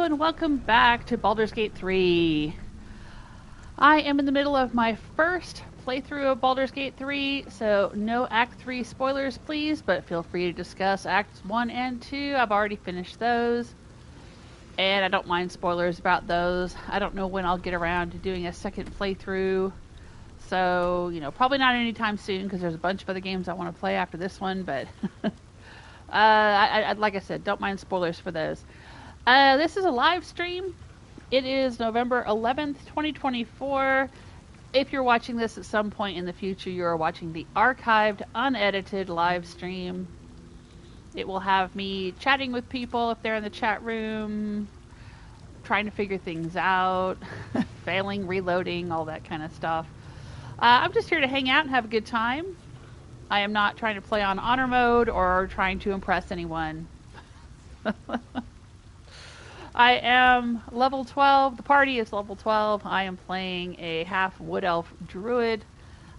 Hello and welcome back to Baldur's Gate 3. I am in the middle of my first playthrough of Baldur's Gate 3, so no Act 3 spoilers please, but feel free to discuss Acts 1 and 2. I've already finished those, and I don't mind spoilers about those. I don't know when I'll get around to doing a second playthrough, so, you know, probably not anytime soon because there's a bunch of other games I want to play after this one, but like I said, don't mind spoilers for those. This is a live stream. It is November 11th, 2024. If you're watching this at some point in the future, you are watching the archived, unedited live stream. It will have me chatting with people if they're in the chat room, trying to figure things out, failing, reloading, all that kind of stuff. I'm just here to hang out and have a good time. I am not trying to play on honor mode or trying to impress anyone. I am level 12. The party is level 12. I am playing a half wood elf druid.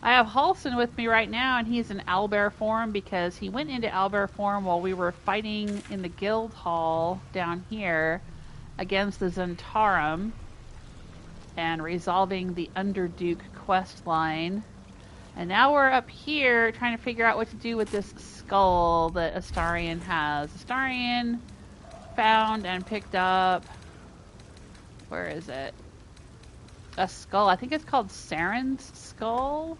I have Halsin with me right now, and he's in owlbear form because he went into owlbear form while we were fighting in the guild hall down here against the Zentarum and resolving the Underduke quest line. And now we're up here trying to figure out what to do with this skull that Astarion has. Astarion found and picked up, where is it? A skull. I think it's called Sarin's skull.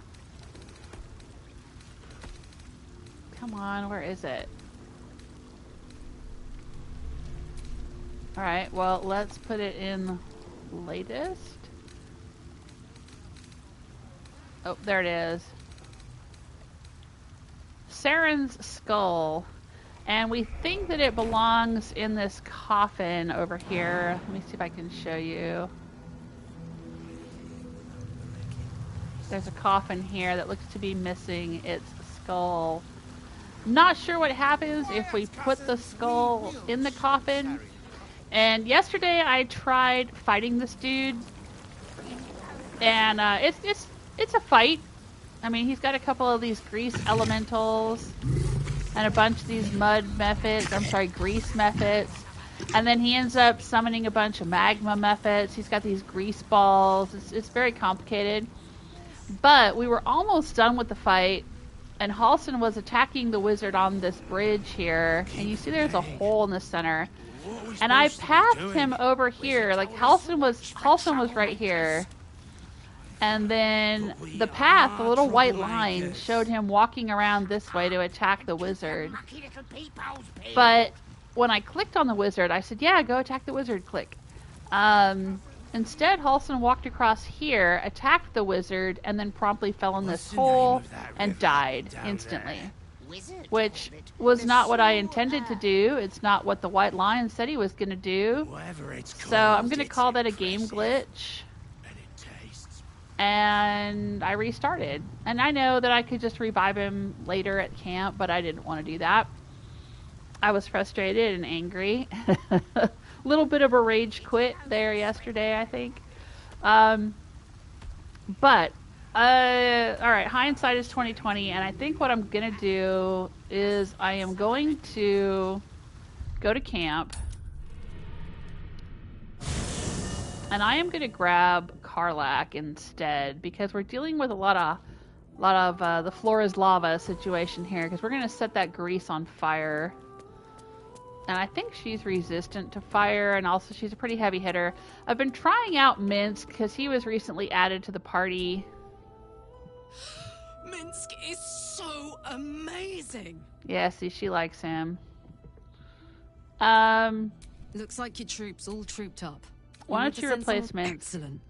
Come on, where is it? Alright, well, let's put it in latest. Oh, there it is. Sarin's skull. And we think that it belongs in this coffin over here. Let me see if I can show you. There's a coffin here that looks to be missing its skull. Not sure what happens if we put the skull in the coffin. And yesterday I tried fighting this dude. And it's a fight. I mean, he's got a couple of these grease elementals and a bunch of these mud methods, grease methods. And then he ends up summoning a bunch of magma methods. He's got these grease balls. It's very complicated. But we were almost done with the fight, and Halsin was attacking the wizard on this bridge here. And you see there's a hole in the center. And I passed him over here. Like, Halsin was right here. And then the path, the little white line, showed him walking around this way to attack the wizard. But when I clicked on the wizard, I said, yeah, go attack the wizard, click. Instead, Halsin walked across here, attacked the wizard, and then promptly fell in this hole and died instantly. Which was not what I intended to do. It's not what the white line said he was going to do. So I'm going to call that a game glitch. And I restarted. And I know that I could just revive him later at camp, but I didn't want to do that. I was frustrated and angry. A little bit of a rage quit there yesterday, I think. Alright, hindsight is 2020, and I think what I'm going to do is I am going to go to camp. And I am going to grab Karlach instead, because we're dealing with a lot of the floor is lava situation here, because we're going to set that grease on fire. And I think she's resistant to fire, and also she's a pretty heavy hitter. I've been trying out Minsc, because he was recently added to the party. Minsc is so amazing! Yeah, see, she likes him. Looks like your troops all trooped up. Why don't you replace Minsc? Excellent.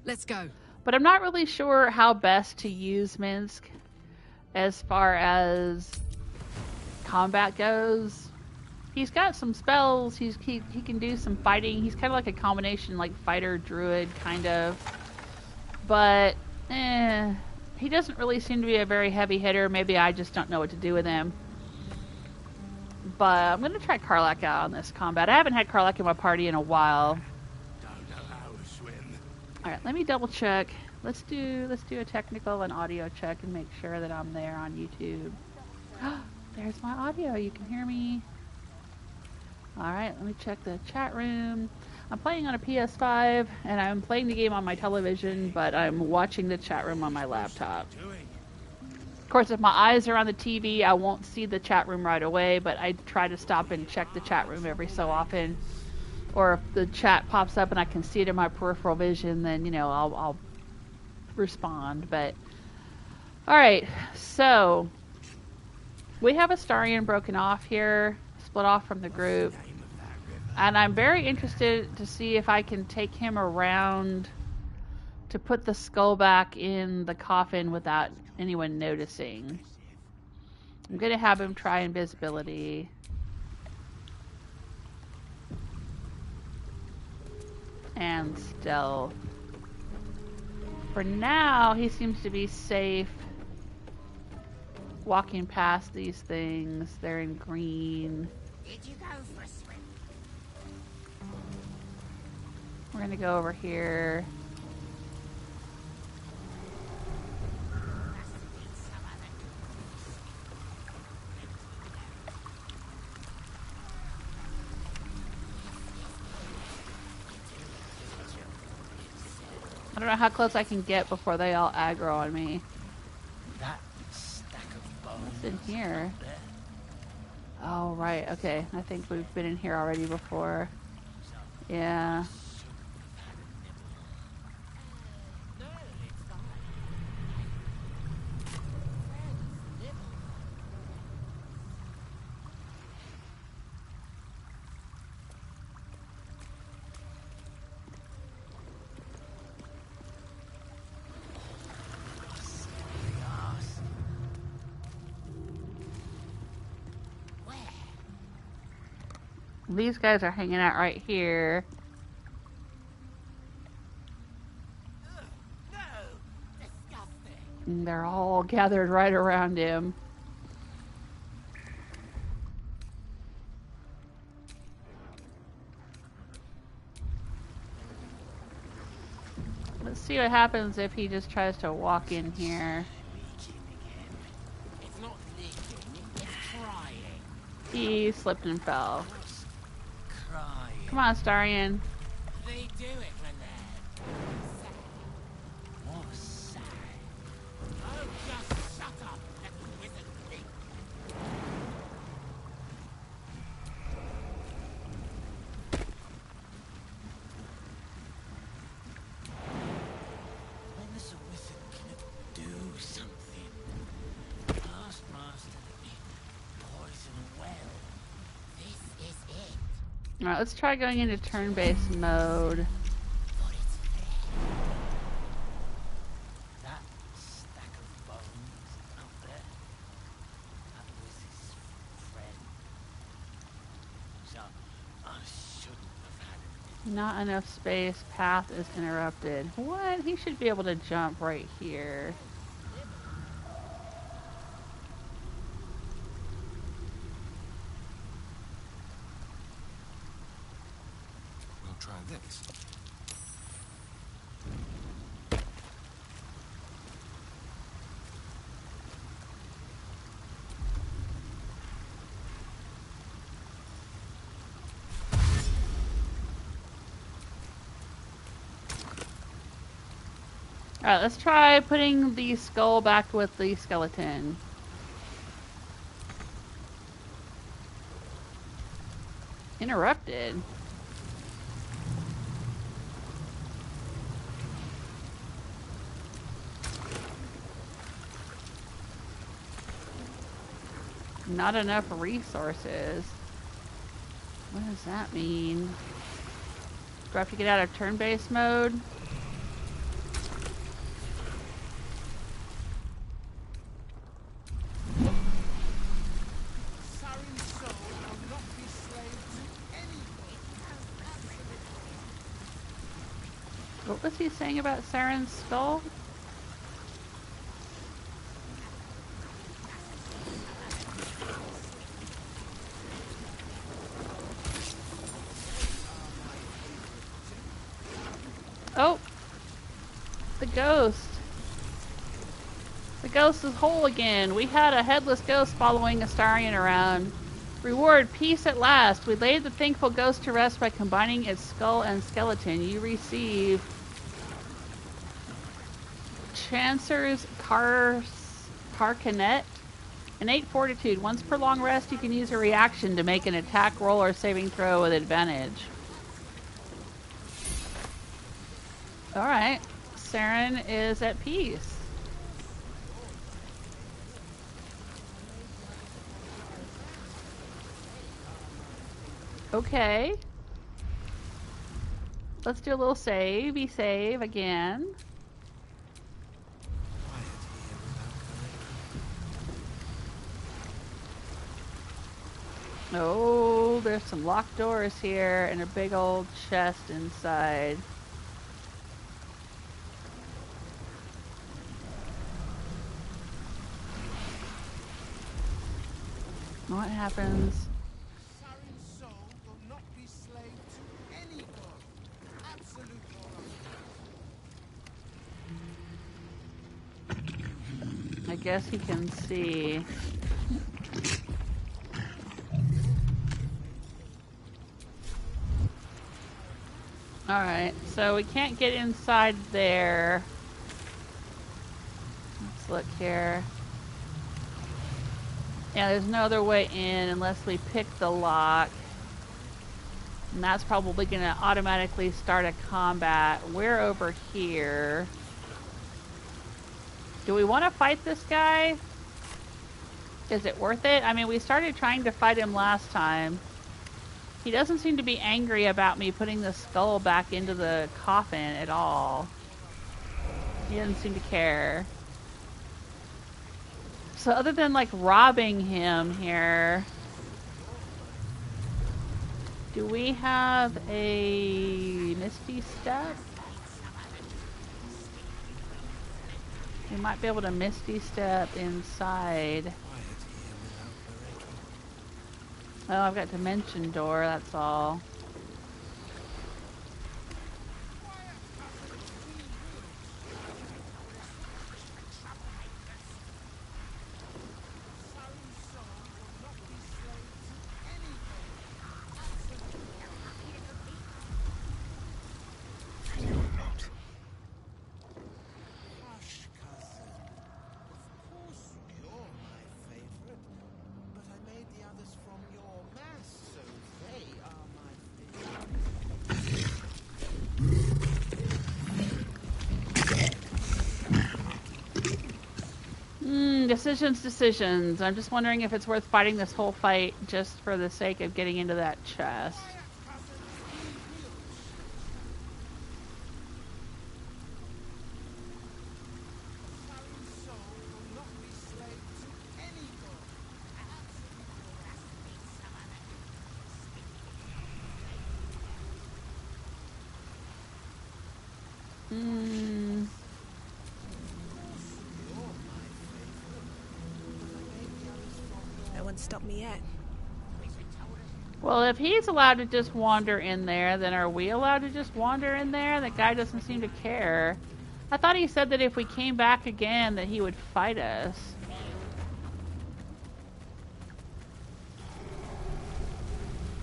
Let's go. But I'm not really sure how best to use Minsc as far as combat goes. He's got some spells. He can do some fighting. He's kind of like a combination, like fighter druid kind of. But he doesn't really seem to be a very heavy hitter. Maybe I just don't know what to do with him. But I'm gonna try Karlach out on this combat. I haven't had Karlach in my party in a while. Alright, let me double check. Let's do a technical and audio check and make sure that I'm there on YouTube. There's my audio. You can hear me. Alright, let me check the chat room. I'm playing on a PS5, and I'm playing the game on my television, but I'm watching the chat room on my laptop. Of course, if my eyes are on the TV, I won't see the chat room right away, but I try to stop and check the chat room every so often. Or if the chat pops up and I can see it in my peripheral vision, then, you know, I'll respond. But, alright, so we have Astarion broken off here, split off from the group. And I'm very interested to see if I can take him around to put the skull back in the coffin without anyone noticing. I'm going to have him try invisibility. And stealth. For now, he seems to be safe walking past these things. They're in green. Did you go for a swim? We're going to go over here. I don't know how close I can get before they all aggro on me. That stack of bones. What's in here? Oh, right. Okay. I think we've been in here already before. Yeah. These guys are hanging out right here. No! Disgusting! And they're all gathered right around him. Let's see what happens if he just tries to walk in here. It's not leaking, it's crying. He slipped and fell. Crying. Come on, Astarion. They do it when they're sad. What sad? Oh, just shut up, little wizard pig. When is a wizard gonna do something? Last master poison a well. This is it. Alright, let's try going into turn-based mode. But it's there. That stack of bones out there. That was his friend. So I shouldn't have had it. Not enough space. Path is interrupted. What? He should be able to jump right here. We'll try this. Alright, let's try putting the skull back with the skeleton. Interrupted. Not enough resources. What does that mean? Do I have to get out of turn-based mode? Sarin's soul will not be slave to anything. What was he saying about Sarin's skull? Oh! The ghost. The ghost is whole again. We had a headless ghost following Astarion around. Reward, peace at last. We laid the thankful ghost to rest by combining its skull and skeleton. You receive Chancer's Carcanet, innate fortitude. Once per long rest, you can use a reaction to make an attack roll or saving throw with advantage. Alright, Sarin is at peace. Okay. Let's do a little save-y save again. Oh, there's some locked doors here and a big old chest inside. What happens? Sarin's soul will not be slave to any god. Absolute monarchy. I guess he can see. Alright, so we can't get inside there. Let's look here. Yeah, there's no other way in unless we pick the lock. And that's probably going to automatically start a combat. We're over here. Do we want to fight this guy? Is it worth it? I mean, we started trying to fight him last time. He doesn't seem to be angry about me putting the skull back into the coffin at all. He doesn't seem to care. So other than like robbing him here, do we have a Misty Step? We might be able to Misty Step inside. Oh, I've got Dimension Door, that's all. Decisions. I'm just wondering if it's worth fighting this whole fight just for the sake of getting into that chest. Stop me yet. Well, if he's allowed to just wander in there, then are we allowed to just wander in there? That guy doesn't seem to care. I thought he said that if we came back again that he would fight us.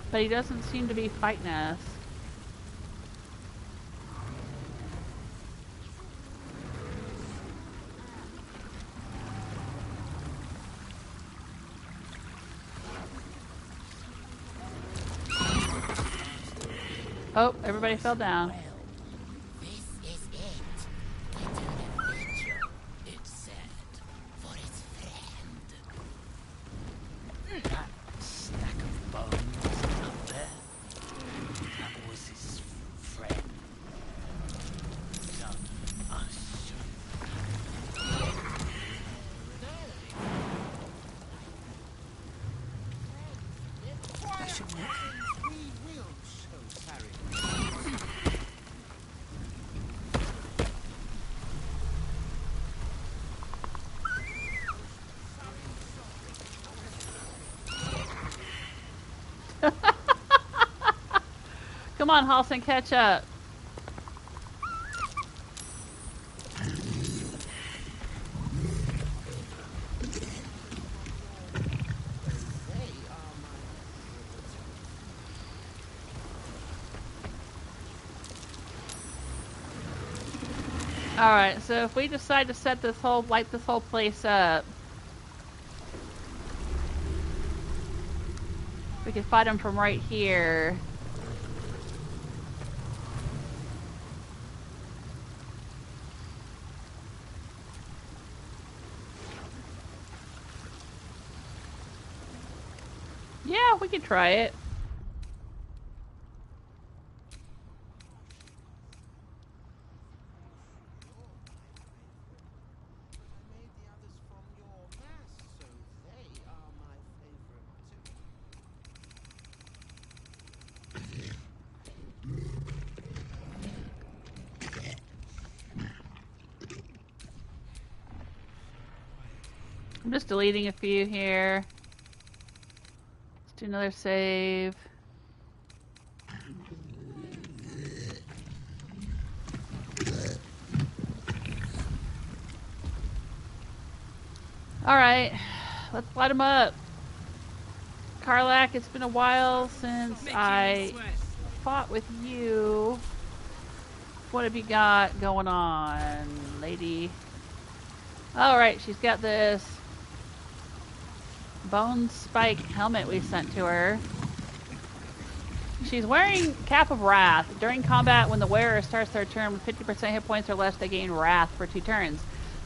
But he doesn't seem to be fighting us. Oh, everybody fell down. Well, this is it. An adventure, it said, for its friend. That stack of bones up there, that was his friend. So, I That should work. Come on, Halson, catch up. Alright, so if we decide to set this whole, light this whole place up, we could fight them from right here. Yeah, we could try it. I'm just deleting a few here. Let's do another save. Alright, let's light them up. Karlach, it's been a while since I fought with you. What have you got going on, lady? Alright, she's got this bone spike helmet we sent to her. She's wearing Cap of Wrath. During combat, when the wearer starts their turn with 50% hit points or less, they gain Wrath for 2 turns.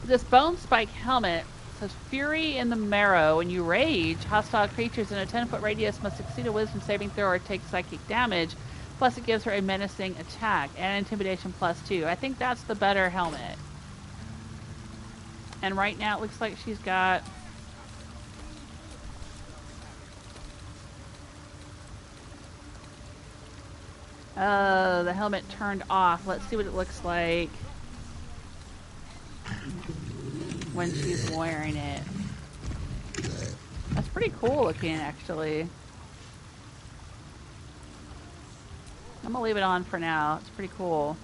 This bone spike helmet says Fury in the Marrow. When you rage, hostile creatures in a 10-foot radius must succeed a wisdom saving throw or take psychic damage. Plus it gives her a menacing attack and intimidation +2. I think that's the better helmet. And right now it looks like she's got... the helmet turned off. Let's see what it looks like when she's wearing it. That's pretty cool looking, actually. I'm gonna leave it on for now. It's pretty cool.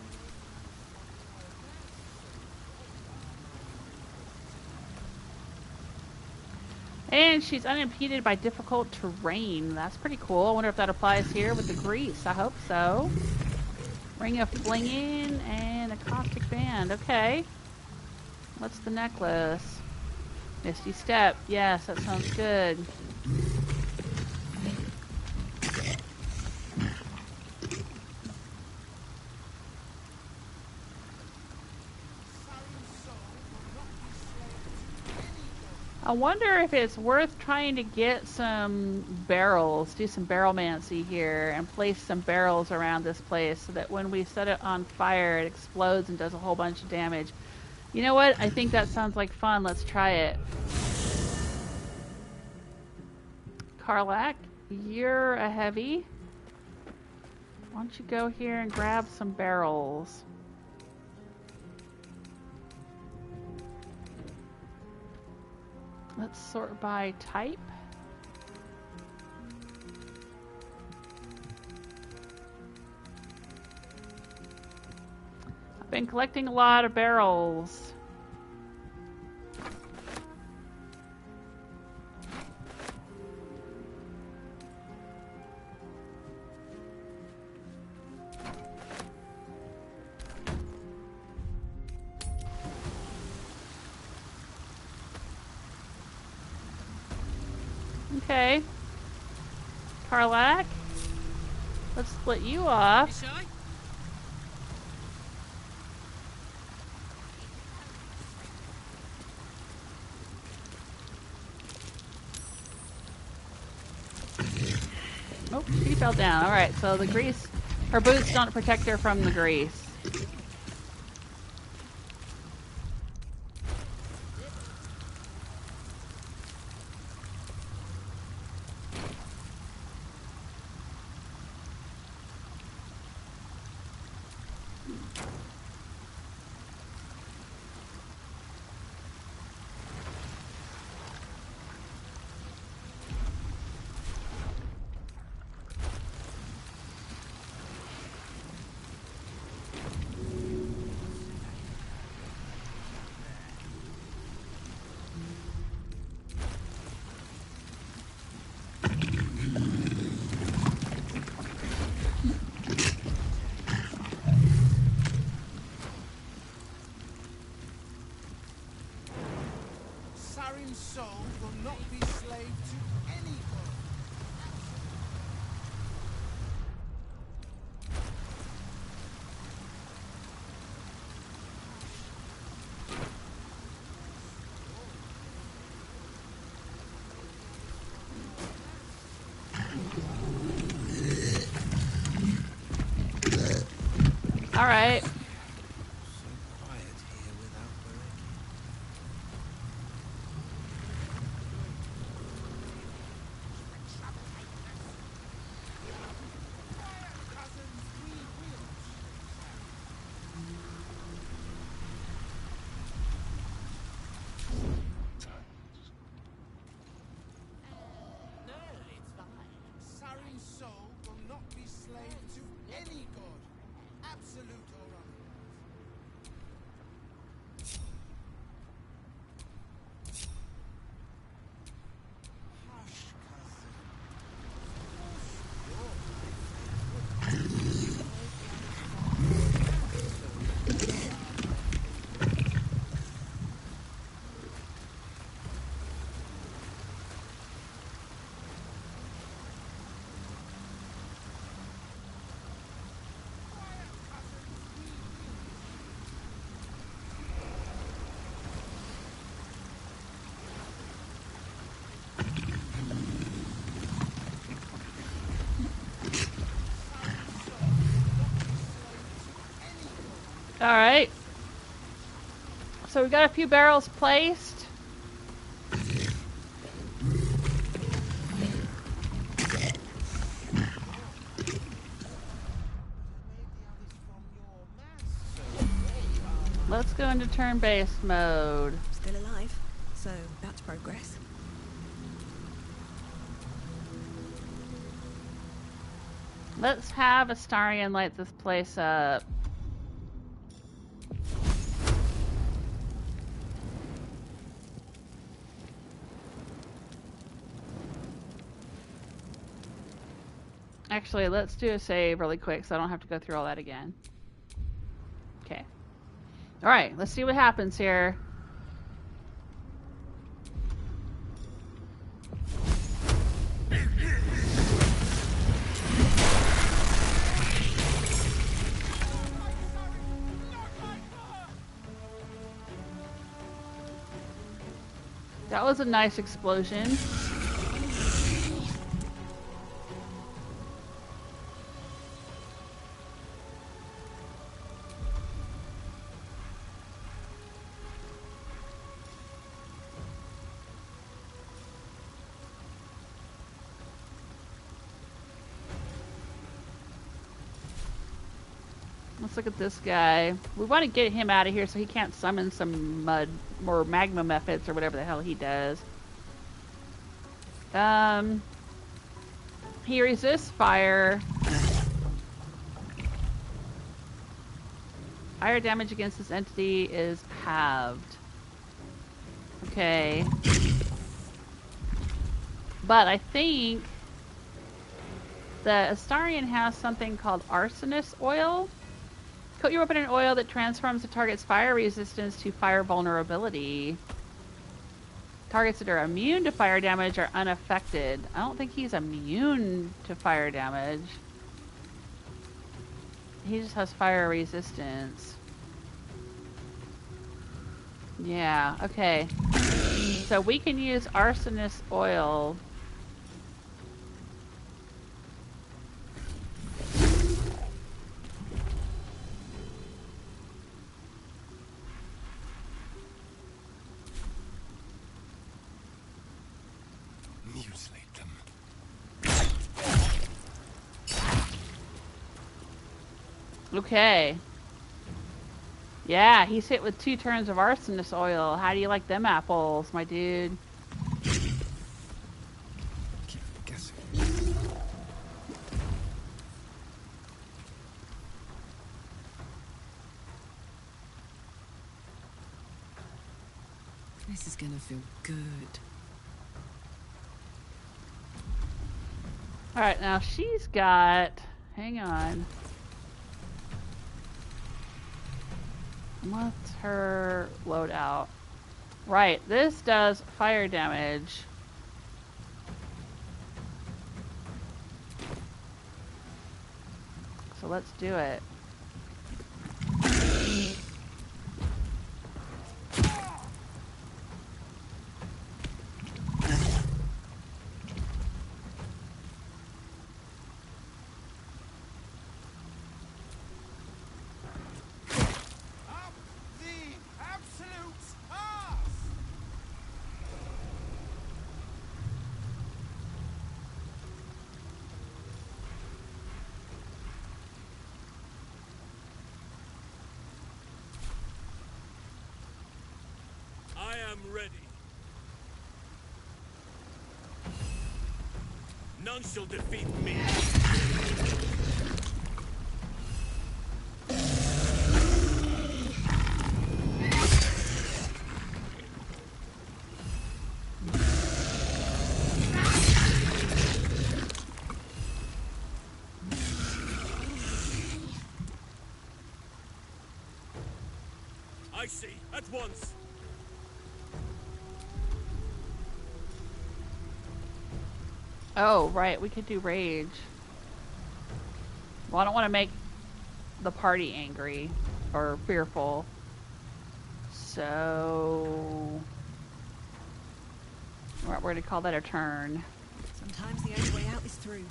And she's unimpeded by difficult terrain. That's pretty cool. I wonder if that applies here with the grease. I hope so. Ring of Flinging and a caustic band. Okay. What's the necklace? Misty Step. Yes, that sounds good. I wonder if it's worth trying to get some barrels, do some barrelmancy here, and place some barrels around this place so that when we set it on fire, it explodes and does a whole bunch of damage. You know what? I think that sounds like fun. Let's try it. Karlach, you're a heavy. Why don't you go here and grab some barrels? Let's sort by type. I've been collecting a lot of barrels. Okay. Karlach, let's split you off. Oh, she fell down. Alright, so the grease, her boots don't protect her from the grease. All right. So quiet here without Bereki. Quiet, cousins, we will. No, it's fine. Sarin's soul will not be slave to any god, absolute or otherwise. Hush, cousin. All right. So we got a few barrels placed. Let's go into turn-based mode. Still alive, so that's progress. Let's have Astarion light this place up. Actually, let's do a save really quick so I don't have to go through all that again. Okay. Alright, let's see what happens here. That was a nice explosion. Let's look at this guy. We want to get him out of here so he can't summon some mud or magma methods or whatever the hell he does. He resists fire. Fire damage against this entity is halved. Okay. But I think that Astarion has something called Arsonist Oil. Coat your weapon in oil that transforms the target's fire resistance to fire vulnerability. Targets that are immune to fire damage are unaffected. I don't think he's immune to fire damage. He just has fire resistance. Yeah, okay. So we can use Arsonist Oil. Mutilate them. Okay. Yeah, he's hit with 2 turns of Arsonist Oil. How do you like them apples, my dude? Keep guessing. This is gonna feel good. Alright, now she's got... Hang on. What's her loadout? Right, this does fire damage. So let's do it. am ready. None shall defeat me. I see, at once. Oh, right, we could do rage. Well, I don't want to make the party angry or fearful. So we're going to call that a turn. Sometimes the only way out is through.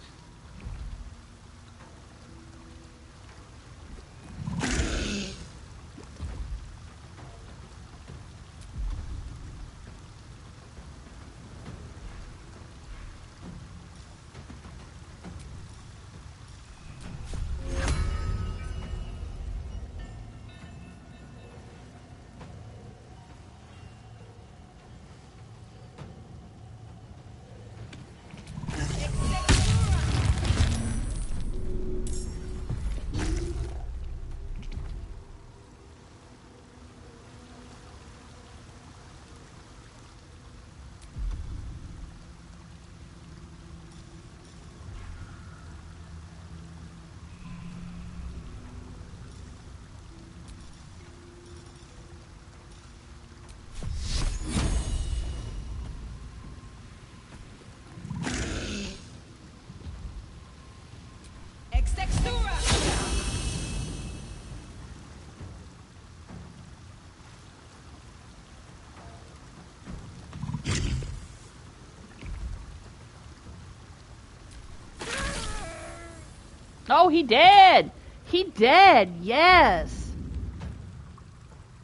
Oh, he dead! He dead, yes!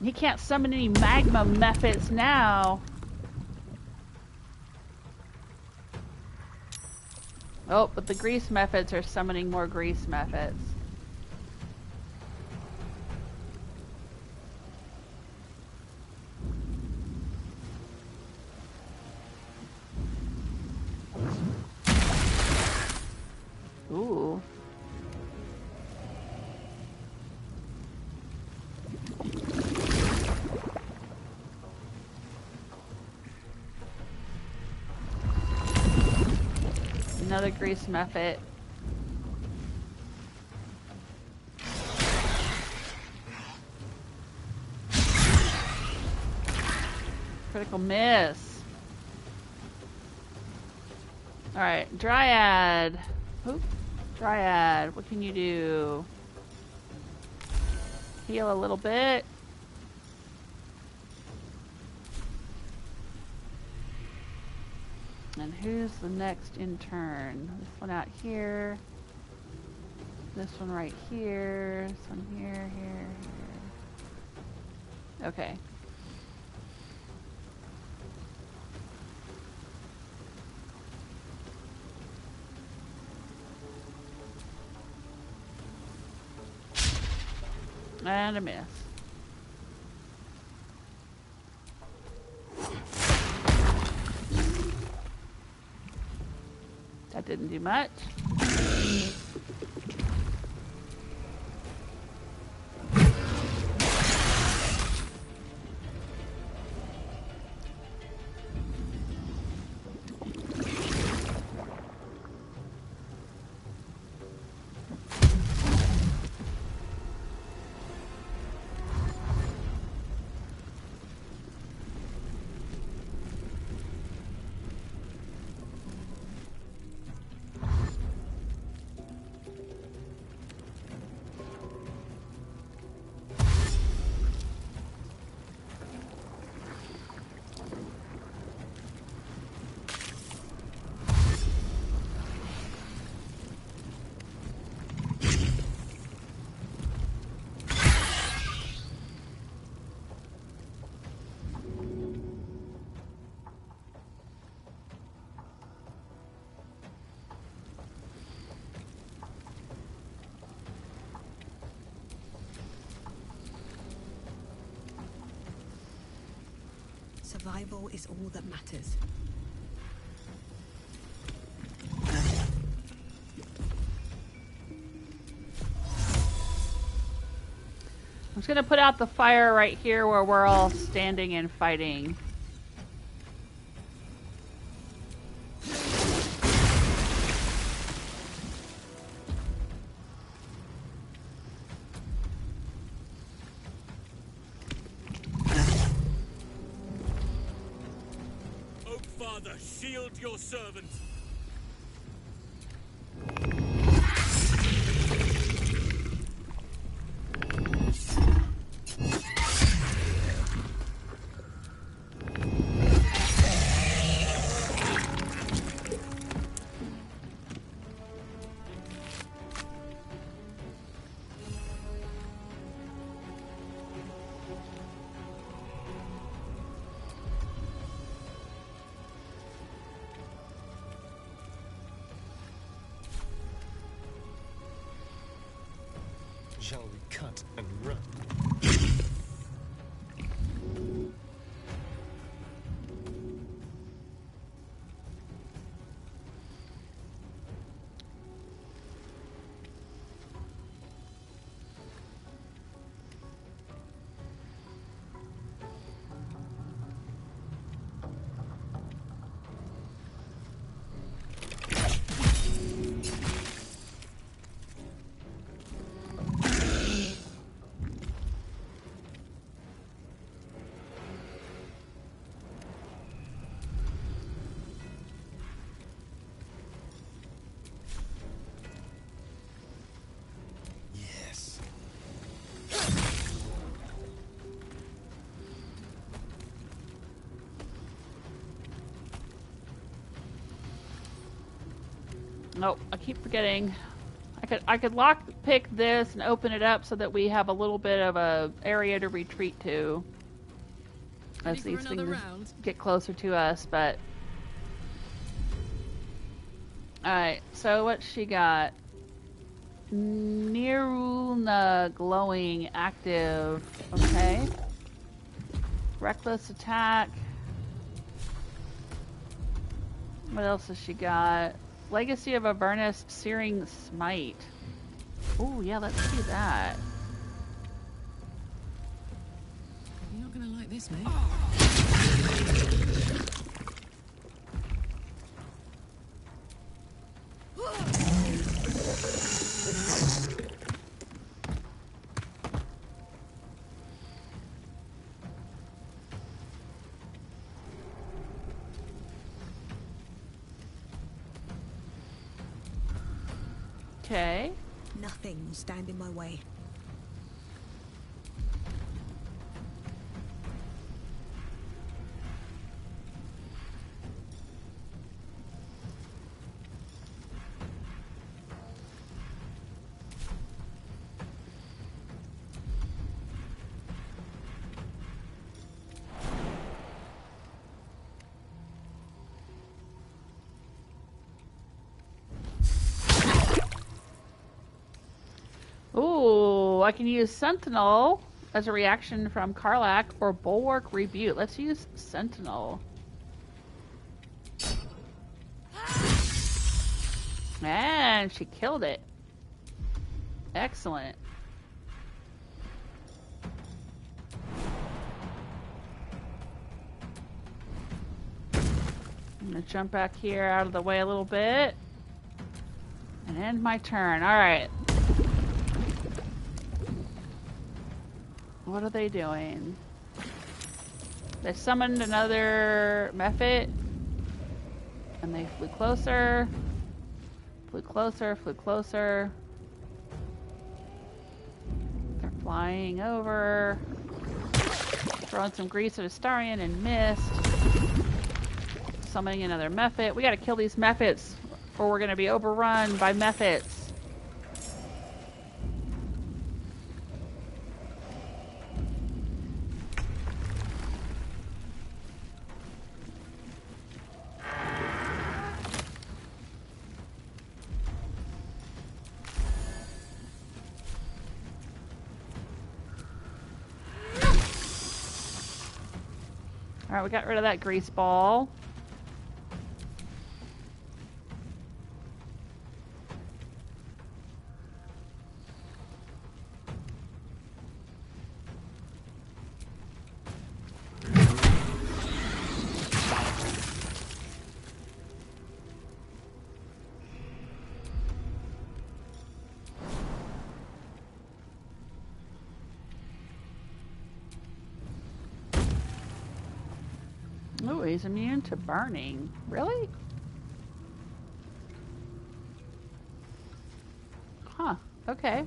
He can't summon any magma methods now. Oh, but the grease methods are summoning more grease methods. Ooh. Another grease method. Critical miss. Alright, Dryad. Oop. Dryad, what can you do? Heal a little bit. And who's the next in turn? This one out here. This one right here. This one here, here, here. Okay. And a miss. That didn't do much. Survival is all that matters. I'm just gonna put out the fire right here where we're all standing and fighting. Oak Father, shield your servant. Shall we cut and run? Yes. Nope, I keep forgetting. I could lock pick this and open it up so that we have a little bit of a area to retreat to as Ready these for another things round? get closer to us, but alright, so what she got? Nirulna glowing active. Okay. Reckless attack. What else has she got? Legacy of Avernus Searing Smite. Oh yeah, let's do that. You're not gonna like this, mate. Okay. Nothing will stand in my way. Ooh, I can use Sentinel as a reaction from Karlach or Bulwark Rebuke. Let's use Sentinel. And she killed it. Excellent. I'm gonna jump back here out of the way a little bit and end my turn. Alright. What are they doing? They summoned another Mephit. And they flew closer. Flew closer, flew closer. They're flying over. Throwing some grease at Astarion and missed. Summoning another Mephit. We gotta kill these Mephits or we're gonna be overrun by Mephits. Alright, we got rid of that grease ball. Ooh, he's immune to burning. Really? Huh. Okay.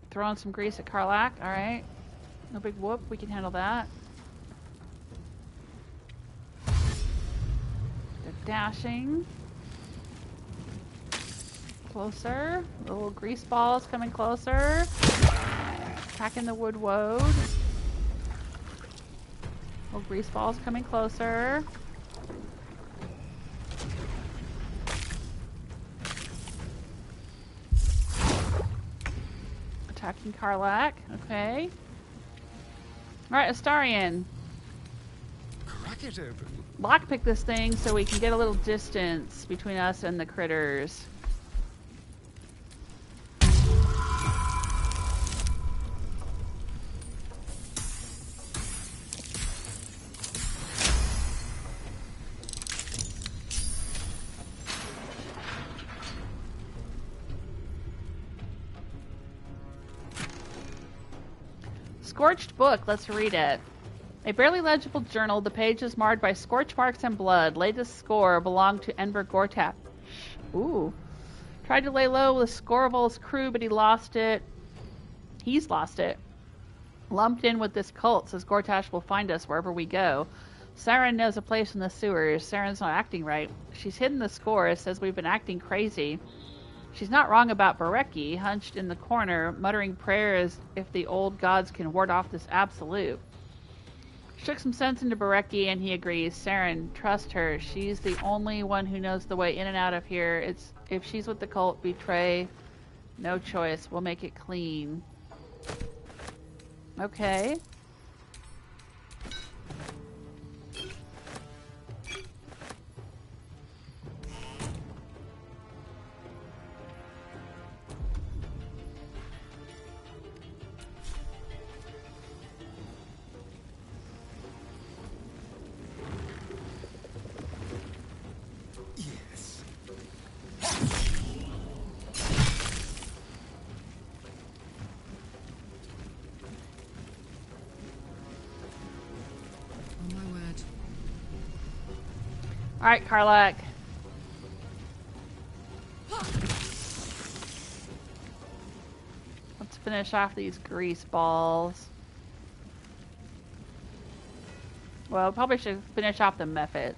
Throwing some grease at Karlach. Alright. No big whoop. We can handle that. Dashing. Closer. Little grease balls coming closer. Attacking the wood woad. Little grease balls coming closer. Attacking Karlach. Okay. Alright, Astarion. Crack it open. Lockpick this thing so we can get a little distance between us and the critters. Scorched book, let's read it. A barely legible journal, the page is marred by scorch marks and blood. Latest score belonged to Enver Gortap. Ooh. Tried to lay low with Scorval's crew, but he lost it. He's lost it. Lumped in with this cult, says Gortash will find us wherever we go. Sarin knows a place in the sewers. Sarin's not acting right. She's hidden the score, says we've been acting crazy. She's not wrong about Barecki, hunched in the corner, muttering prayers if the old gods can ward off this absolute. Shook some sense into Barecki, and he agrees. Sarin, trust her. She's the only one who knows the way in and out of here. If she's with the cult, betray. No choice. We'll make it clean. Okay. Alright, Karlach. Let's finish off these grease balls. Well, probably should finish off the mephits.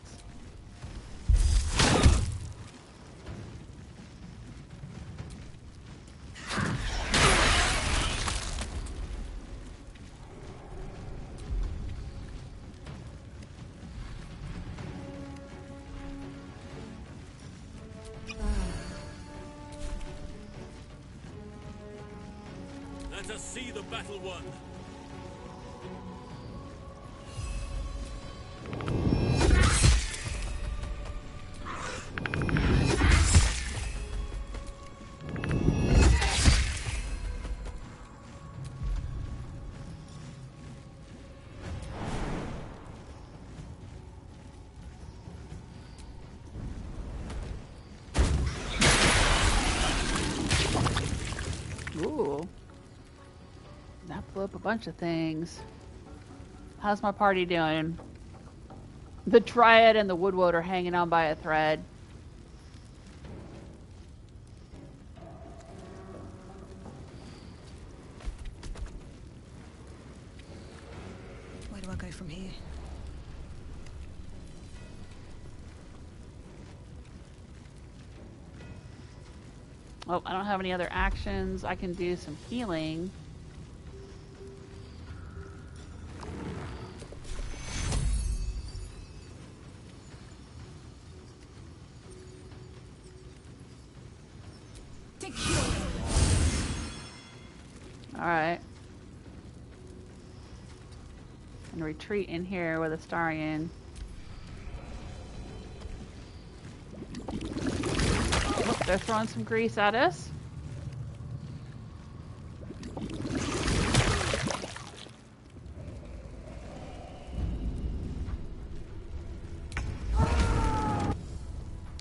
Let us see the battle won. Ooh. That blew up a bunch of things. How's my party doing? The Triad and the Woodwood are hanging on by a thread. Where do I go from here? Oh, I don't have any other actions. I can do some healing. Alright. And retreat in here with Astarion. Oh, they're throwing some grease at us.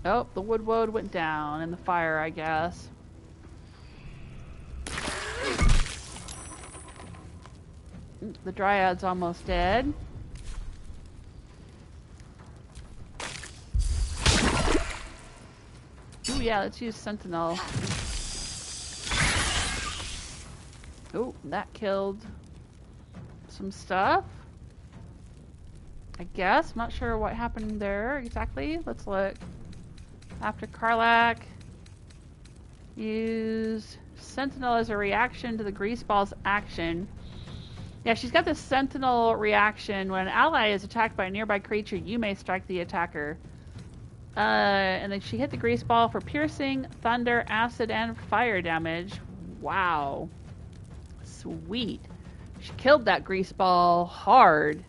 Oh, the wood woad went down in the fire, I guess. The Dryad's almost dead. Ooh, yeah, let's use Sentinel. Ooh, that killed some stuff. I guess. I'm not sure what happened there exactly. Let's look. After Karlach, use Sentinel as a reaction to the Greaseball's action. Yeah, she's got this Sentinel reaction. When an ally is attacked by a nearby creature, you may strike the attacker. And then she hit the Greaseball for piercing, thunder, acid, and fire damage. Wow. Sweet. She killed that Greaseball hard.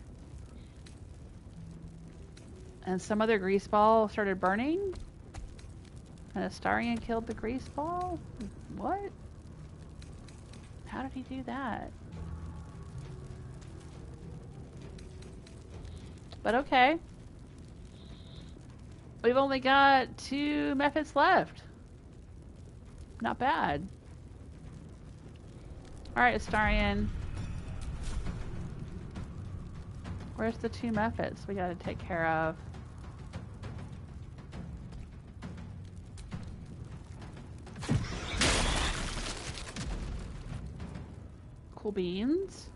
And some other Greaseball started burning? And Astarion killed the Greaseball? What? How did he do that? But okay. We've only got 2 methods left. Not bad. Alright, Astarion. Where's the 2 methods we gotta take care of? Cool beans.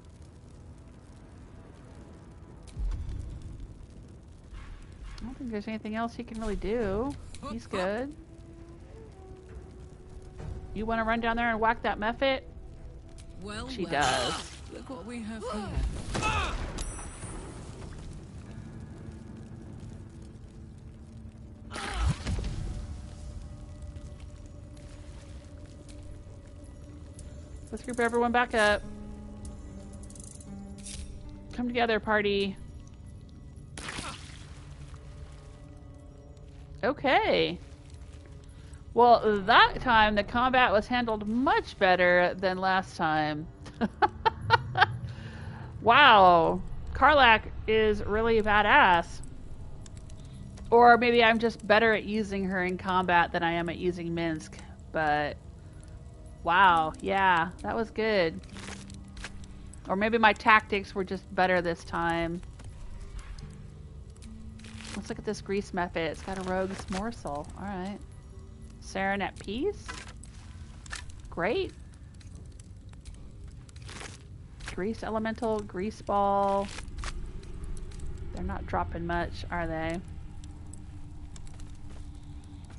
I don't think there's anything else he can really do. He's good. You want to run down there and whack that mephit? Well, She well. does. Look what we have here. Let's group everyone back up. Come together, party. Okay. Well, that time the combat was handled much better than last time. Wow. Karlach is really badass. Or maybe I'm just better at using her in combat than I am at using Minsc. But, wow. Yeah, that was good. Or maybe my tactics were just better this time. Let's look at this grease mephit. It's got a rogue's morsel. Alright. Sarin at peace. Great. Grease elemental, grease ball. They're not dropping much, are they?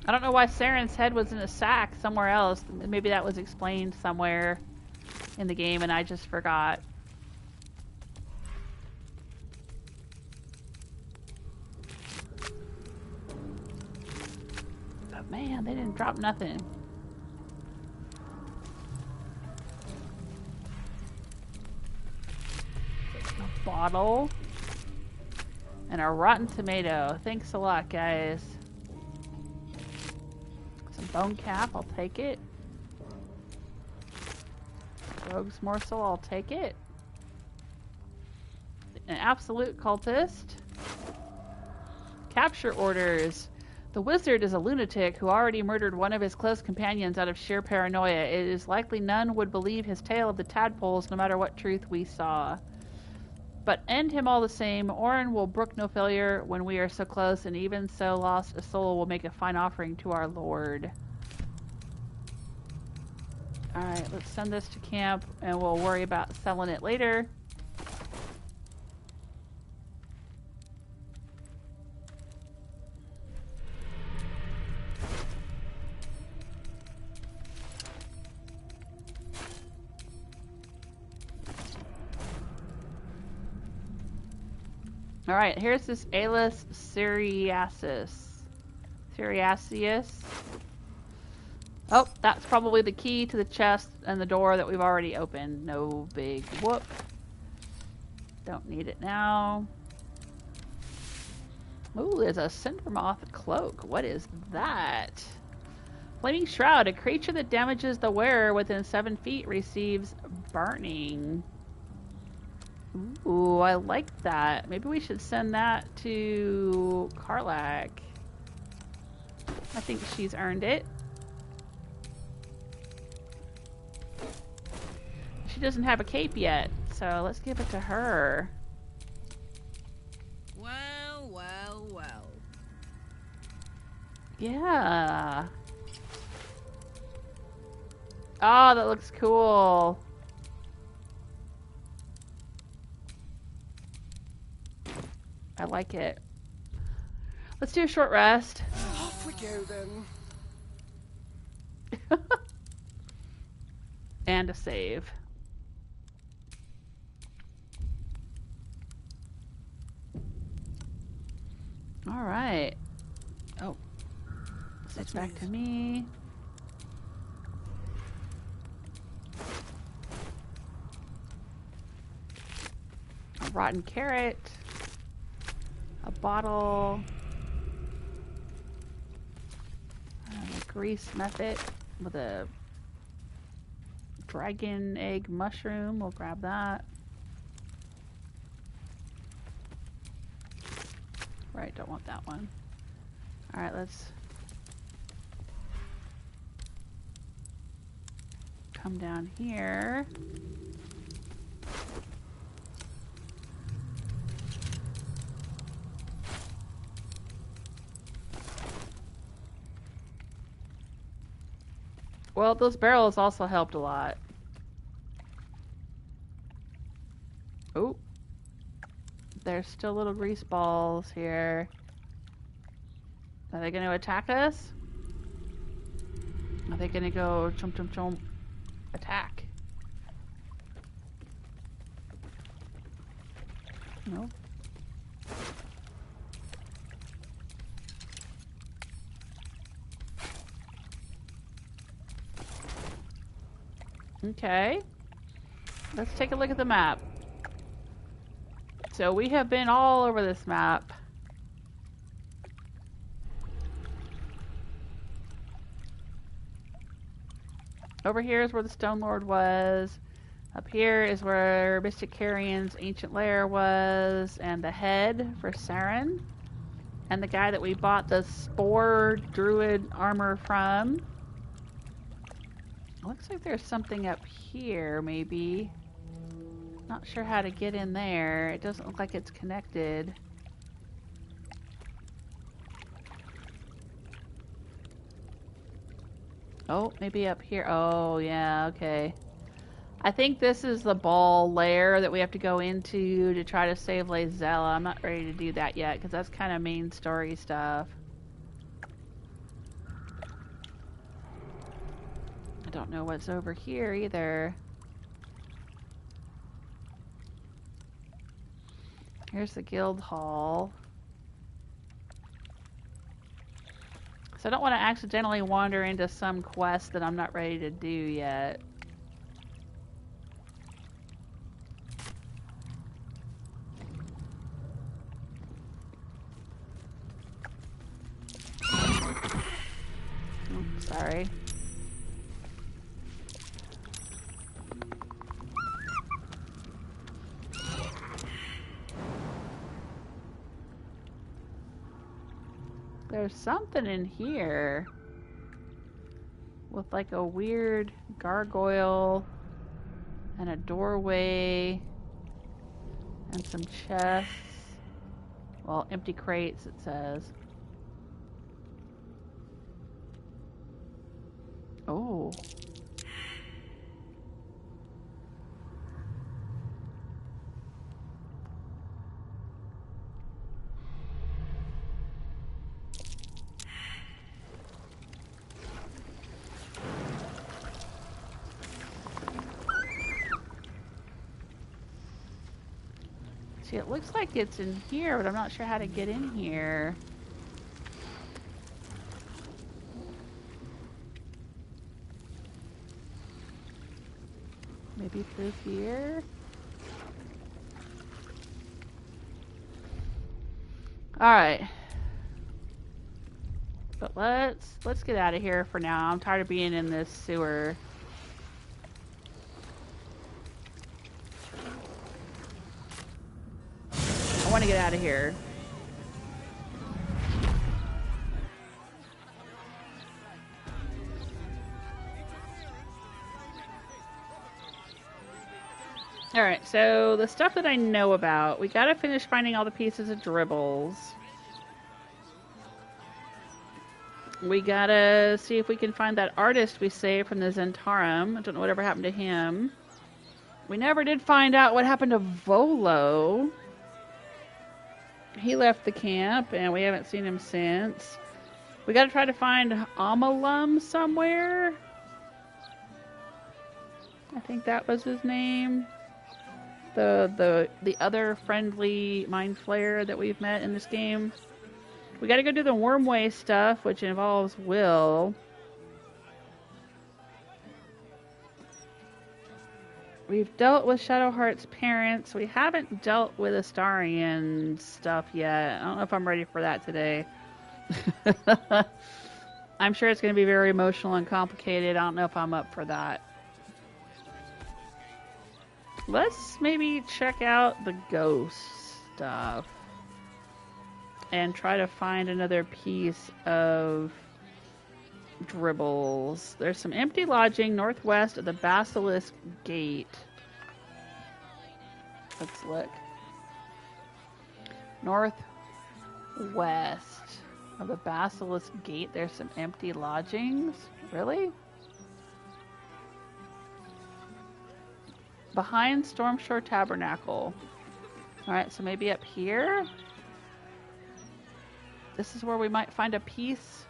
I don't know why Sarin's head was in a sack somewhere else. Maybe that was explained somewhere in the game and I just forgot. But man, they didn't drop nothing. A bottle. And a rotten tomato. Thanks a lot, guys. Some bone cap, I'll take it. Rogue's morsel, I'll take it. An absolute cultist. Capture orders. The wizard is a lunatic who already murdered one of his close companions out of sheer paranoia. It is likely none would believe his tale of the tadpoles no matter what truth we saw. But end him all the same. Orin will brook no failure when we are so close, and even so lost a soul will make a fine offering to our lord. Alright, let's send this to camp, and we'll worry about selling it later. Alright, here's this Aelis Siryasius. Oh, that's probably the key to the chest and the door that we've already opened. No big whoop. Don't need it now. Ooh, there's a Cindermoth cloak. What is that? Flaming Shroud. A creature that damages the wearer within 7 feet receives burning. Ooh, I like that. Maybe we should send that to Karlach. I think she's earned it. She doesn't have a cape yet, so let's give it to her. Well, well, well. Yeah. Oh, that looks cool. I like it. Let's do a short rest. Off we go then. And a save. All right. Oh, it's back to me. A rotten carrot. A bottle. A grease method with a dragon egg mushroom. We'll grab that. Right, don't want that one. Alright, let's come down here. Well, those barrels also helped a lot. Oh. There's still little grease balls here. Are they going to attack us? Are they going to go chomp chomp chomp attack? No. Okay. Let's take a look at the map. So we have been all over this map. Over here is where the Stone Lord was. Up here is where Mystic Carrion's ancient lair was, and the head for Sarin, and the guy that we bought the Spore Druid armor from. Looks like there's something up here, maybe. Not sure how to get in there. It doesn't look like it's connected. Oh, maybe up here. Oh, yeah, okay. I think this is the ball lair that we have to go into to try to save Lazella. I'm not ready to do that yet because that's kind of main story stuff. I don't know what's over here either. Here's the guild hall. So I don't want to accidentally wander into some quest that I'm not ready to do yet. Oh, sorry. There's something in here with like a weird gargoyle and a doorway and some chests. Well, empty crates, it says. Oh. See, it looks like it's in here, but I'm not sure how to get in here. Maybe through here? Alright. But let's get out of here for now. I'm tired of being in this sewer. I want to get out of here. Alright, so the stuff that I know about, we gotta finish finding all the pieces of dribbles. We gotta see if we can find that artist we saved from the Zentarum. I don't know whatever happened to him. We never did find out what happened to Volo. He left the camp, and we haven't seen him since. We gotta try to find Amalum somewhere. I think that was his name. The other friendly mind flayer that we've met in this game. We gotta go do the Wormway stuff, which involves Will. We've dealt with Shadowheart's parents. We haven't dealt with Astarion stuff yet. I don't know if I'm ready for that today. I'm sure it's going to be very emotional and complicated. I don't know if I'm up for that. Let's maybe check out the ghost stuff and try to find another piece of dribbles. There's some empty lodging northwest of the Basilisk Gate. Let's look. Northwest of the Basilisk Gate, there's some empty lodgings. Really? Behind Stormshore Tabernacle. Alright, so maybe up here? This is where we might find a piece.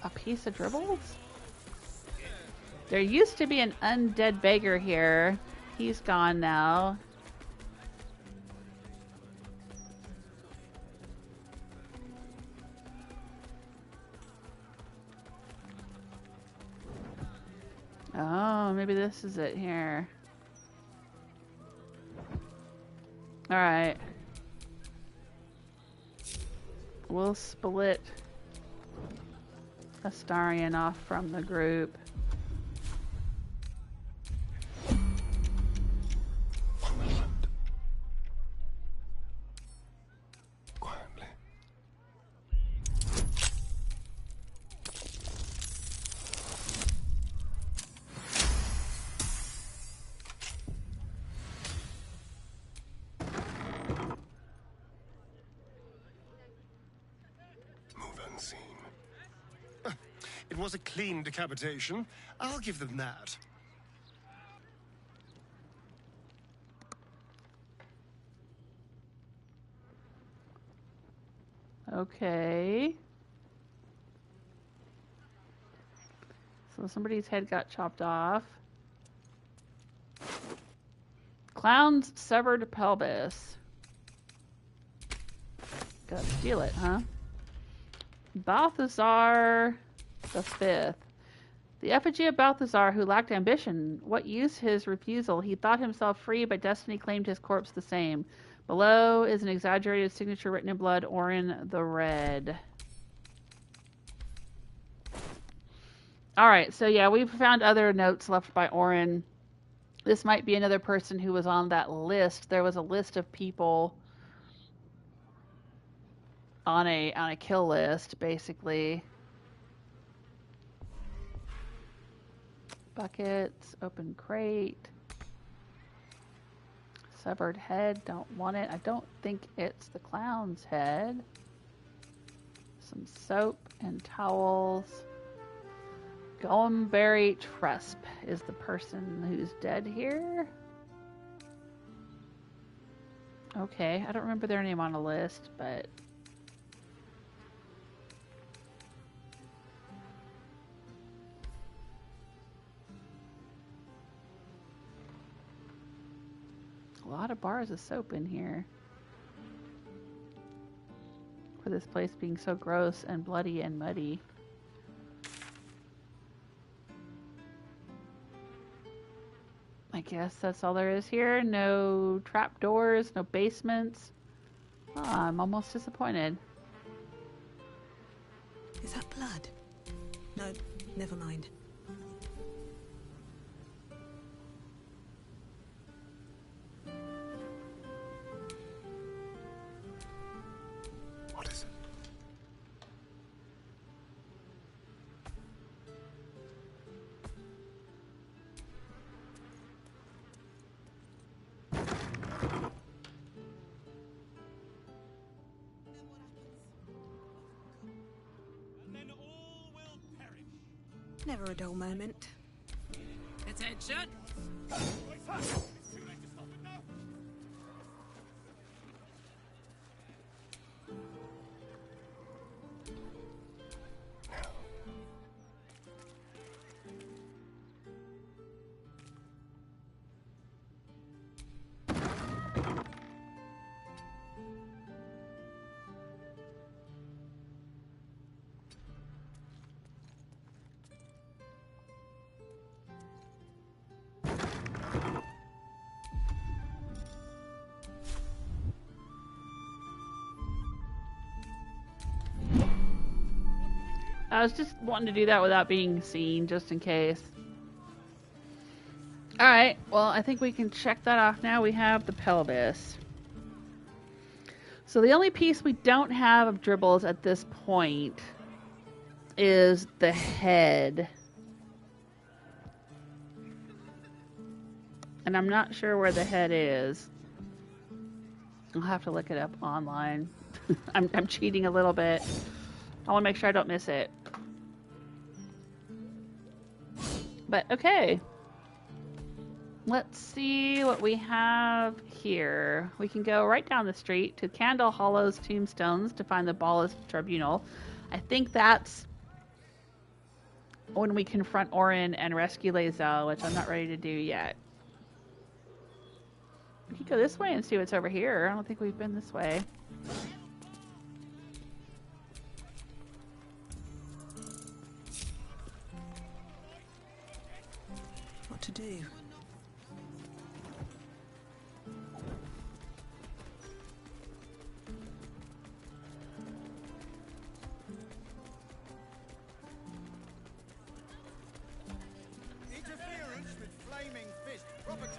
A piece of dribbles? There used to be an undead beggar here. He's gone now. Oh, maybe this is it here. Alright. We'll split Astarion off from the group. On the land. Quietly. Move unseen. It was a clean decapitation. I'll give them that. Okay. So somebody's head got chopped off. Clown's severed pelvis. Gotta steal it, huh? Balthazar the Fifth. The effigy of Balthazar, who lacked ambition. What use his refusal? He thought himself free, but destiny claimed his corpse the same. Below is an exaggerated signature written in blood, Orin the Red. Alright, so yeah, we've found other notes left by Orin. This might be another person who was on that list. There was a list of people on a kill list, basically. Buckets, open crate. Severed head, don't want it. I don't think it's the clown's head. Some soap and towels. Golemberry Tresp is the person who's dead here. Okay, I don't remember their name on a list, but... a lot of bars of soap in here. For this place being so gross and bloody and muddy. I guess that's all there is here. No trapdoors, no basements. Oh, I'm almost disappointed. Is that blood? No, never mind. What is it? Never a dull moment. Attention! I was just wanting to do that without being seen, just in case. Alright, well, I think we can check that off now. We have the pelvis. So the only piece we don't have of dribbles at this point is the head. And I'm not sure where the head is. I'll have to look it up online. I'm cheating a little bit. I want to make sure I don't miss it. But okay. Let's see what we have here. We can go right down the street to Candle Hollow's tombstones to find the Ballast Tribunal. I think that's when we confront Orin and rescue Lae'zel, which I'm not ready to do yet. We can go this way and see what's over here. I don't think we've been this way. What to do? Interference with flaming fist property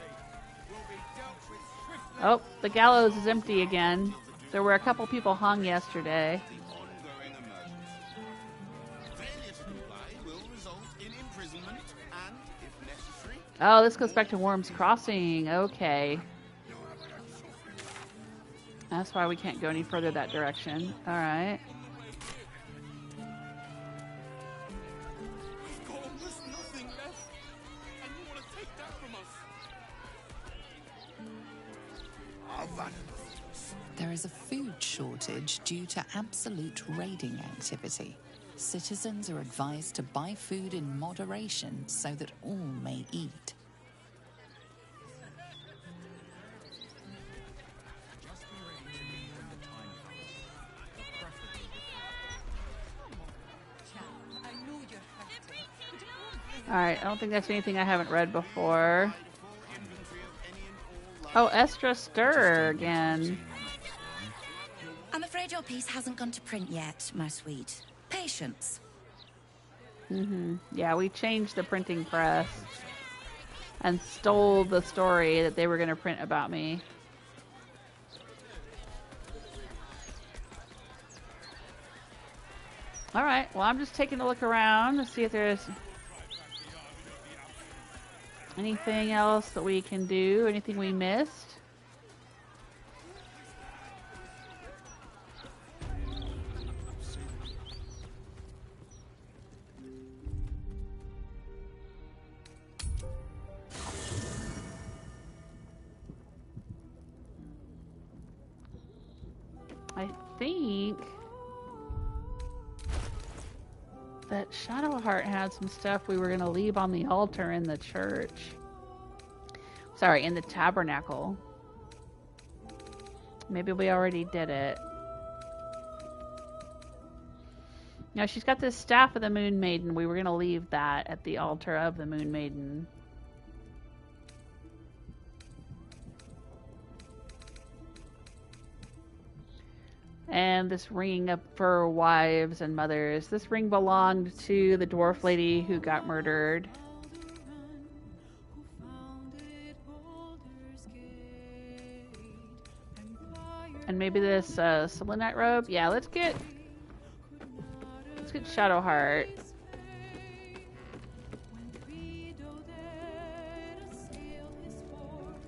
will be dealt with swiftly. Oh, the gallows is empty again. There were a couple people hung yesterday. Ongoing emergency. Failure to comply will result in imprisonment and, if necessary, Oh, this goes back to Worm's Crossing. Okay. That's why we can't go any further that direction. Alright. almost nothing left, and you want to take that from us. Our valuables. There is a food shortage due to absolute raiding activity. Citizens are advised to buy food in moderation so that all may eat. Alright, I don't think that's anything I haven't read before. Oh, Estra Stir again. I'm afraid your piece hasn't gone to print yet, my sweet. Patience. Yeah, we changed the printing press and stole the story that they were going to print about me. Alright, well, I'm just taking a look around to see if there's anything else that we can do, anything we missed. I think that Shadowheart had some stuff we were going to leave on the altar in the church. Sorry, in the Tabernacle. Maybe we already did it. No, she's got this Staff of the Moon Maiden. We were going to leave that at the altar of the Moon Maiden. And this ring up for wives and mothers. This ring belonged to the dwarf lady who got murdered. And maybe this selenite robe. Yeah, let's get Shadowheart.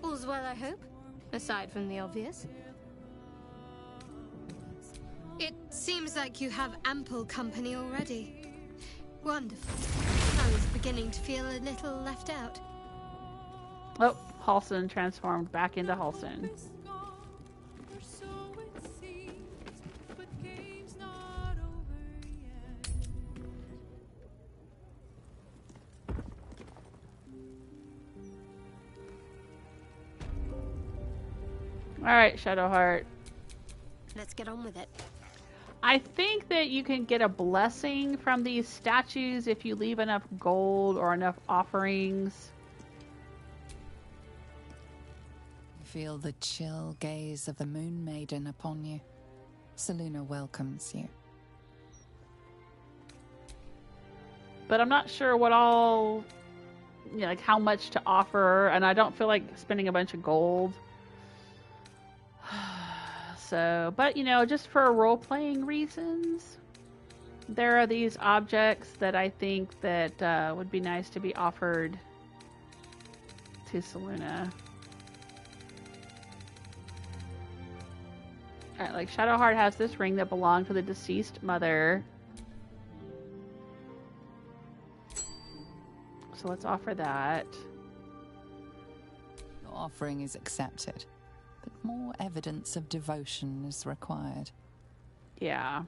All's well, I hope, aside from the obvious. It seems like you have ample company already. Wonderful. I was beginning to feel a little left out. Oh, Halsin transformed back into Halsin. Alright, Shadowheart. Let's get on with it. I think that you can get a blessing from these statues if you leave enough gold or enough offerings. Feel the chill gaze of the Moon Maiden upon you. Selûne welcomes you. But I'm not sure what all, you know, like how much to offer, and I don't feel like spending a bunch of gold. So, but you know, just for role-playing reasons, there are these objects that I think that would be nice to be offered to Selûne. Alright, like Shadowheart has this ring that belonged to the deceased mother. So let's offer that. Your offering is accepted, but more evidence of devotion is required. Yeah.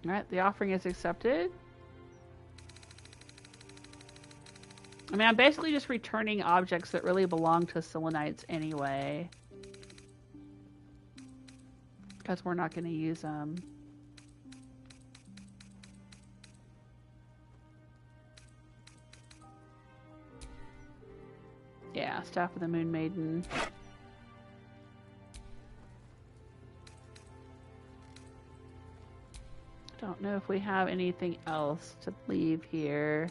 Alright, the offering is accepted. I mean, I'm basically just returning objects that really belong to Selenites anyway. Because we're not going to use them. Yeah, Staff of the Moon Maiden. Don't know if we have anything else to leave here.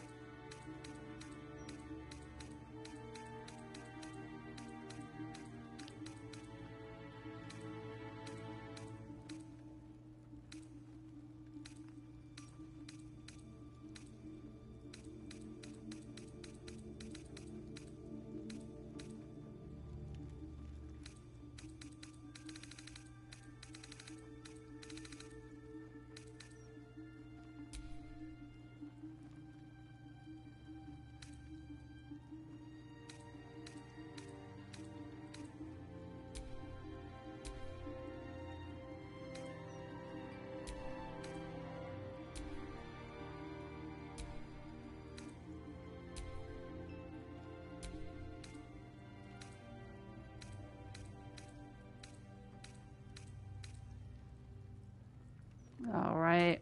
All right.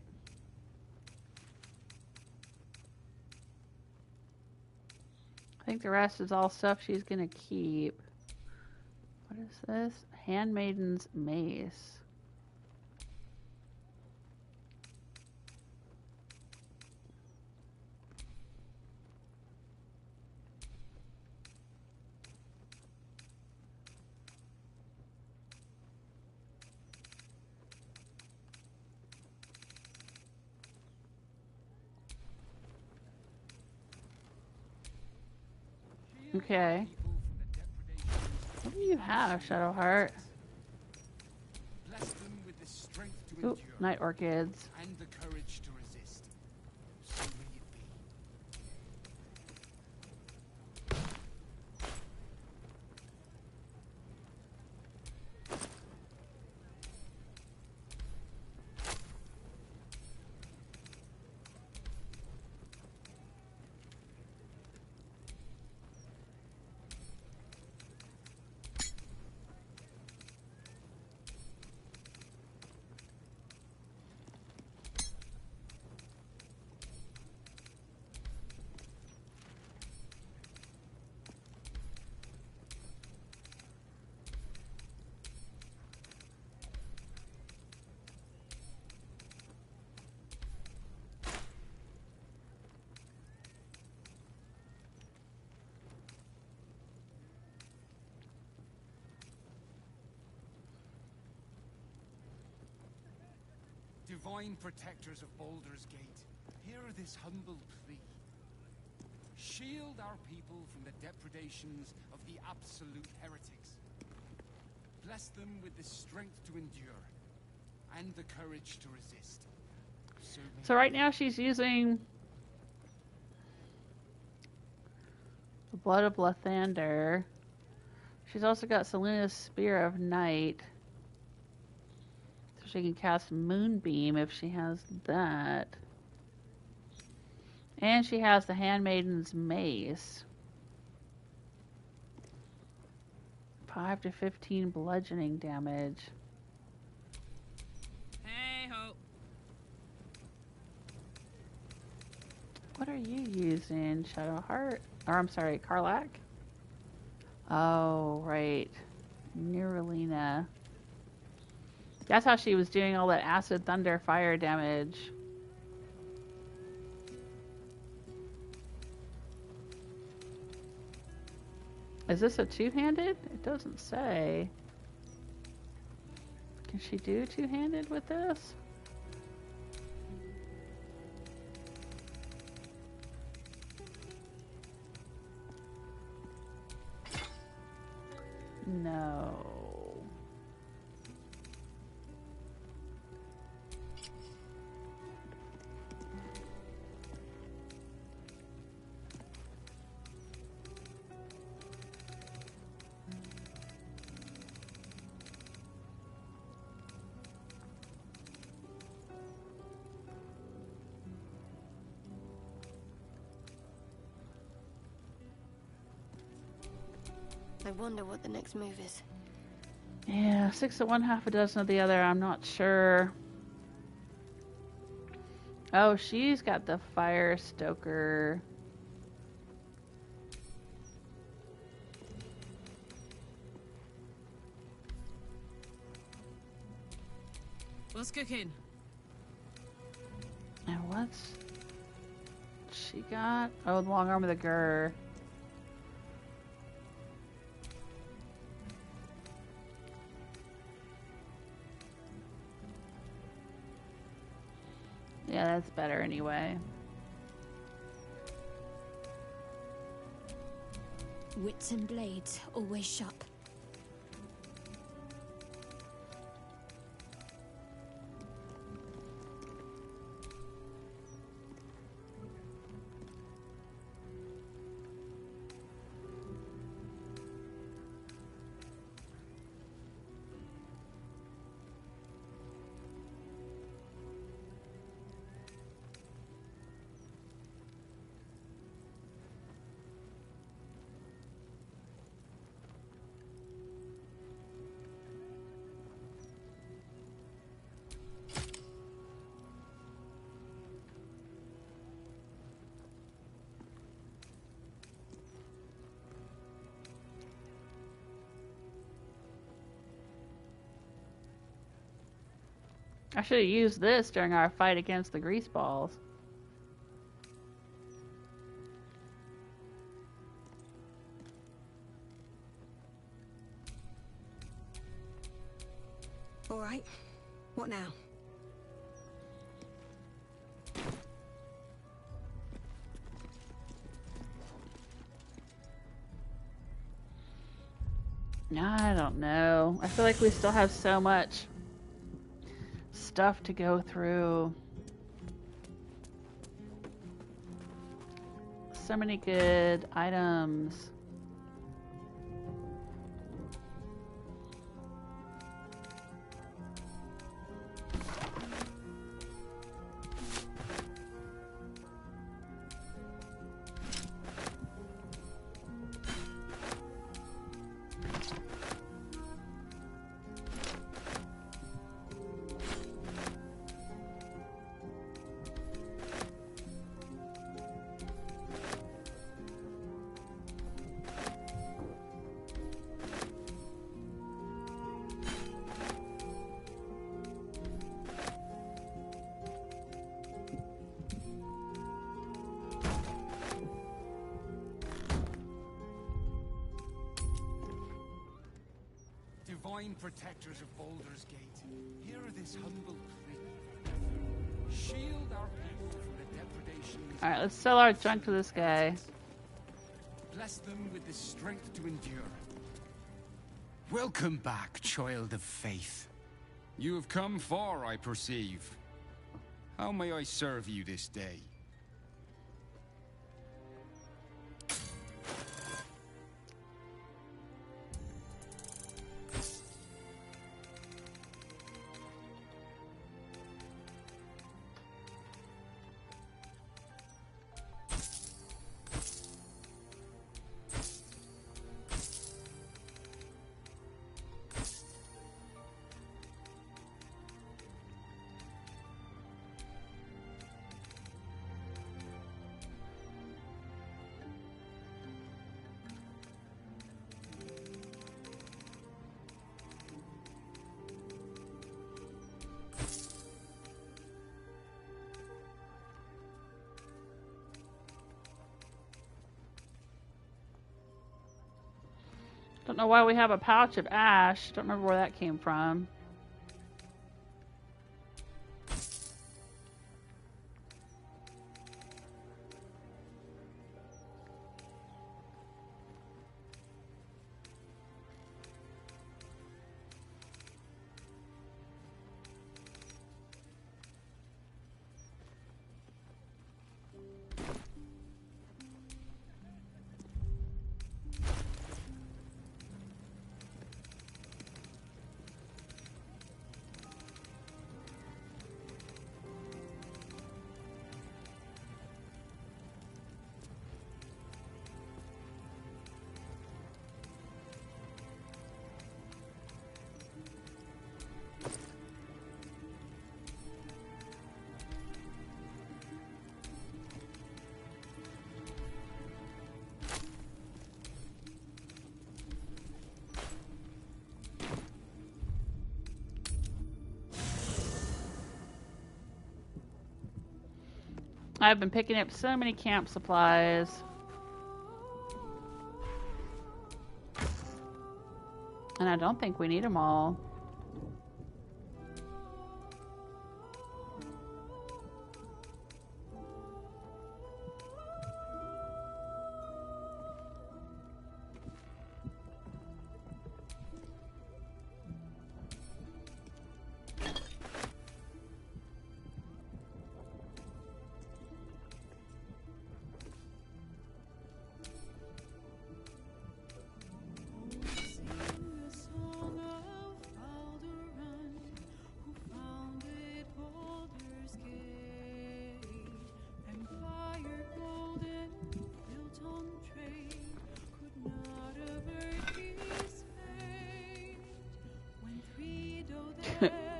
I think the rest is all stuff she's gonna keep. What is this? Handmaiden's Mace. Okay. What do you have, Shadowheart? Bless them with the strength to Ooh, endure night orchids. and the courage to resist. So may it be. Divine protectors of Baldur's Gate, hear this humble plea. Shield our people from the depredations of the absolute heretics. Bless them with the strength to endure and the courage to resist. So right now she's using the Blood of Lathander. She's also got Selena's Spear of Night. So she can cast Moonbeam if she has that. And she has the Handmaiden's Mace. 5 to 15 bludgeoning damage. Hey ho. What are you using? Shadowheart? Or I'm sorry, Karlach? Oh, right. Nirelina. That's how she was doing all that acid, thunder, fire damage. Is this a two-handed? It doesn't say. Can she do two-handed with this? No. I wonder what the next move is. Yeah, 6 of one, half a dozen of the other. I'm not sure. Oh, she's got the Fire Stoker. What's cooking? And what's she got? Oh, the long arm of the Gur. Yeah, that's better anyway. Wits and blades, always sharp. I should have used this during our fight against the grease balls. All right. What now? I don't know. I feel like we still have so much stuff to go through. So many good items. Divine protectors of Baldur's Gate, hear this humble plea. Shield our people from the depredations. Alright, let's sell our junk to this guy. Bless them with the strength to endure. Welcome back, child of faith. You have come far, I perceive. How may I serve you this day? Don't know why we have a pouch of ash. Don't remember where that came from. I've been picking up so many camp supplies. And I don't think we need them all.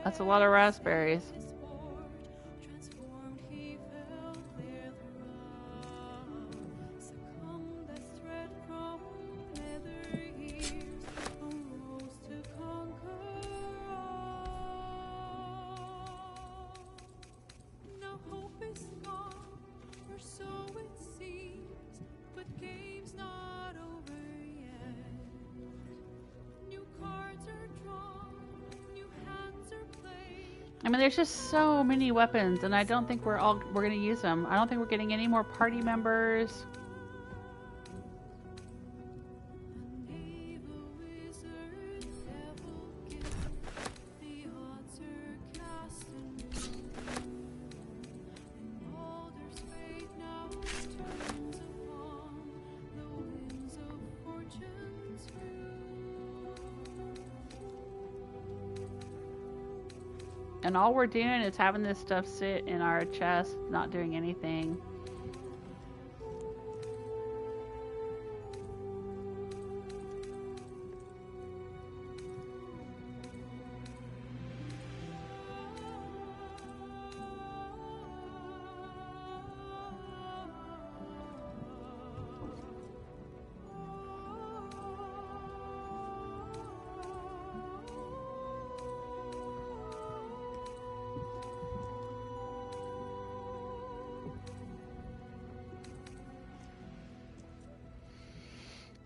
That's a lot of raspberries. I mean, there's just so many weapons, and I don't think we're gonna use them. I don't think we're getting any more party members. And all we're doing is having this stuff sit in our chest, not doing anything.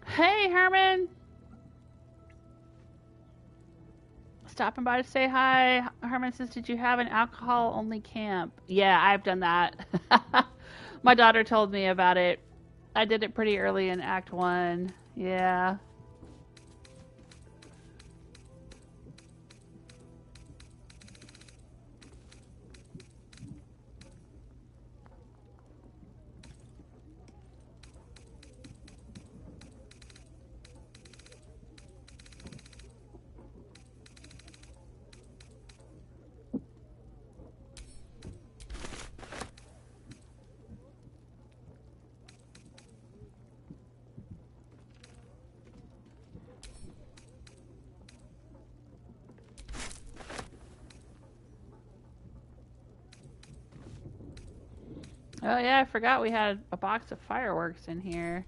Hey, Herman! stopping by to say hi. Herman says, did you have an alcohol-only camp? Yeah, I've done that. My daughter told me about it. I did it pretty early in Act 1. Yeah. Oh yeah, I forgot we had a box of fireworks in here.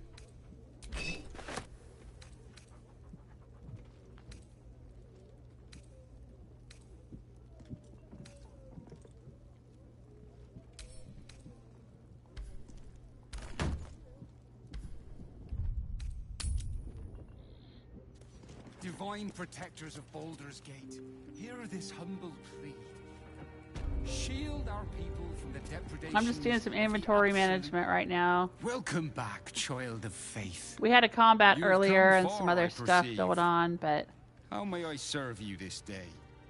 Divine protectors of Baldur's Gate, hear this humble plea. Shield our people from the depredations. I'm just doing some inventory management right now. Welcome back, child of faith. We had a combat You've earlier come and far, some other I stuff perceive. going on, but How may I serve you this day?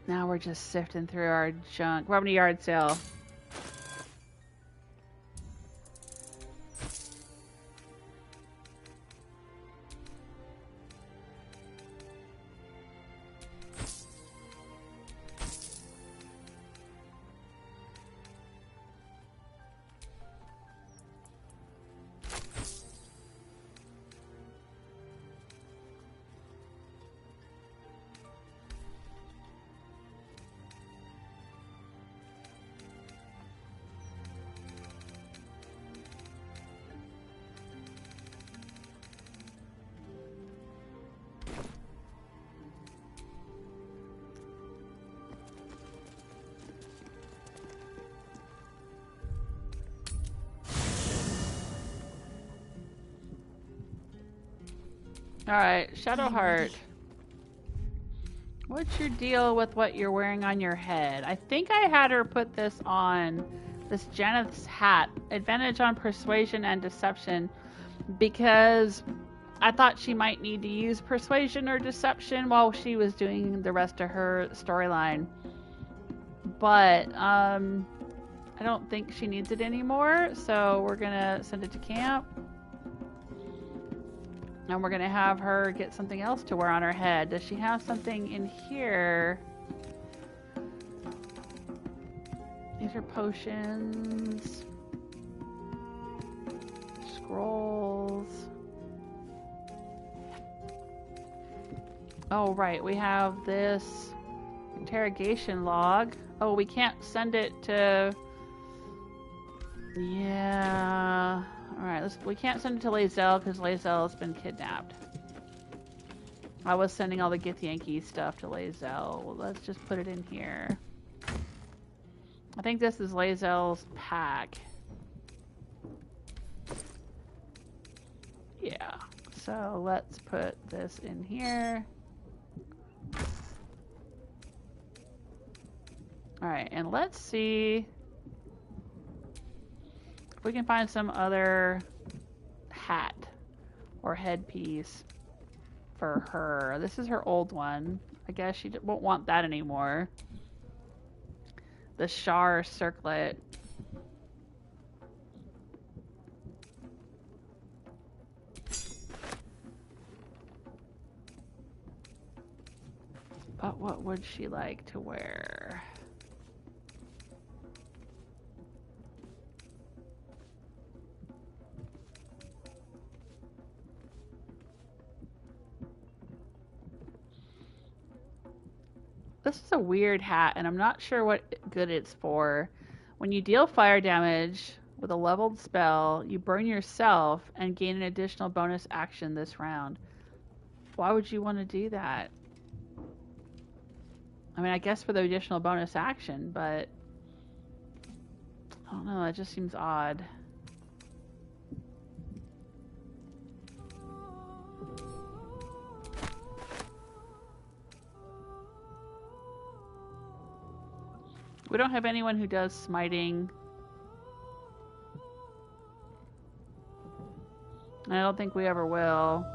now we're just sifting through our junk. We're having a yard sale. Alright, Shadowheart. What's your deal with what you're wearing on your head? I think I had her put this on, this Janeth's hat. Advantage on persuasion and deception, because I thought she might need to use persuasion or deception while she was doing the rest of her storyline. But, I don't think she needs it anymore, so we're gonna send it to camp. And we're gonna have her get something else to wear on her head. Does she have something in here? These are potions. Scrolls. Oh, right. We have this interrogation log. Oh, we can't send it to... Yeah... Alright, we can't send it to Lae'zel because Lae'zel has been kidnapped. I was sending all the Githyanki stuff to Lae'zel. Well, let's just put it in here. I think this is Lae'zel's pack. Yeah, so let's put this in here. Alright, and let's see if we can find some other hat or headpiece for her. This is her old one. I guess she won't want that anymore. The Shar circlet. But what would she like to wear? This is a weird hat, and I'm not sure what good it's for. When you deal fire damage with a leveled spell, you burn yourself and gain an additional bonus action this round. Why would you want to do that? I mean, I guess for the additional bonus action, but I don't know, it just seems odd. We don't have anyone who does smiting. I don't think we ever will.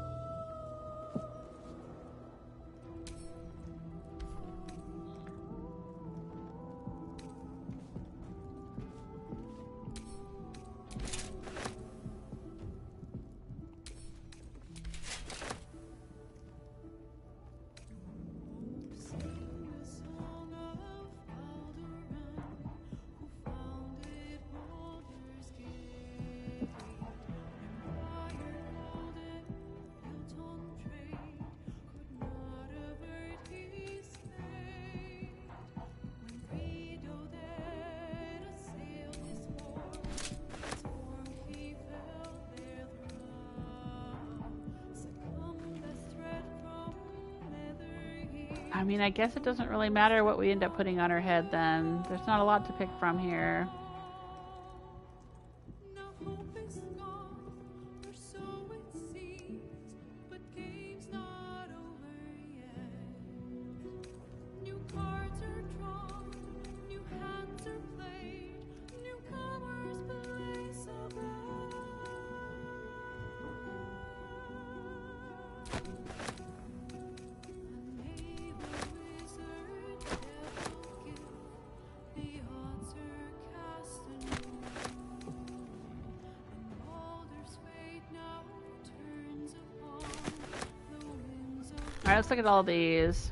I mean, I guess it doesn't really matter what we end up putting on her head then. There's not a lot to pick from here. Alright, let's look at all these.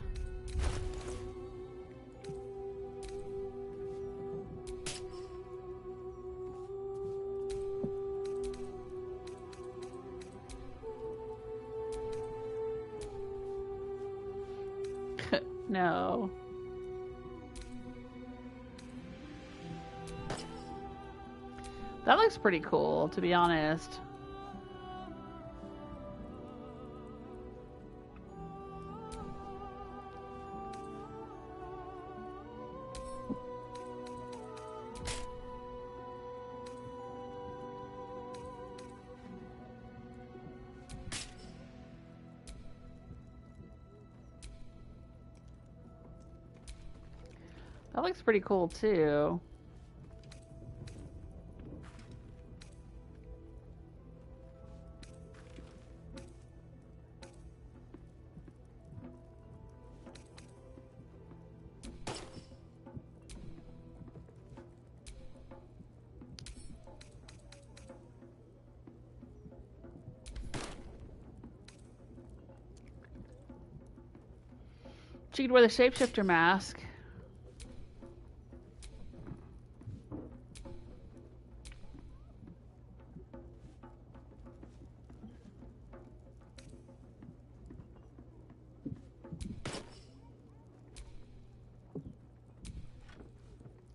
No. That looks pretty cool, to be honest. That looks pretty cool too. She could wear the shapeshifter mask.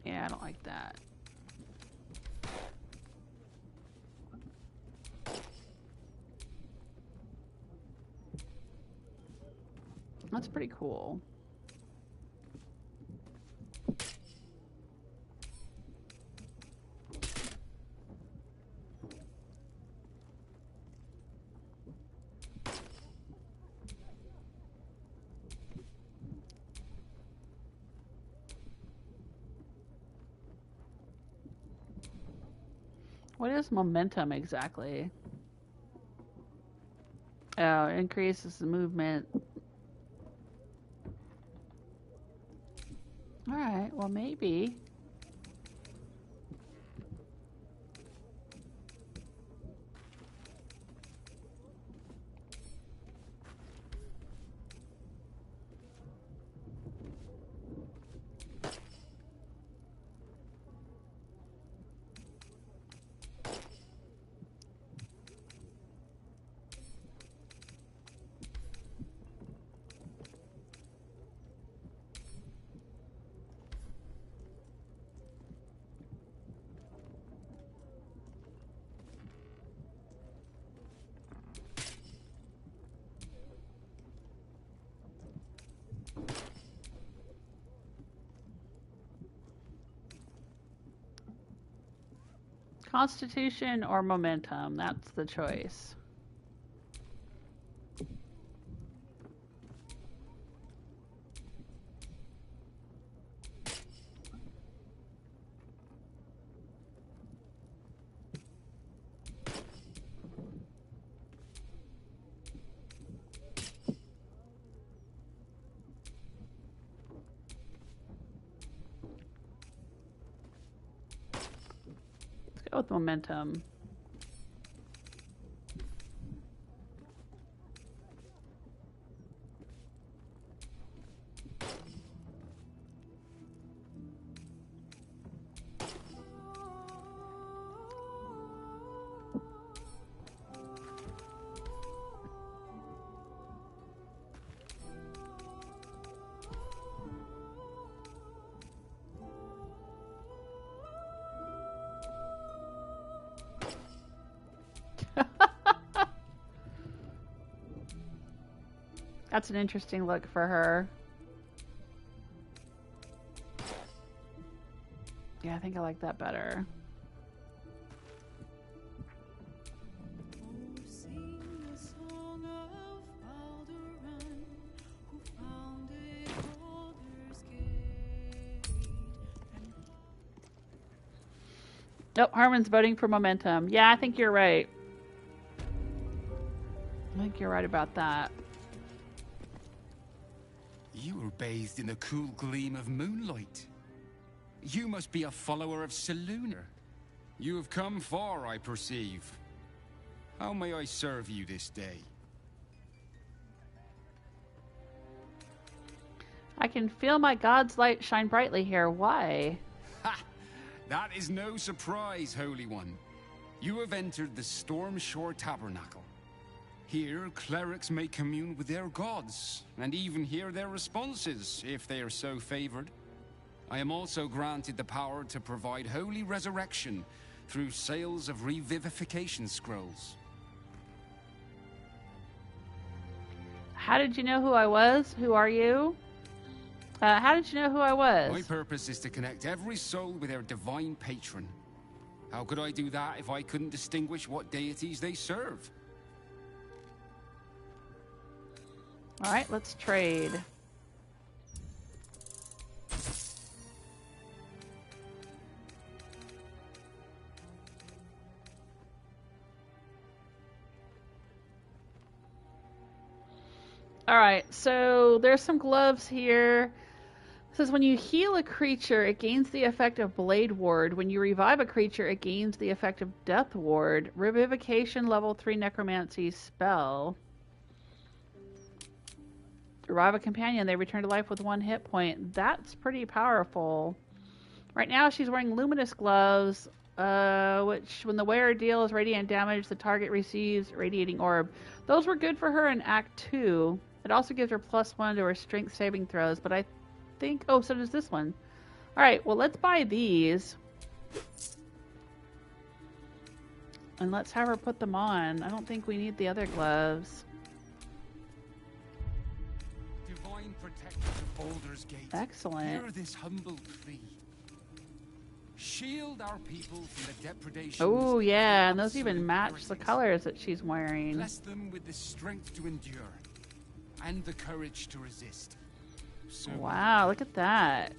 Yeah, I don't like that. That's pretty cool. What is momentum exactly? Oh, increases the movement. Alright, well maybe. Constitution or momentum, that's the choice. Go with momentum. That's an interesting look for her. Yeah, I think I like that better. Nope, Harmon's voting for momentum. Yeah, I think you're right. I think you're right about that. You were bathed in the cool gleam of moonlight. You must be a follower of Selûne. You have come far, I perceive. How may I serve you this day? I can feel my god's light shine brightly here. Why? Ha! That is no surprise, Holy One. You have entered the Stormshore Tabernacle. Here, clerics may commune with their gods, and even hear their responses, if they are so favored. I am also granted the power to provide holy resurrection through sales of revivification scrolls. How did you know who I was? Who are you? How did you know who I was? My purpose is to connect every soul with their divine patron. How could I do that if I couldn't distinguish what deities they serve? All right, let's trade. All right, so there's some gloves here. It says when you heal a creature, it gains the effect of Blade Ward. When you revive a creature, it gains the effect of Death Ward. Revivification level 3 necromancy spell. Revive a companion, they return to life with 1 hit point. That's pretty powerful. Right now she's wearing luminous gloves, which when the wearer deals radiant damage, the target receives radiating orb. Those were good for her in Act 2. It also gives her +1 to her strength saving throws, but I think... Oh, so does this one. Alright, well let's buy these. And let's have her put them on. I don't think we need the other gloves. Baldur's Gate. Excellent. Hear this humble plea. Shield our people from the depredations. Oh yeah, and those even match the colors that she's wearing. Bless them with the strength to endure and the courage to resist. So wow, look at that.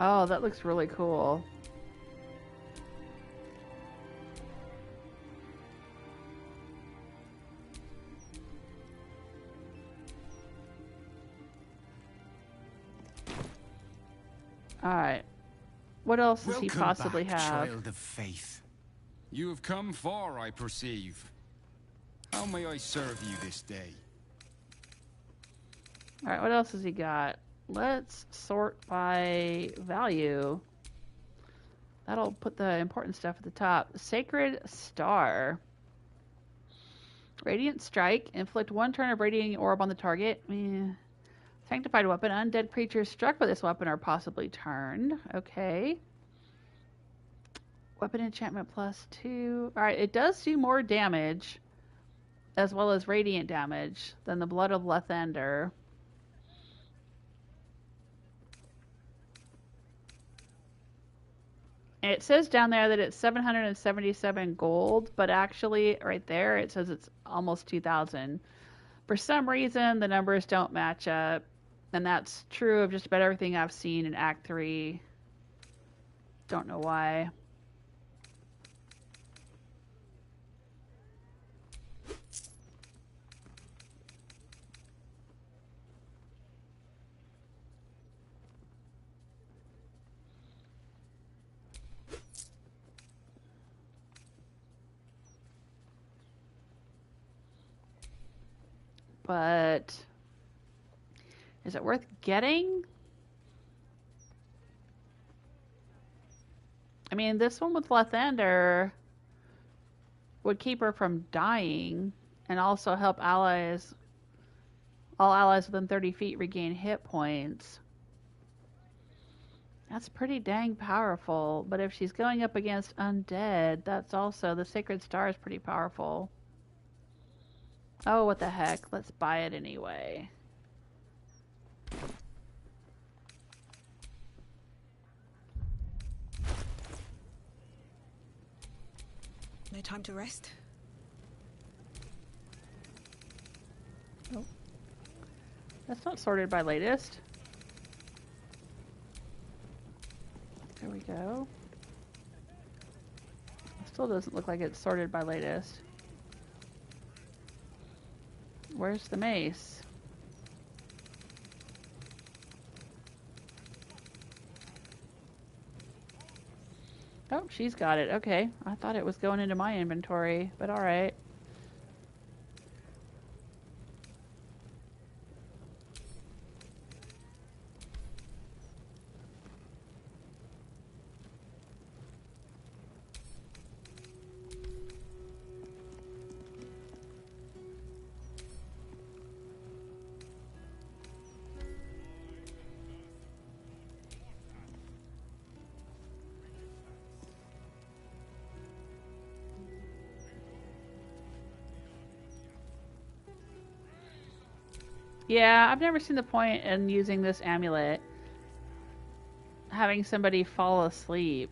Oh, that looks really cool. Alright. What else does he possibly have? Child of faith. You have come far, I perceive. How may I serve you this day? Alright, what else has he got? Let's sort by value. That'll put the important stuff at the top. Sacred Star. Radiant Strike. Inflict 1 turn of radiating orb on the target. Sanctified weapon. Undead creatures struck by this weapon are possibly turned. Okay. Weapon enchantment +2. Alright, it does do more damage, as well as radiant damage, than the Blood of Lethander. And it says down there that it's 777 gold, but actually, right there, it says it's almost 2,000. For some reason, the numbers don't match up. And that's true of just about everything I've seen in Act 3. Don't know why. But is it worth getting? I mean, this one with Lathander would keep her from dying and also help allies, all allies within 30 feet regain hit points. That's pretty dang powerful. But if she's going up against undead, that's also, the Sacred Star is pretty powerful. Oh, what the heck. Let's buy it anyway. No time to rest? Oh. That's not sorted by latest. There we go. It still doesn't look like it's sorted by latest. Where's the mace? Oh, she's got it. Okay. I thought it was going into my inventory, but alright. Yeah, I've never seen the point in using this amulet. Having somebody fall asleep.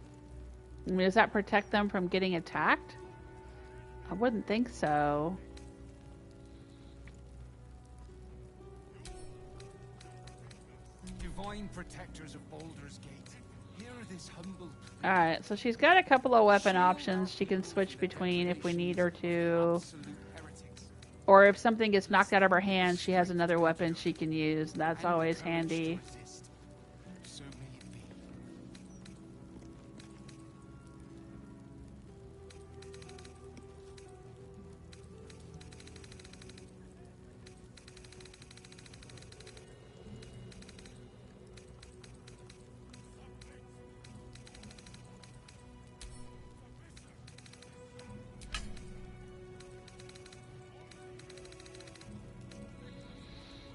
I mean, does that protect them from getting attacked? I wouldn't think so. Divine protectors of Baldur's Gate, hear this humble plea. Alright, so she's got a couple of weapon options she can switch between if we need her to. Or if something gets knocked out of her hand, she has another weapon she can use. That's always handy.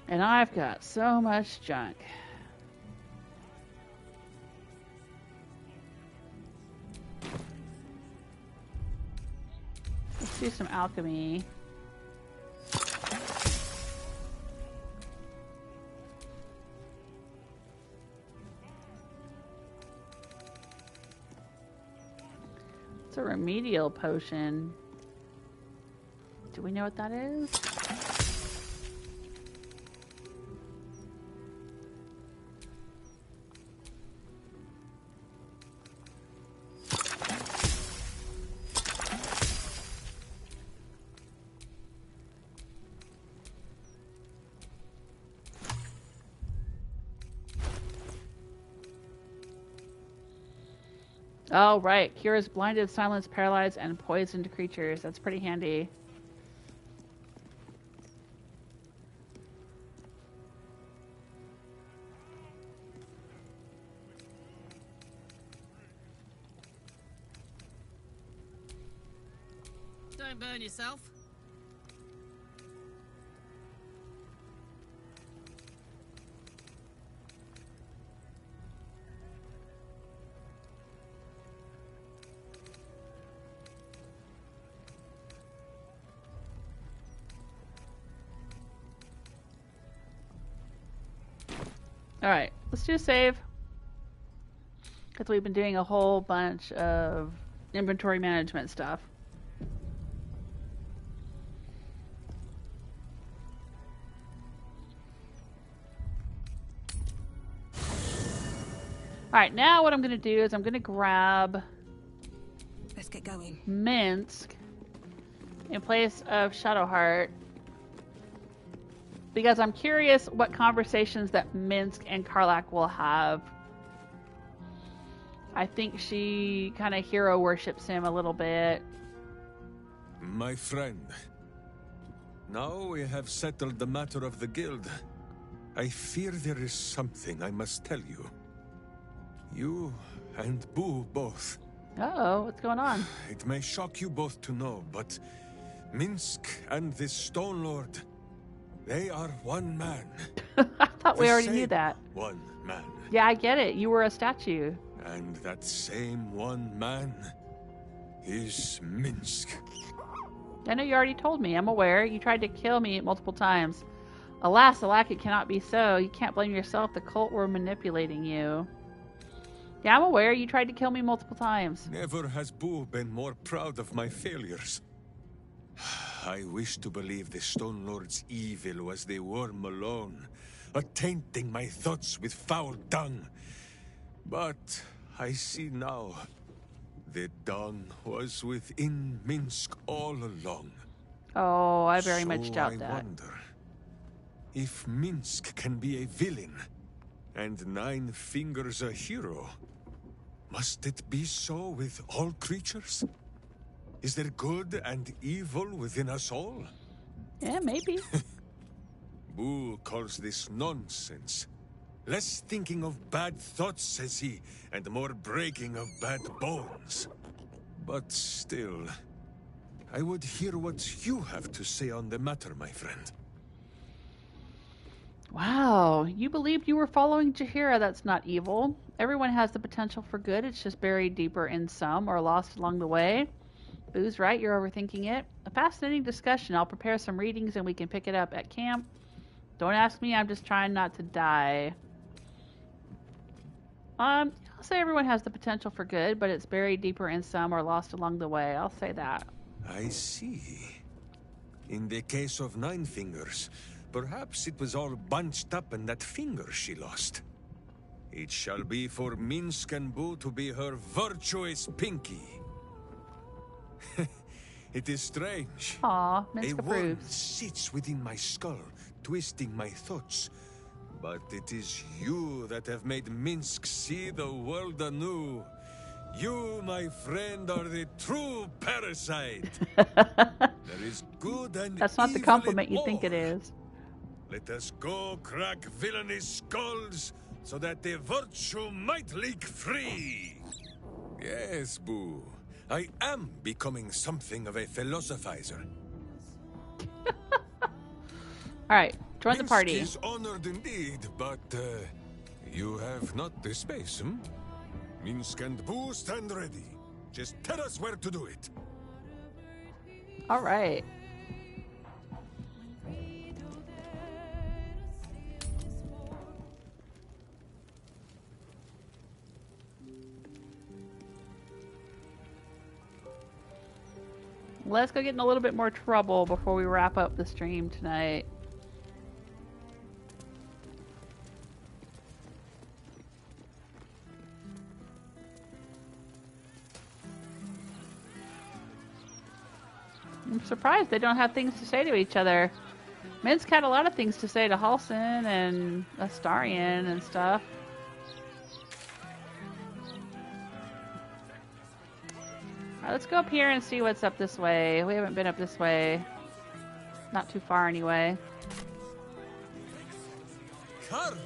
And I've got so much junk. Let's do some alchemy. It's a remedial potion. Do we know what that is? Oh, right. Cures blinded, silenced, paralyzed, and poisoned creatures. That's pretty handy. Don't burn yourself. Alright, let's do a save. Because we've been doing a whole bunch of inventory management stuff. Alright, now what I'm going to do is I'm going to grab... Let's get going. Minsc in place of Shadowheart. Because I'm curious what conversations that Minsc and Karlach will have. I think she kind of hero worships him a little bit. My friend, Now we have settled the matter of the guild. I fear there is something I must tell you. You and Boo both. Uh-oh, what's going on? It may shock you both to know, but Minsc and this Stone Lord, they are one man. I thought we The already knew same that. One man. Yeah, I get it. You were a statue. And that same one man is Minsc. I know you already told me. I'm aware. You tried to kill me multiple times. Alas, alack, it cannot be so. You can't blame yourself. The cult were manipulating you. Yeah, I'm aware. You tried to kill me multiple times. Never has Boo been more proud of my failures. I wish to believe the Stone Lord's evil was the worm alone, attainting my thoughts with foul dung. But I see now, the dung was within Minsc all along. Oh, I very much doubt I that. wonder if Minsc can be a villain, and Nine Fingers a hero. Must it be so with all creatures? Is there good and evil within us all? Yeah, maybe. Boo calls this nonsense. Less thinking of bad thoughts, says he, and more breaking of bad bones. But still, I would hear what you have to say on the matter, my friend. Wow, you believed you were following Jaheira. That's not evil. Everyone has the potential for good. It's just buried deeper in some or lost along the way. Boo's right, you're overthinking it. A fascinating discussion. I'll prepare some readings and we can pick it up at camp. Don't ask me, I'm just trying not to die. I'll say everyone has the potential for good, but it's buried deeper in some or lost along the way. I'll say that. I see. In the case of Nine Fingers, perhaps it was all bunched up in that finger she lost. It shall be for Minsc and Boo to be her virtuous pinky. It is strange. Aw, Minsc A worm approves. sits within my skull, twisting my thoughts. But it is you that have made Minsc see the world anew. You, my friend, are the true parasite. There is good and That's not the evil compliment in you think it all. is. Let us go crack villainous skulls, so that the virtue might leak free. Yes, Boo. I am becoming something of a philosophizer. Alright, join the party. Minsc is honored indeed, but you have not the space, hmm? Minsc and Boo stand ready. Just tell us where to do it. Alright. Let's go get in a little bit more trouble before we wrap up the stream tonight. I'm surprised they don't have things to say to each other. Minsc had a lot of things to say to Halsin and Astarion and stuff. Alright, let's go up here and see what's up this way. We haven't been up this way. Not too far anyway. Karlach,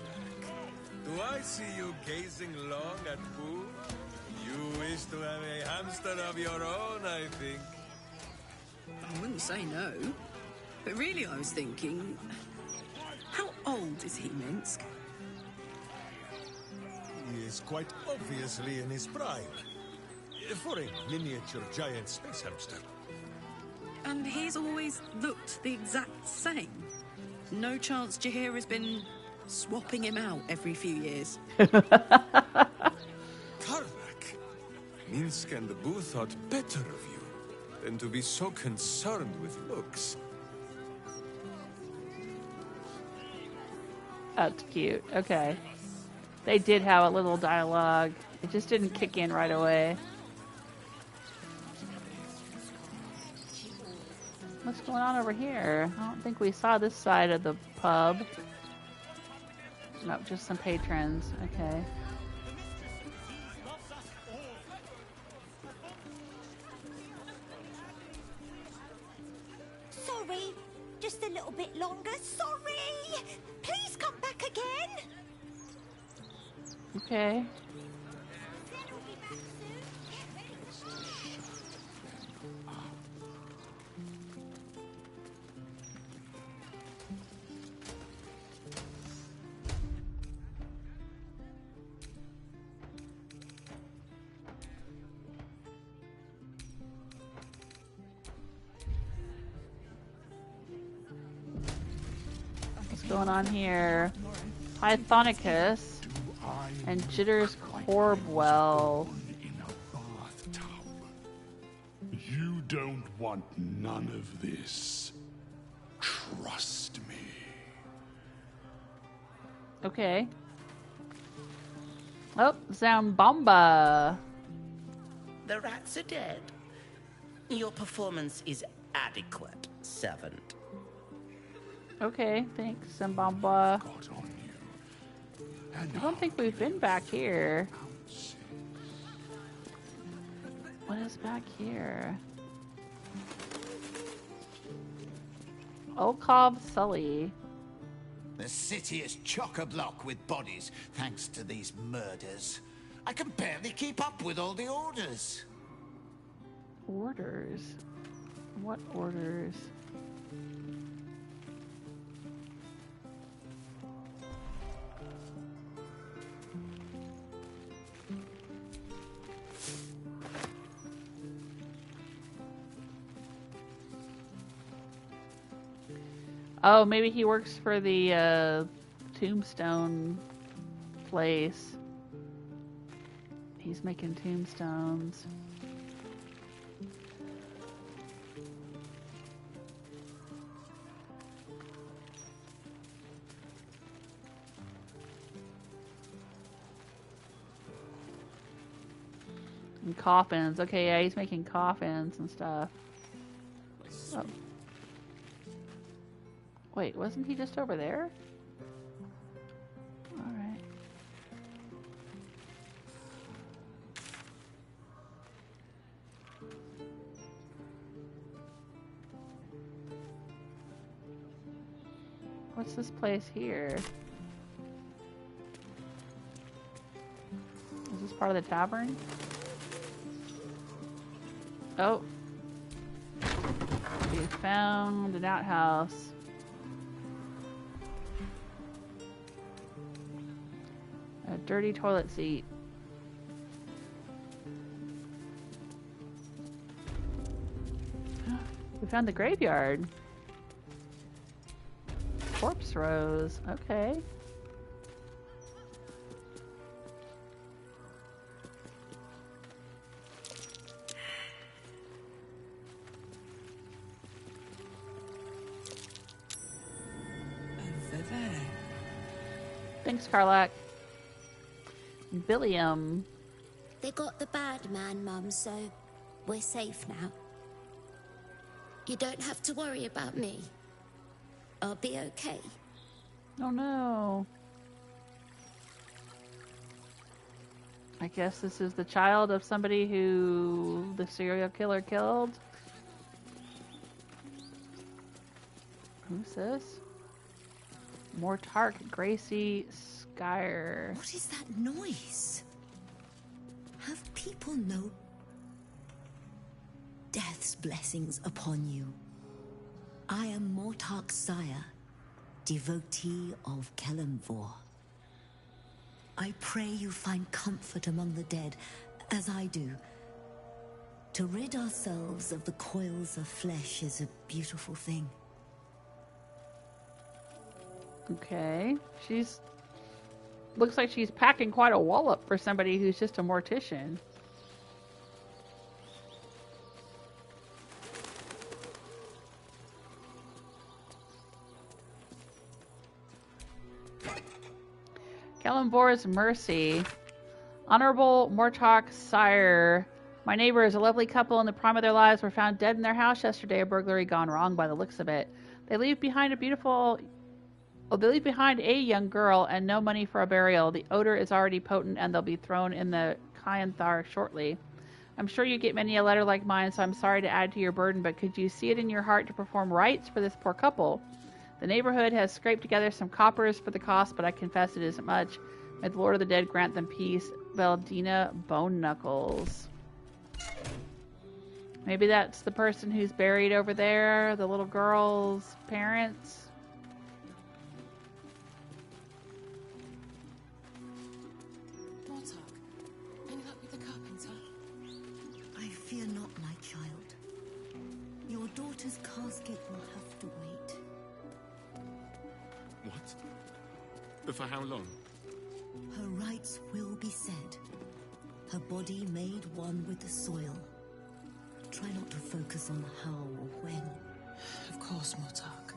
do I see you gazing long at Boo? You wish to have a hamster of your own, I think. I wouldn't say no. But really I was thinking, how old is he, Minsc? He is quite obviously in his prime. For a miniature giant space hamster. And he's always looked the exact same. No chance Jaheira's been swapping him out every few years. Karlach, Minsc and Boo thought better of you than to be so concerned with looks. That's cute. Okay. They did have a little dialogue. It just didn't kick in right away. What's going on over here? I don't think we saw this side of the pub. Nope, just some patrons. Okay. Sorry, just little bit longer. Sorry! Please come back again! Okay. What's going on here? Pythonicus and Jitter's Corbwell. You don't want none of this. Trust me. Okay. Oh, Zambomba. The rats are dead. Your performance is adequate, servant. Okay, thanks, Zambomba. I don't think we've been back here. What is back here? Olcov Sully. The city is chock-a-block with bodies, thanks to these murders. I can barely keep up with all the orders. Orders? What orders? Oh, maybe he works for the tombstone place. He's making tombstones. And coffins. Okay, yeah, he's making coffins and stuff. Oh. Wait, wasn't he just over there? Alright. What's this place here? Is this part of the tavern? Oh. We found an outhouse. A dirty toilet seat. We found the graveyard. Corpse rose. Okay. Over there. Thanks, Karlach. Billiam. They got the bad man, Mum, so we're safe now. You don't have to worry about me. I'll be okay. Oh no. I guess this is the child of somebody who the serial killer killed. Who's this? Mortark Gracie Skyer. What is that noise? Have people no death's blessings upon you? I am Mortark's sire, devotee of Kelemvor. I pray you find comfort among the dead, as I do. To rid ourselves of the coils of flesh is a beautiful thing. Okay. She's... looks like she's packing quite a wallop for somebody who's just a mortician. Kelemvor's Mercy. Honorable Mortark Sire. My neighbor is a lovely couple in the prime of their lives were found dead in their house yesterday, a burglary gone wrong by the looks of it. They leave behind a young girl and no money for a burial. The odor is already potent and they'll be thrown in the Kyanthar shortly. I'm sure you get many a letter like mine, so I'm sorry to add to your burden, but could you see it in your heart to perform rites for this poor couple? The neighborhood has scraped together some coppers for the cost, but I confess it isn't much. May the Lord of the Dead grant them peace. Veldina Bone Knuckles. Maybe that's the person who's buried over there, the little girl's parents. Any luck with the carpenter? I fear not, my child. Your daughter's casket will have to wait. What? For how long? Her rites will be said. Her body made one with the soil. Try not to focus on how or when. Of course, Mortark.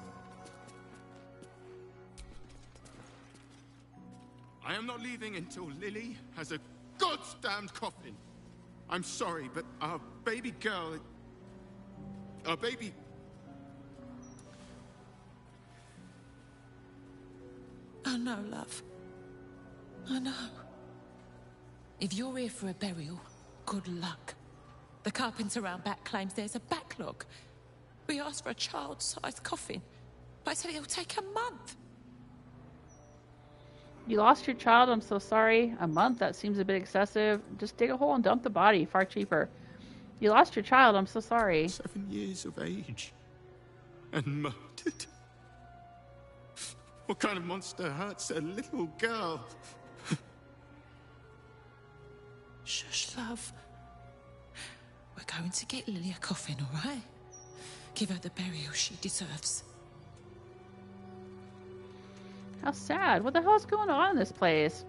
I am not leaving until Lily has a goddamned coffin. I'm sorry, but our baby girl... Our baby... I know, love. I know. If you're here for a burial, good luck. The carpenter around back claims there's a backlog. We asked for a child-sized coffin, but I said it'll take a month. You lost your child, I'm so sorry. A month? That seems a bit excessive. Just dig a hole and dump the body. Far cheaper. You lost your child, I'm so sorry. 7 years of age. And murdered. What kind of monster hurts a little girl? Shush, love. We're going to get Lily a coffin, all right? Give her the burial she deserves. How sad. What the hell is going on in this place?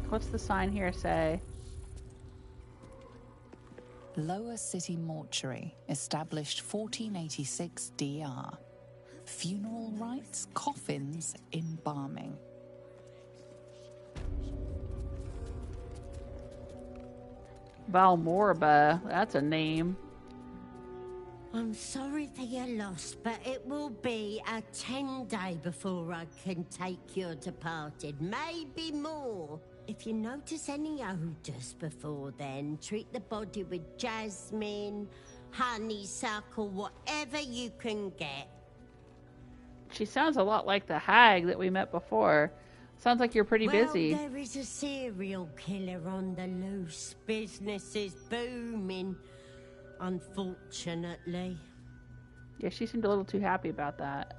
What's the sign here say? Lower City Mortuary, established 1486 DR. Funeral rites, coffins, embalming. Valmorba, that's a name. I'm sorry for your loss, but it will be a 10-day before I can take your departed. Maybe more. If you notice any odours before then, treat the body with jasmine, honeysuckle, whatever you can get. She sounds a lot like the hag that we met before. Sounds like you're pretty busy. Well, there is a serial killer on the loose. Business is booming, unfortunately. Yeah, she seemed a little too happy about that.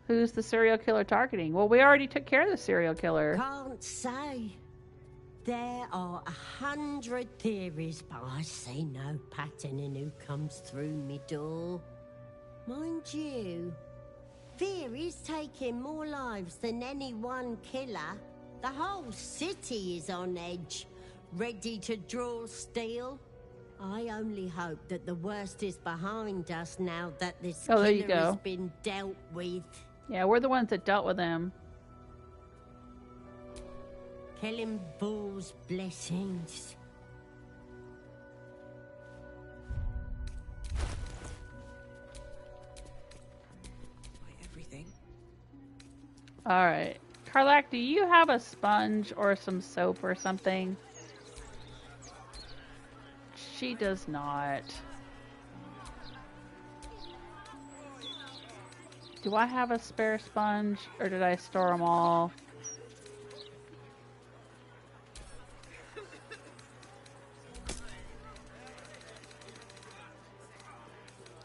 Who's the serial killer targeting? Well, we already took care of the serial killer. Can't say. There are 100 theories, but I see no pattern in who comes through me door. Mind you, Fear is taking more lives than any one killer. The whole city is on edge, ready to draw steel. I only hope that the worst is behind us now that this there you killer go. has been dealt with. Yeah, we're the ones that dealt with him. Killing Bull's blessings. Everything. All right. Karlach, do you have a sponge or some soap or something? She does not. Do I have a spare sponge, or did I store them all?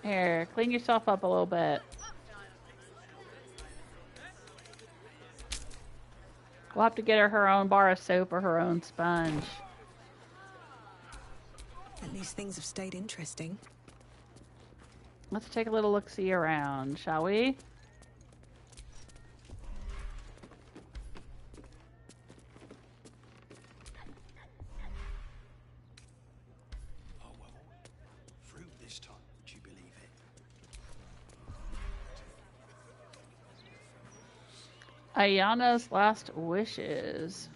Here, clean yourself up a little bit. We'll have to get her own bar of soap or her own sponge. At least things have stayed interesting. Let's take a little look-see around, shall we? Oh, well, fruit this time, would you believe it? Ayana's last wishes.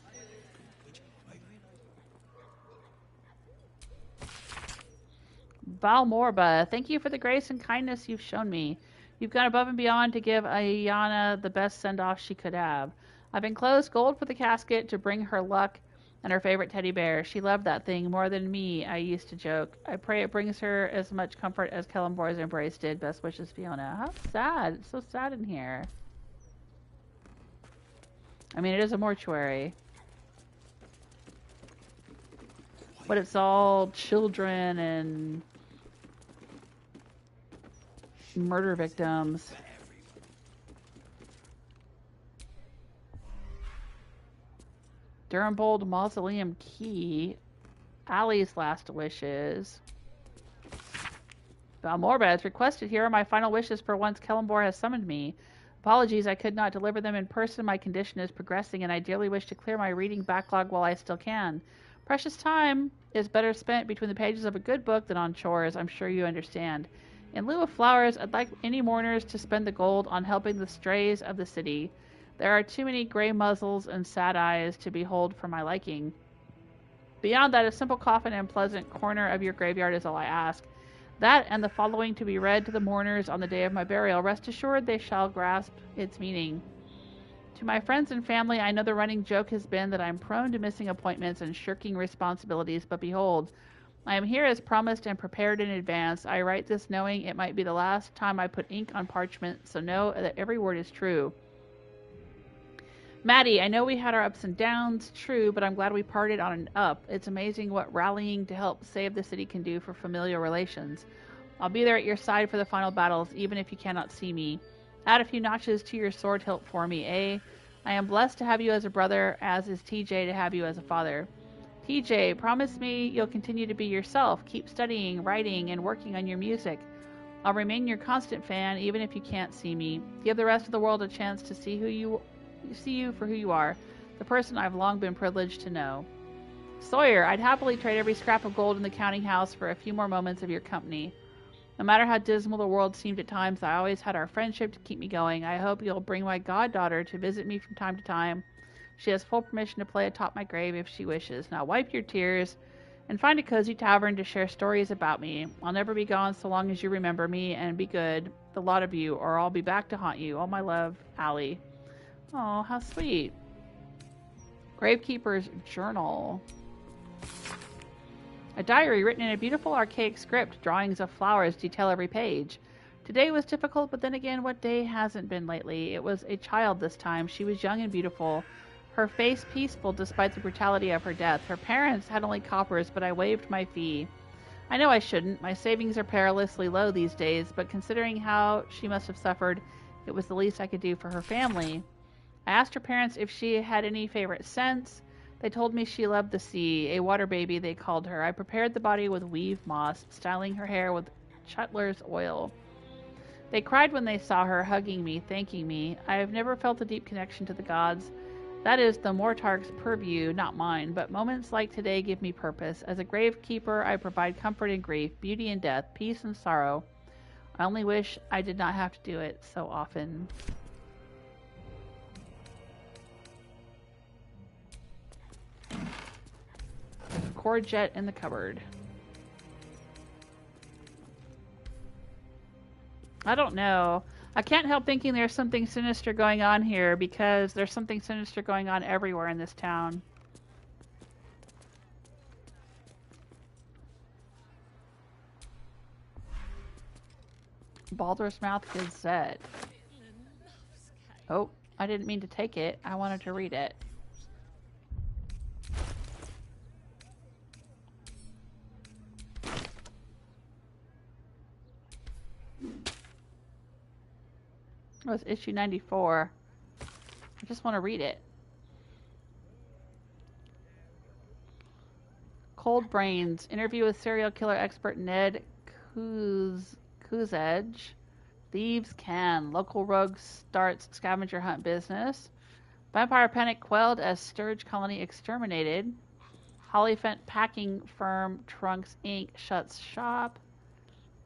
Valmorba, thank you for the grace and kindness you've shown me. You've gone above and beyond to give Ayana the best send-off she could have. I've enclosed gold for the casket to bring her luck and her favorite teddy bear. She loved that thing more than me, I used to joke. I pray it brings her as much comfort as Kelembor's embrace did. Best wishes, Fiona. How sad. It's so sad in here. I mean, it is a mortuary. But it's all children and murder victims. Durinbold Mausoleum key. Aelis' last wishes. Valmorba has requested, here are my final wishes for once Kelemvor has summoned me. Apologies, I could not deliver them in person. My condition is progressing, and I dearly wish to clear my reading backlog while I still can. Precious time is better spent between the pages of a good book than on chores, I'm sure you understand. In lieu of flowers, I'd like any mourners to spend the gold on helping the strays of the city. There are too many gray muzzles and sad eyes to behold for my liking. Beyond that, a simple coffin and pleasant corner of your graveyard is all I ask. That and the following to be read to the mourners on the day of my burial. Rest assured they shall grasp its meaning. To my friends and family, I know the running joke has been that I'm prone to missing appointments and shirking responsibilities, but behold, I am here as promised and prepared in advance. I write this knowing it might be the last time I put ink on parchment, so know that every word is true. Maddie, I know we had our ups and downs, true, but I'm glad we parted on an up. It's amazing what rallying to help save the city can do for familial relations. I'll be there at your side for the final battles, even if you cannot see me. Add a few notches to your sword hilt for me, eh? I am blessed to have you as a brother, as is TJ to have you as a father. TJ, promise me you'll continue to be yourself. Keep studying, writing, and working on your music. I'll remain your constant fan, even if you can't see me. Give the rest of the world a chance to see you for who you are, the person I've long been privileged to know. Sawyer, I'd happily trade every scrap of gold in the counting house for a few more moments of your company. No matter how dismal the world seemed at times, I always had our friendship to keep me going. I hope you'll bring my goddaughter to visit me from time to time. She has full permission to play atop my grave if she wishes. Now wipe your tears and find a cozy tavern to share stories about me. I'll never be gone so long as you remember me, and be good, the lot of you, or I'll be back to haunt you. All my love, Allie. Oh, how sweet. Gravekeeper's Journal. A diary written in a beautiful archaic script. Drawings of flowers detail every page. Today was difficult, but then again, what day hasn't been lately? It was a child this time. She was young and beautiful. Her face peaceful despite the brutality of her death. Her parents had only coppers, but I waived my fee. I know I shouldn't. My savings are perilously low these days, but considering how she must have suffered, it was the least I could do for her family. I asked her parents if she had any favorite scents. They told me she loved the sea, a water baby they called her. I prepared the body with weave moss, styling her hair with Chutler's oil. They cried when they saw her, hugging me, thanking me. I have never felt a deep connection to the gods. That is the Mortarch's purview, not mine, but moments like today give me purpose. As a gravekeeper, I provide comfort in grief, beauty in death, peace and sorrow. I only wish I did not have to do it so often. Courgette in the cupboard. I don't know. I can't help thinking there's something sinister going on here, because there's something sinister going on everywhere in this town. Baldur's Mouth Gazette. Oh, I didn't mean to take it. I wanted to read it. Oh, it's issue 94. I just want to read it. Cold Brains. Interview with serial killer expert Ned Kuzedge. Thieves can. Local rogue starts scavenger hunt business. Vampire panic quelled as Sturge colony exterminated. Hollyfent packing firm Trunks Inc. shuts shop.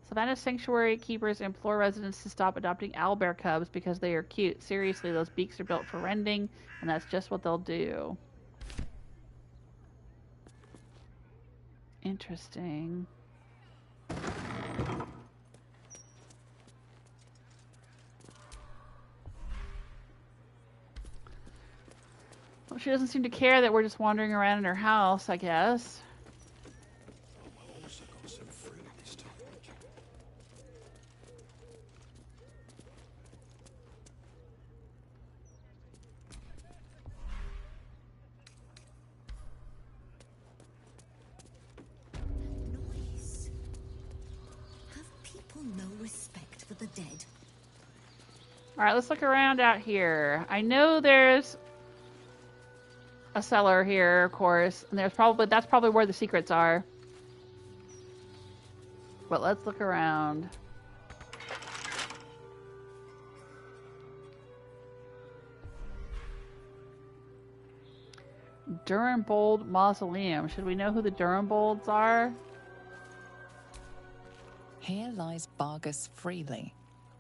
Savannah Sanctuary keepers implore residents to stop adopting owlbear cubs because they are cute. Seriously, those beaks are built for rending, and that's just what they'll do. Interesting. she doesn't seem to care that we're just wandering around in her house, I guess. Noise. Have people no respect for the dead? Alright, let's look around out here. I know there's a cellar here, of course, and that's probably where the secrets are. But let's look around. Durinbold Mausoleum. Should we know who the Durinbolds are? Here lies Bargus freely.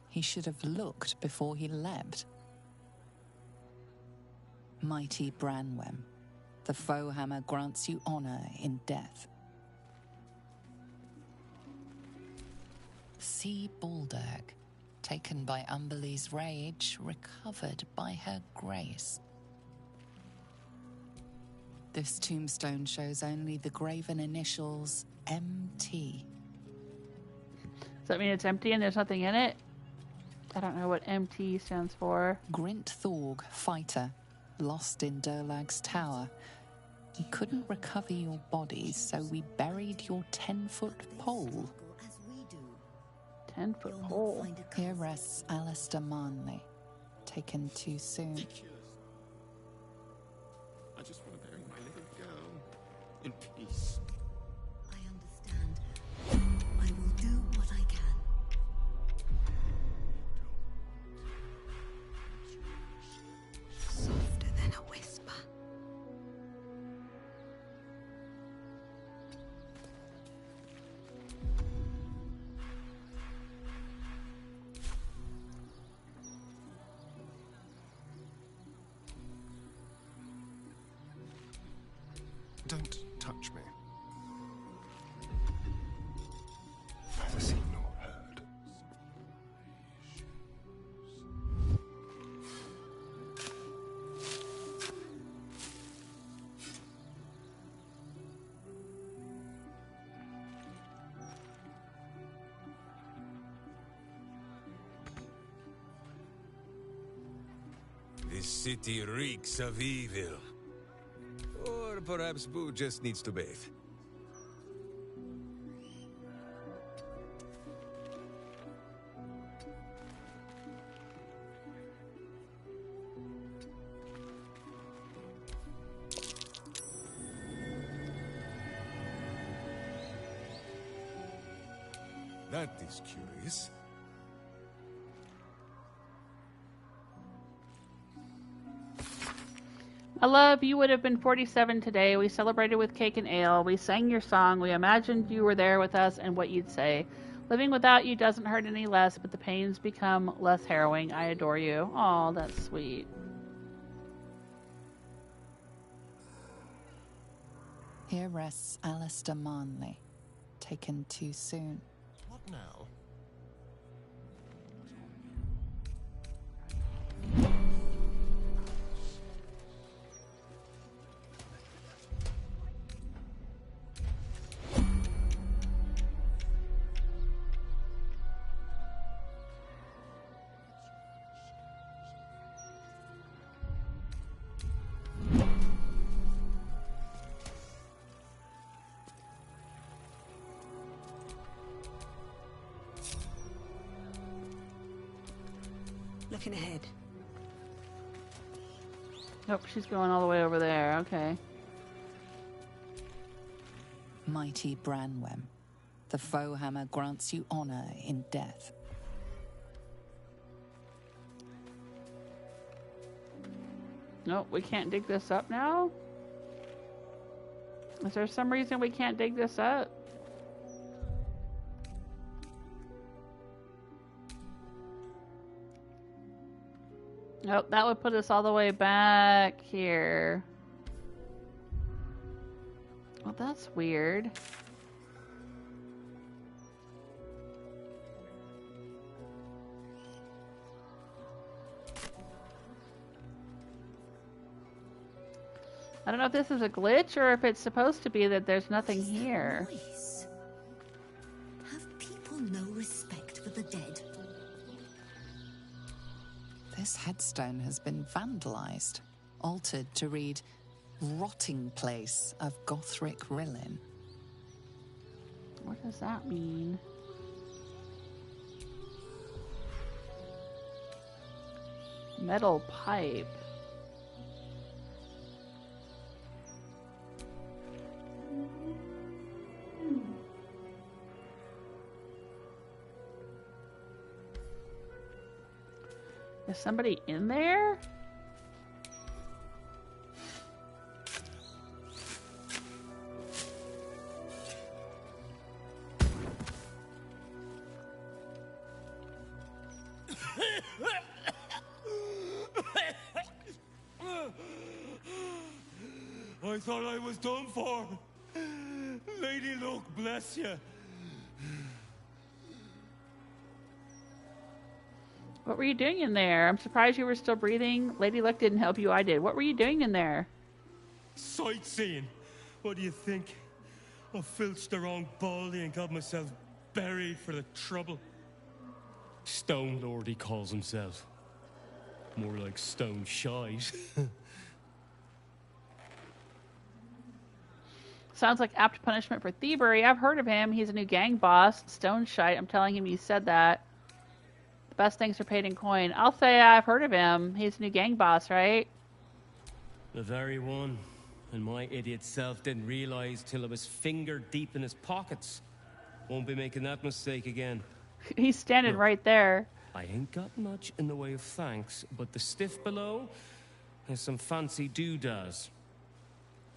He should have looked before he leapt. Mighty Branwem, the foe hammer grants you honor in death. See Baldur, taken by Umberlee's rage, recovered by her grace. This tombstone shows only the graven initials MT. Does that mean it's empty and there's nothing in it? I don't know what MT stands for. Grint Thorg, fighter, lost in Durlag's tower. He couldn't recover your bodies, so we buried your 10-foot pole. 10-foot pole? Here rests Alistair Manley, taken too soon. I just want to bury my little girl in peace. I understand. I will do what I can. Softer than a whisper. Don't touch me. Neither seen nor heard. This city reeks of evil. Or perhaps Boo just needs to bathe. That is curious. My love, you would have been 47 today. We celebrated with cake and ale. We sang your song. We imagined you were there with us and what you'd say. Living without you doesn't hurt any less, but the pains become less harrowing. I adore you. Oh, that's sweet. Here rests Alistair Manley, taken too soon. What now? Looking ahead. Nope, she's going all the way over there. Okay. Mighty Branwem, the foe hammer grants you honor in death. Nope, we can't dig this up now? Is there some reason we can't dig this up? Nope, that would put us all the way back here. Well, that's weird. I don't know if this is a glitch or if it's supposed to be that there's nothing here. Voice? Have people no respect for the dead? This headstone has been vandalized, altered to read Rotting Place of Gothric Rillyn. What does that mean? Metal pipe. Is somebody in there? I thought I was done for. Lady Luck, bless you. What were you doing in there? I'm surprised you were still breathing. Lady Luck didn't help you, I did. What were you doing in there? Sightseeing. What do you think? I filched the wrong baldy and got myself buried for the trouble. Stone Lord, he calls himself. More like stone shite. Sounds like apt punishment for thievery. I've heard of him. He's a new gang boss. Stone shite. I'm telling him you said that. The best things are paid in coin. I'll say I've heard of him. He's a new gang boss, right? The very one. And my idiot self didn't realize till I was finger deep in his pockets. Won't be making that mistake again. He's standing right there. I ain't got much in the way of thanks, but the stiff below has some fancy doodads.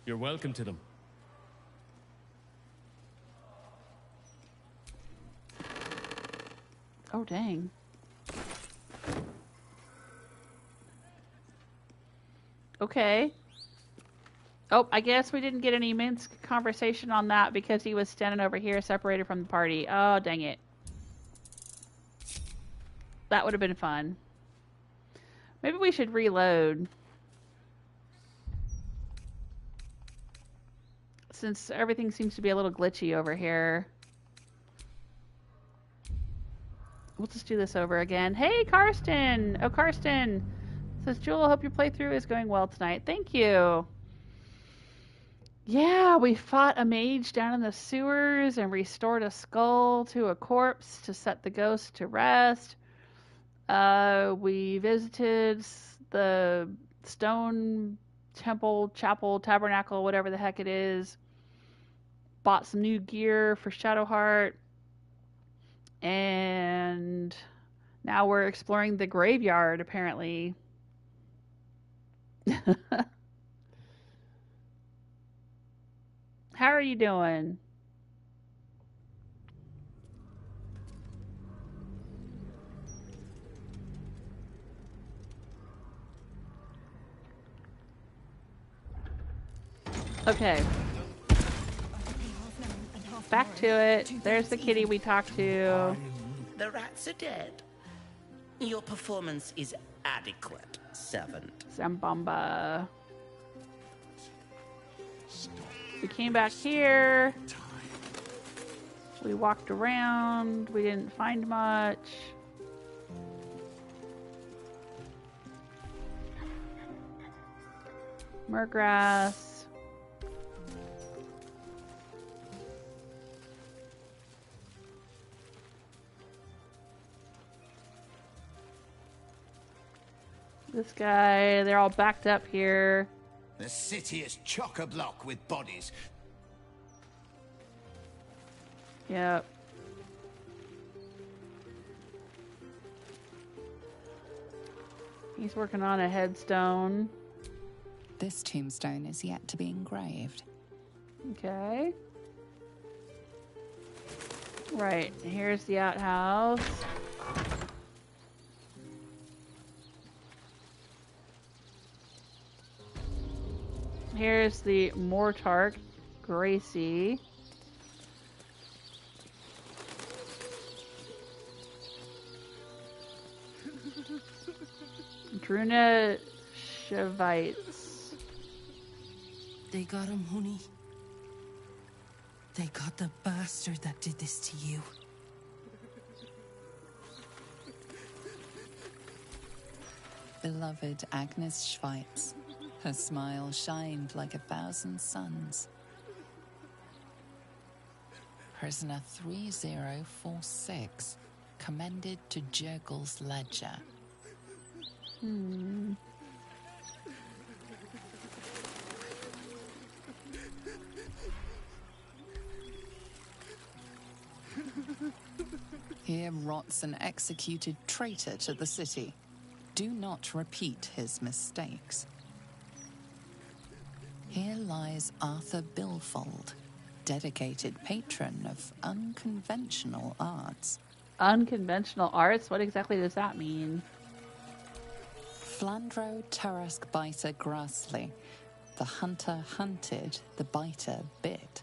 You're welcome to them. Oh, dang. Okay. Oh, I guess we didn't get any Minsc conversation on that because he was standing over here separated from the party. Oh, dang it. That would have been fun. Maybe we should reload. Since everything seems to be a little glitchy over here. We'll just do this over again. Hey, Karsten! Oh, Karsten! Says, Jewel, I hope your playthrough is going well tonight. Thank you. Yeah, we fought a mage down in the sewers and restored a skull to a corpse to set the ghost to rest. We visited the stone temple, chapel, tabernacle, whatever the heck it is. Bought some new gear for Shadowheart. And now we're exploring the graveyard, apparently. How are you doing? Okay. Back to it. There's the kitty we talked to. The rats are dead. Your performance is adequate, servant. Zambamba. We came back here. We walked around. We didn't find much. Murgrass. This guy, they're all backed up here. The city is chock-a-block with bodies. Yep. He's working on a headstone. This tombstone is yet to be engraved. Okay. Right, here's the outhouse. Here's the Mortark, Gracie. Druna Shavites. They got him, honey. They got the bastard that did this to you. Beloved Agnes Schweitz. Her smile shined like 1,000 suns. Prisoner 3046, commended to Jurgel's ledger. Here rots an executed traitor to the city. Do not repeat his mistakes. Here lies Arthur Bilfold, dedicated patron of unconventional arts. Unconventional arts? What exactly does that mean? Flandro Tarask Biter Grassley. The hunter hunted, the biter bit.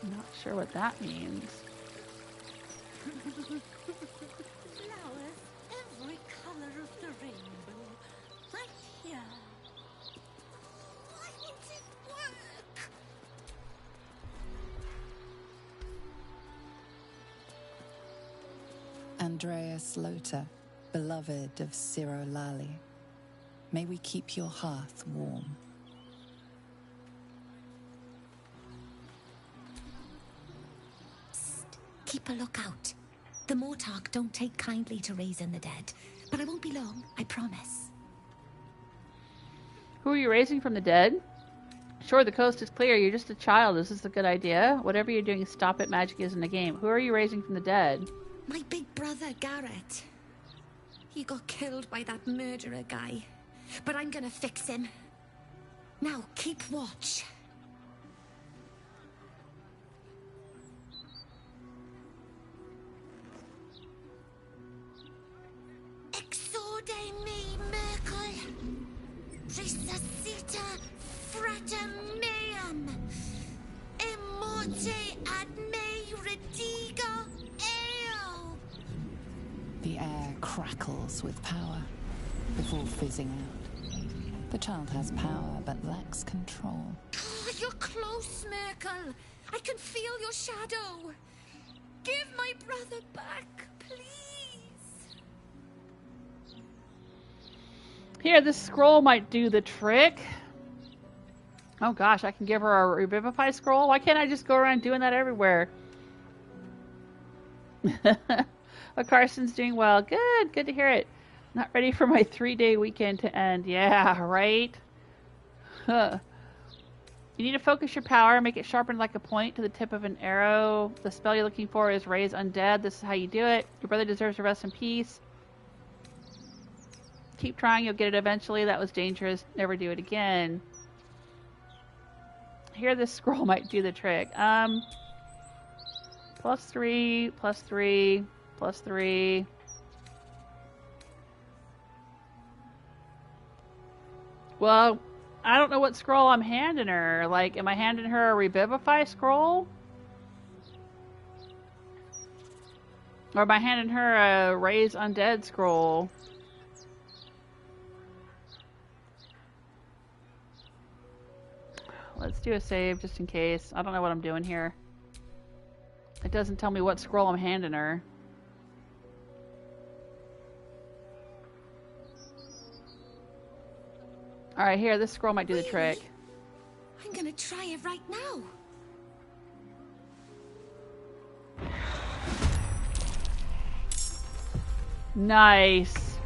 I'm not sure what that means. Flowers, every color of the rainbow, right here. Why won't it work? Andreas Lothar, beloved of Ciro Lali. May we keep your hearth warm. Keep a lookout. The Mortarch don't take kindly to raising the dead, but I won't be long, I promise. Who are you raising from the dead? Sure, the coast is clear. You're just a child. Is this a good idea? Whatever you're doing, stop it. Magic isn't a game. Who are you raising from the dead? My big brother, Garrett. He got killed by that murderer guy, but I'm gonna fix him. Now, keep watch. Exorde me, Merkel. Resuscita frater meum. Immorte ad me redigo eo. The air crackles with power before fizzing out. The child has power but lacks control. Oh, you're close, Merkel. I can feel your shadow. Give my brother back, please. Here, this scroll might do the trick. Oh gosh, I can give her a Revivify scroll? Why can't I just go around doing that everywhere? Oh, Carson's doing well. Good, good to hear it. Not ready for my 3-day weekend to end. Yeah, right? Huh. You need to focus your power, make it sharpened like a point to the tip of an arrow. The spell you're looking for is Raise Undead. This is how you do it. Your brother deserves to rest in peace. Keep trying, you'll get it eventually. That was dangerous. Never do it again. Here, this scroll might do the trick. +3, +3, +3. Well, I don't know what scroll I'm handing her. Like, am I handing her a Revivify scroll? Or am I handing her a Raise Undead scroll? Let's do a save just in case. I don't know what I'm doing here. It doesn't tell me what scroll I'm handing her. Alright, here, this scroll might do the trick. I'm gonna try it right now. Nice.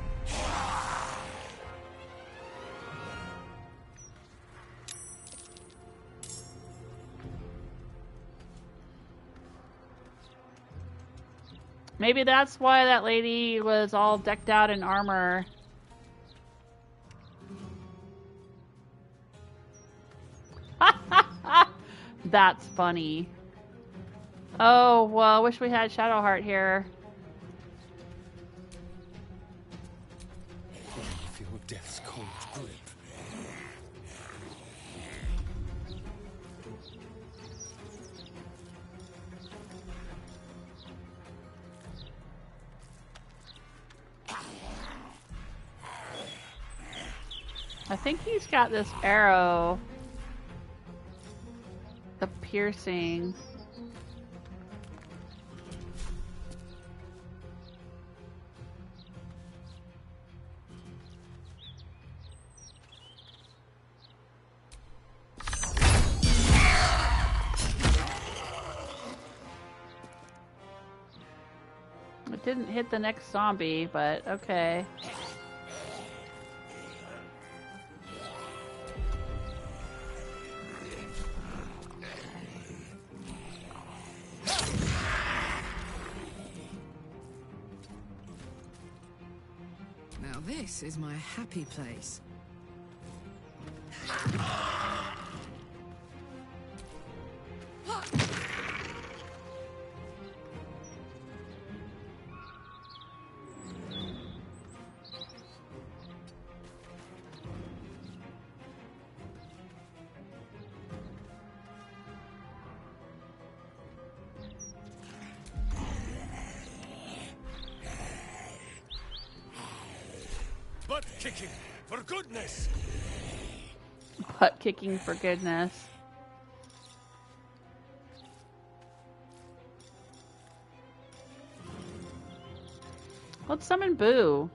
Maybe that's why that lady was all decked out in armor. That's funny. Oh, well, I wish we had Shadowheart here. Feel death's cold grip. I think he's got this arrow. The piercing. It didn't hit the next zombie, but okay. Now this is my happy place. Butt kicking, for goodness! Butt kicking for goodness. Let's summon Boo.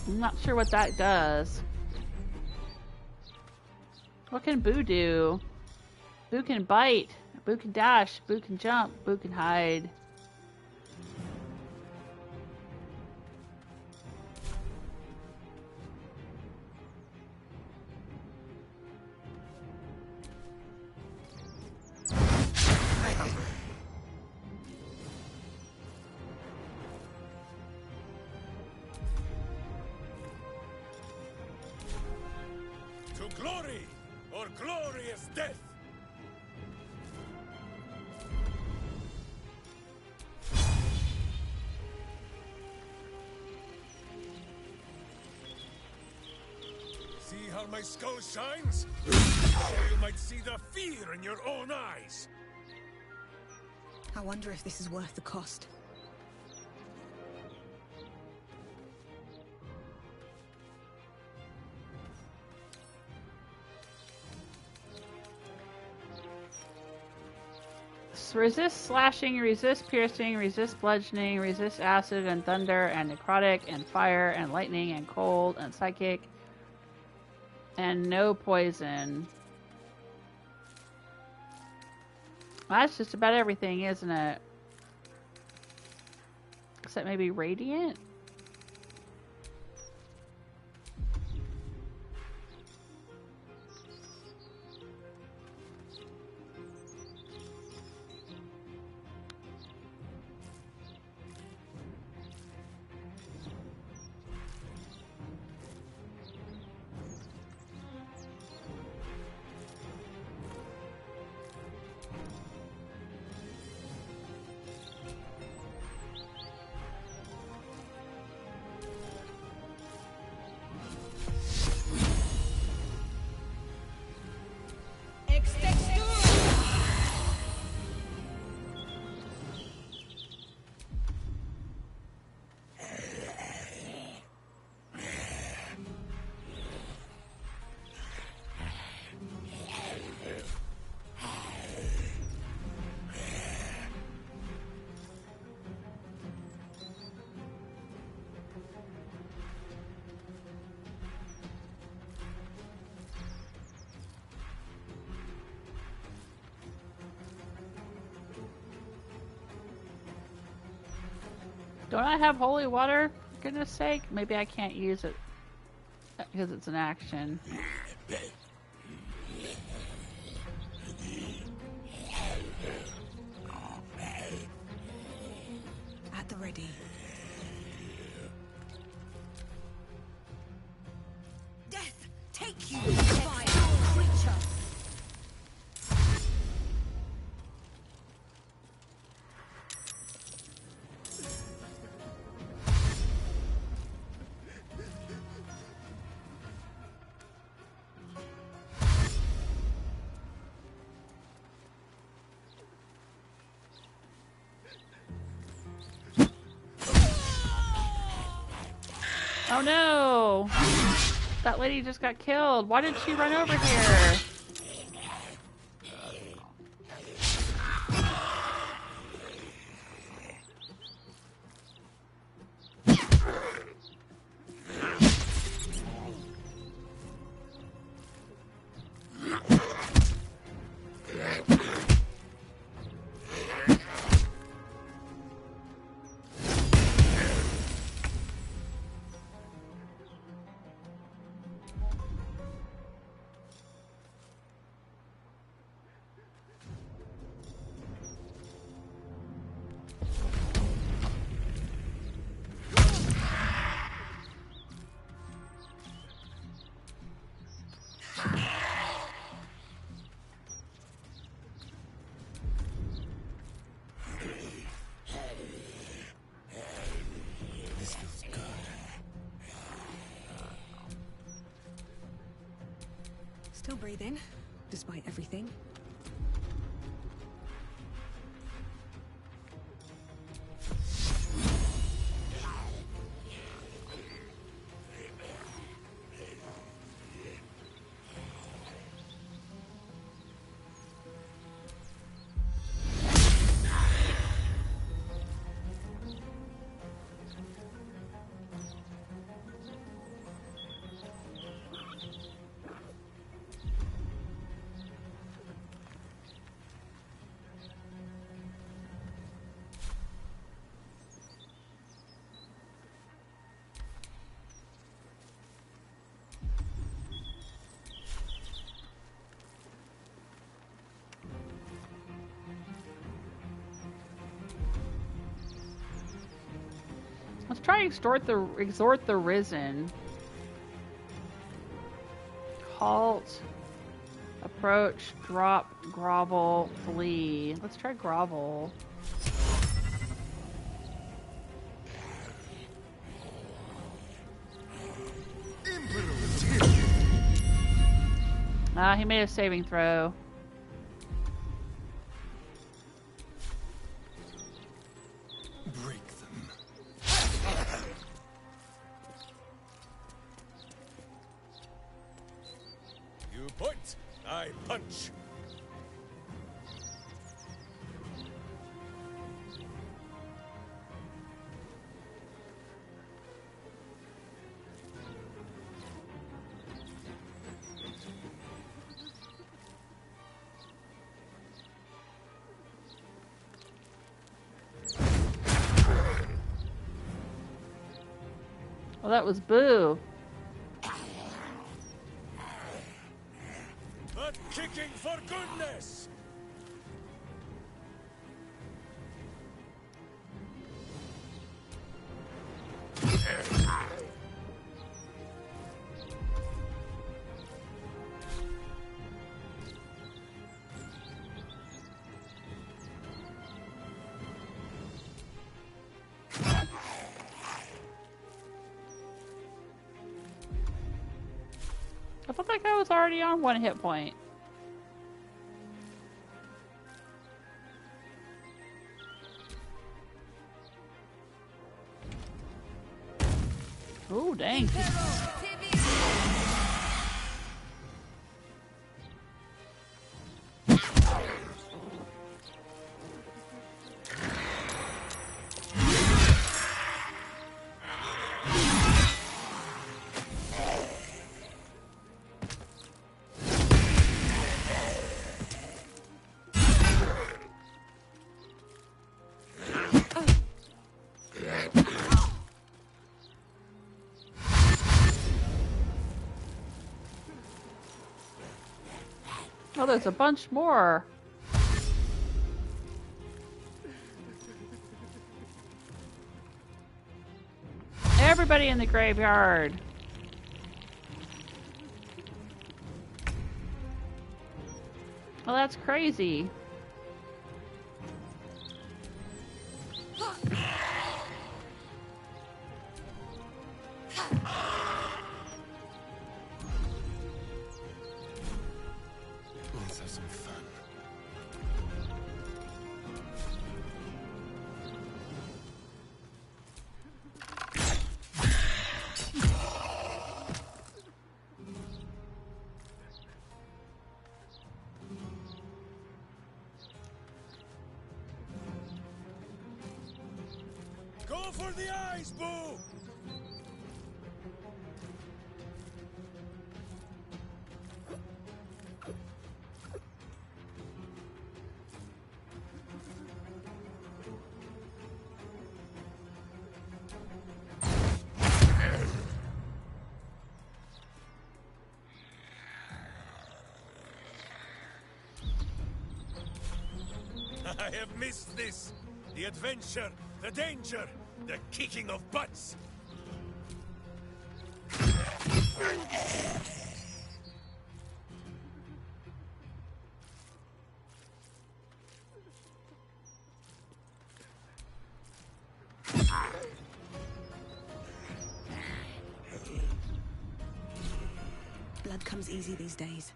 I'm not sure what that does. What can Boo do? Boo can bite. Boo can dash. Boo can jump. Boo can hide. To glory, or glorious death! See how my skull shines? So you might see the fear in your own eyes. I wonder if this is worth the cost. Resist slashing, resist piercing, resist bludgeoning, resist acid and thunder and necrotic and fire and lightning and cold and psychic. And no poison. That's just about everything, isn't it? Except maybe radiant? Don't I have holy water? For goodness sake. Maybe I can't use it because it's an action. At the ready. Death, take you, vile creature! Oh no! That lady just got killed. Why did she run over here? Still breathing, despite everything. Let's try exhort the risen. Halt. Approach. Drop. Grovel. Flee. Let's try grovel. He made a saving throw. Punch! Well, that was Boo. But kicking for goodness! I thought that guy was already on 1 hit point. Ooh, dang. Oh, there's a bunch more. Everybody in the graveyard. Well, that's crazy. Let's have some fun. for the eyes, Boo! I have missed this. The adventure, the danger, the kicking of butts. Blood comes easy these days.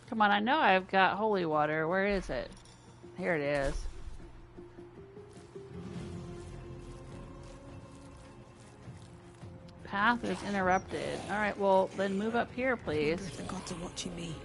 Come on, I know I've got holy water. Where is it? Here it is. Path is interrupted. Alright, well, then move up here, please. The gods are watching me.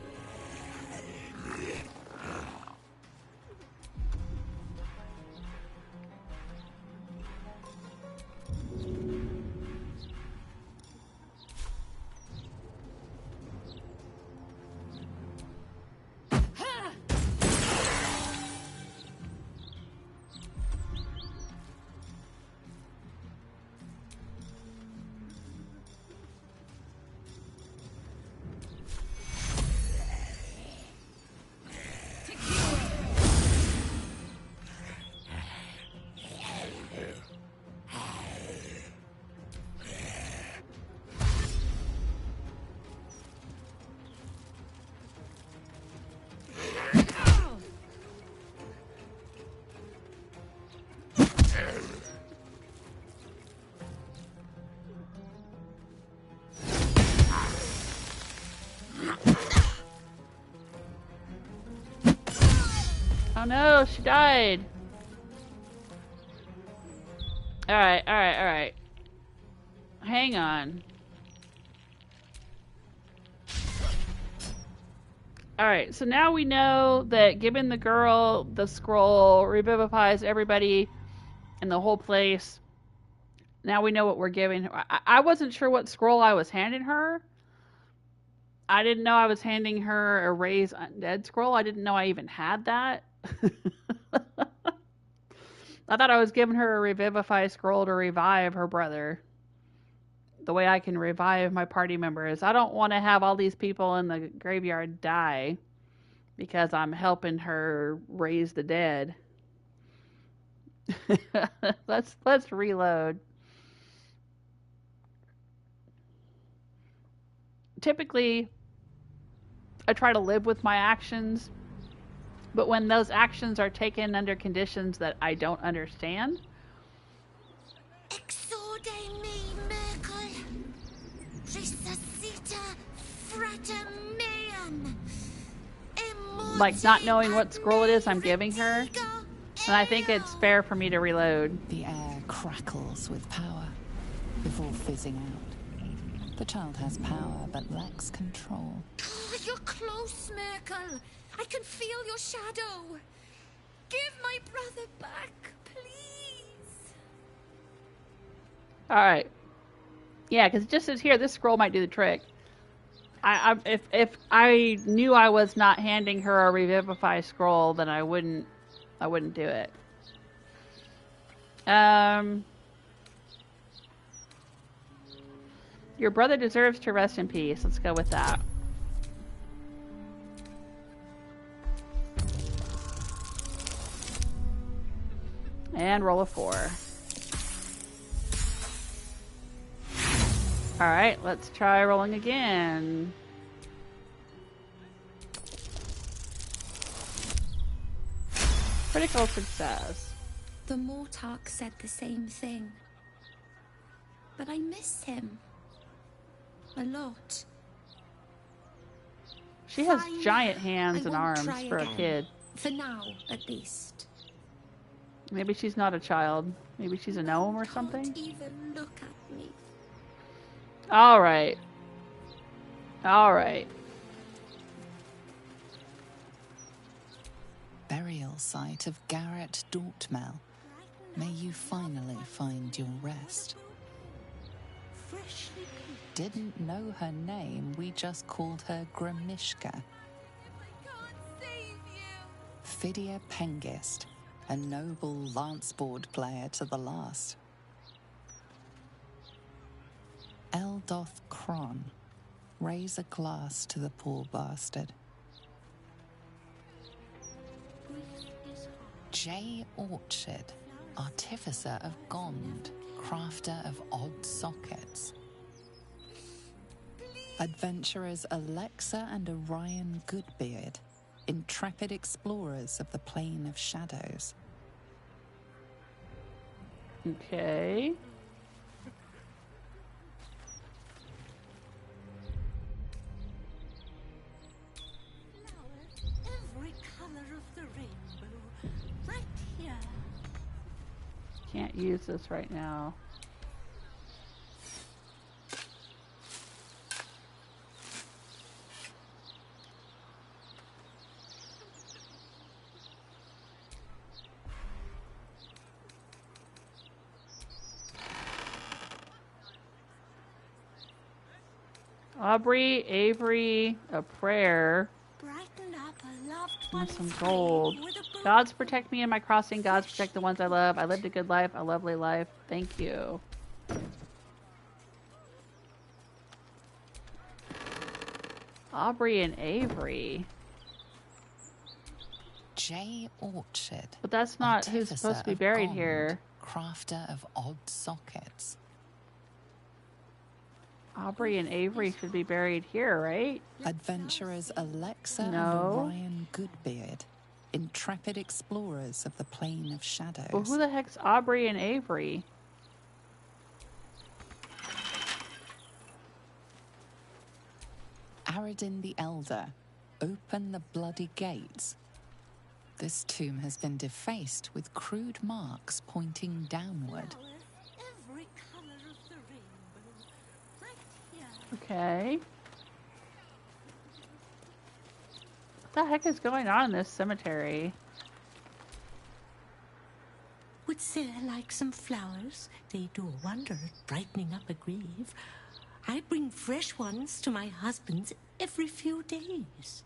Oh no, she died. Alright, alright, alright. Hang on. Alright, so now we know that giving the girl the scroll revivifies everybody in the whole place. Now we know what we're giving her. I wasn't sure what scroll I was handing her. I didn't know I was handing her a Raise Undead scroll. I didn't know I even had that. I thought I was giving her a Revivify scroll to revive her brother. The way I can revive my party members. I don't want to have all these people in the graveyard die because I'm helping her raise the dead. Let's reload. Typically, I try to live with my actions, but when those actions are taken under conditions that I don't understand, Exorde me, Merkel. Resuscita frater meum. like not knowing what scroll it is I'm giving her, and I think it's fair for me to reload. The air crackles with power before fizzing out. The child has power but lacks control. Oh, you're close, Merkel. I can feel your shadow. Give my brother back, please. All right. Yeah, because it just says here this scroll might do the trick. If I knew I was not handing her a Revivify scroll, then I wouldn't do it. Your brother deserves to rest in peace. Let's go with that. And roll a 4. Alright, let's try rolling again. Critical success. The Mortarch said the same thing. But I miss him. A lot. She has Fine. giant hands and I won't arms try for a again. kid. For now, at least. Maybe she's not a child. Maybe she's a gnome or something. Don't even look at me. All right. All right. Burial site of Garrett Dortmell. May you finally find your rest. Freshly Didn't know her name, we just called her Grimishka. Fidia Pengist, a noble lanceboard player to the last. Eldoth Kron, raise a glass to the poor bastard. J. Orchard, artificer of Gond, crafter of odd sockets. Adventurers Alexa and Orion Goodbeard, intrepid explorers of the Plane of Shadows. Okay. Every color of the rainbow, right here. Can't use this right now. Aubrey, Avery, a prayer, Brighten up a loved and one's some gold. grave with a book. Gods protect me in my crossing. Gods protect the ones I love. I lived a good life, a lovely life. Thank you. Aubrey and Avery. J. Orchard. But that's not who's artificer supposed to be of buried Gond, here. Crafter of odd sockets. Aubrey and Avery should be buried here, right? Adventurers Alexa No. and Orion Goodbeard, intrepid explorers of the Plane of Shadows. Well, who the heck's Aubrey and Avery? Aradin the Elder, open the bloody gates. This tomb has been defaced with crude marks pointing downward. Every color of the rainbow, right here. Okay. What the heck is going on in this cemetery? Would Sarah like some flowers? They do a wonder at brightening up a grave. I bring fresh ones to my husband's every few days.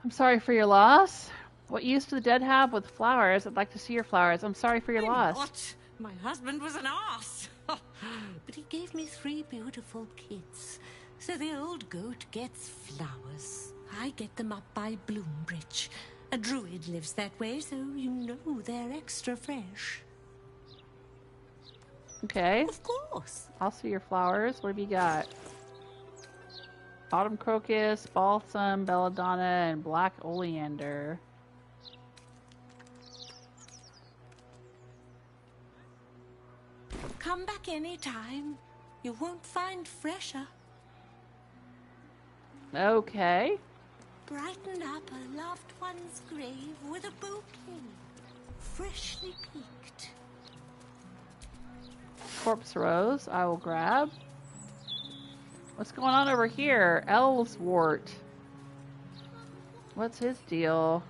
I'm sorry for your loss. What use do the dead have with flowers? I'd like to see your flowers. I'm sorry for your loss. What? My husband was an arse. But he gave me 3 beautiful kids. So the old goat gets flowers. I get them up by Bloombridge. A druid lives that way, so you know they're extra fresh. Okay. Of course. I'll see your flowers. What have you got? Autumn crocus, balsam, belladonna, and black oleander. Come back anytime. You won't find fresher. Okay. Brighten up a loved one's grave with a bouquet, freshly picked. Corpse rose, I will grab. What's going on over here? Ellswort. What's his deal?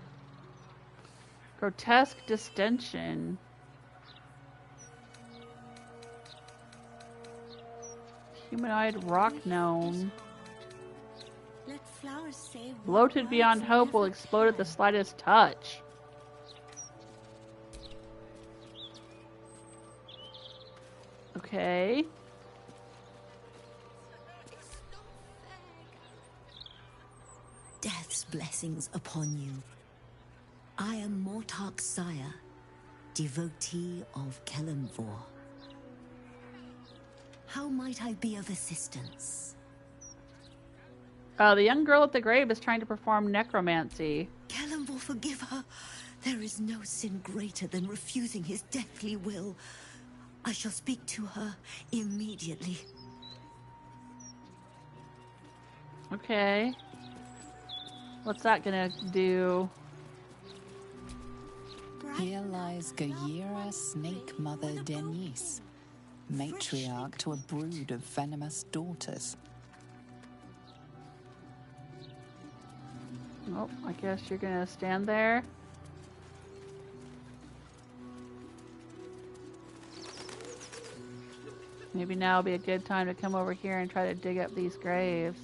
Grotesque distension. Humanoid rock gnome. Let flowers say what Bloated beyond words hope will never explode at the slightest touch. Okay. Death's blessings upon you. I am Mortarch's sire, devotee of Kelemvor. How might I be of assistance? The young girl at the grave is trying to perform necromancy. Kelemvor, forgive her. There is no sin greater than refusing his deathly will. I shall speak to her immediately. Okay. What's that gonna do? Here lies Gayera Snake Mother Denise, matriarch to a brood of venomous daughters. Oh, I guess you're gonna stand there. Maybe now would be a good time to come over here and try to dig up these graves.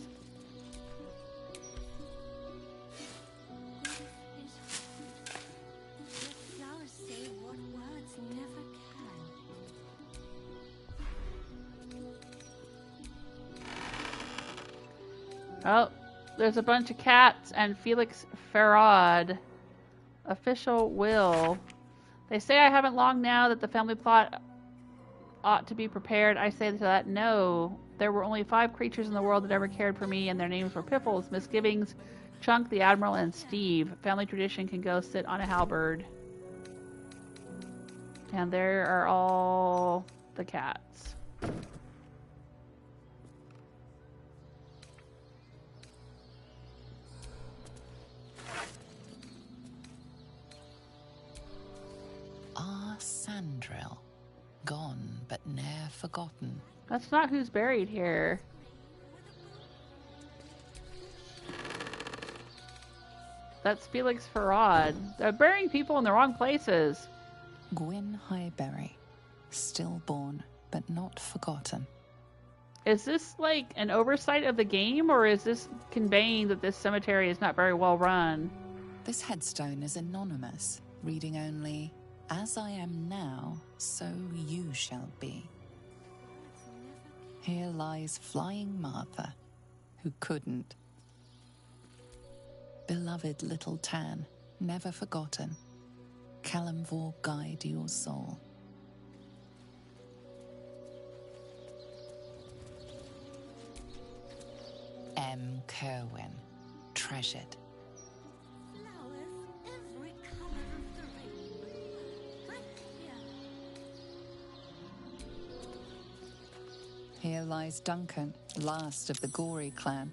Oh, there's a bunch of cats and Felix Farad. Official will. They say I haven't long now that the family plot ought to be prepared. I say to that, no. There were only 5 creatures in the world that ever cared for me, and their names were Piffles, Misgivings, Chunk, the Admiral, and Steve. Family tradition can go sit on a halberd. And there are all the cats. Sandril, gone but ne'er forgotten. That's not who's buried here. That's Felix Farad. They're burying people in the wrong places. Gwyn Highberry, stillborn but not forgotten. Is this like an oversight of the game, or is this conveying that this cemetery is not very well run? This headstone is anonymous, reading only, "As I am now, so you shall be." Here lies Flying Martha, who couldn't. Beloved little Tan, never forgotten. Kalimvor guide your soul. M. Kerwin, treasured. Here lies Duncan, last of the Gory clan,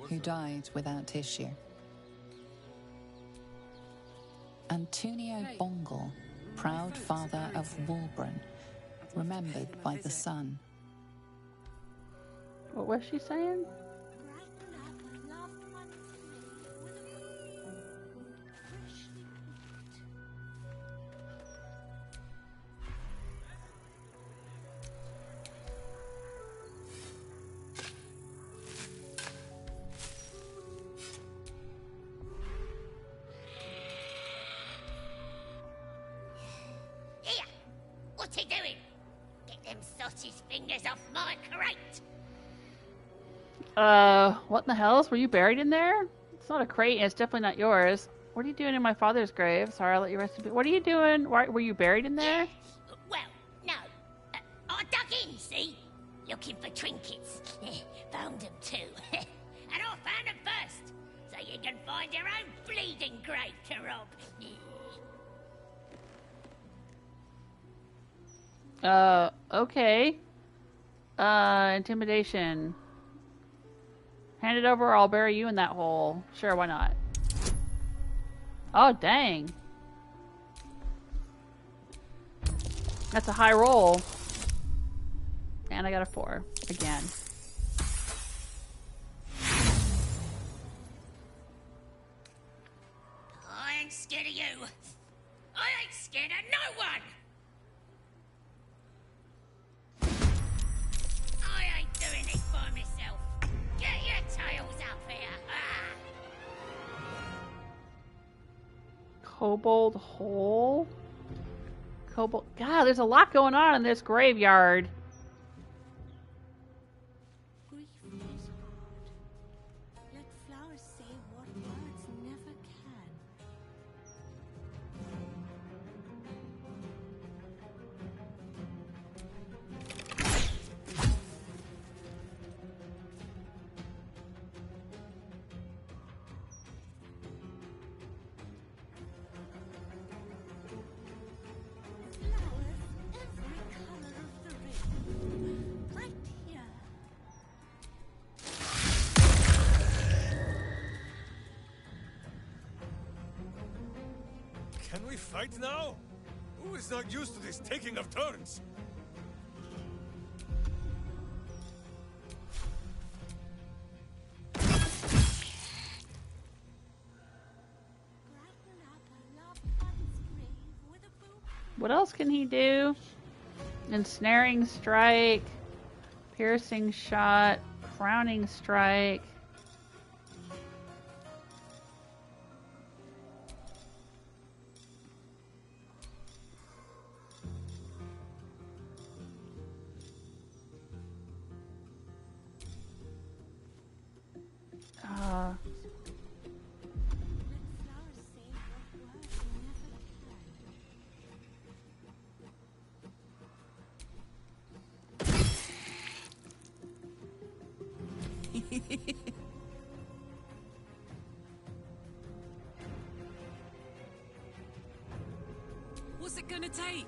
who died without issue. Antonio Bongle, proud father of Walbran, remembered by the sun. What was she saying? What's he doing? Get them sausage fingers off my crate! What in the hells? Were you buried in there? It's not a crate, and it's definitely not yours. What are you doing in my father's grave? Sorry, I'll let you rest in peace. What are you doing? Why, were you buried in there? Well, no. I dug in, see? Looking for trinkets. Found them too. And I found them first, so you can find your own bleeding grave to rob. Okay. Intimidation. Hand it over or I'll bury you in that hole. Sure, why not? Oh, dang. That's a high roll. And I got a 4. Again. I ain't scared of you. I ain't scared of no one. I ain't doing this by myself. Get your tails up here. Kobold hole? Kobold. God, there's a lot going on in this graveyard. Grief is hard. Let flowers say what words never can. fight now? Who is not used to this taking of turns? What else can he do? Ensnaring strike, piercing shot, crowning strike. What's it gonna take?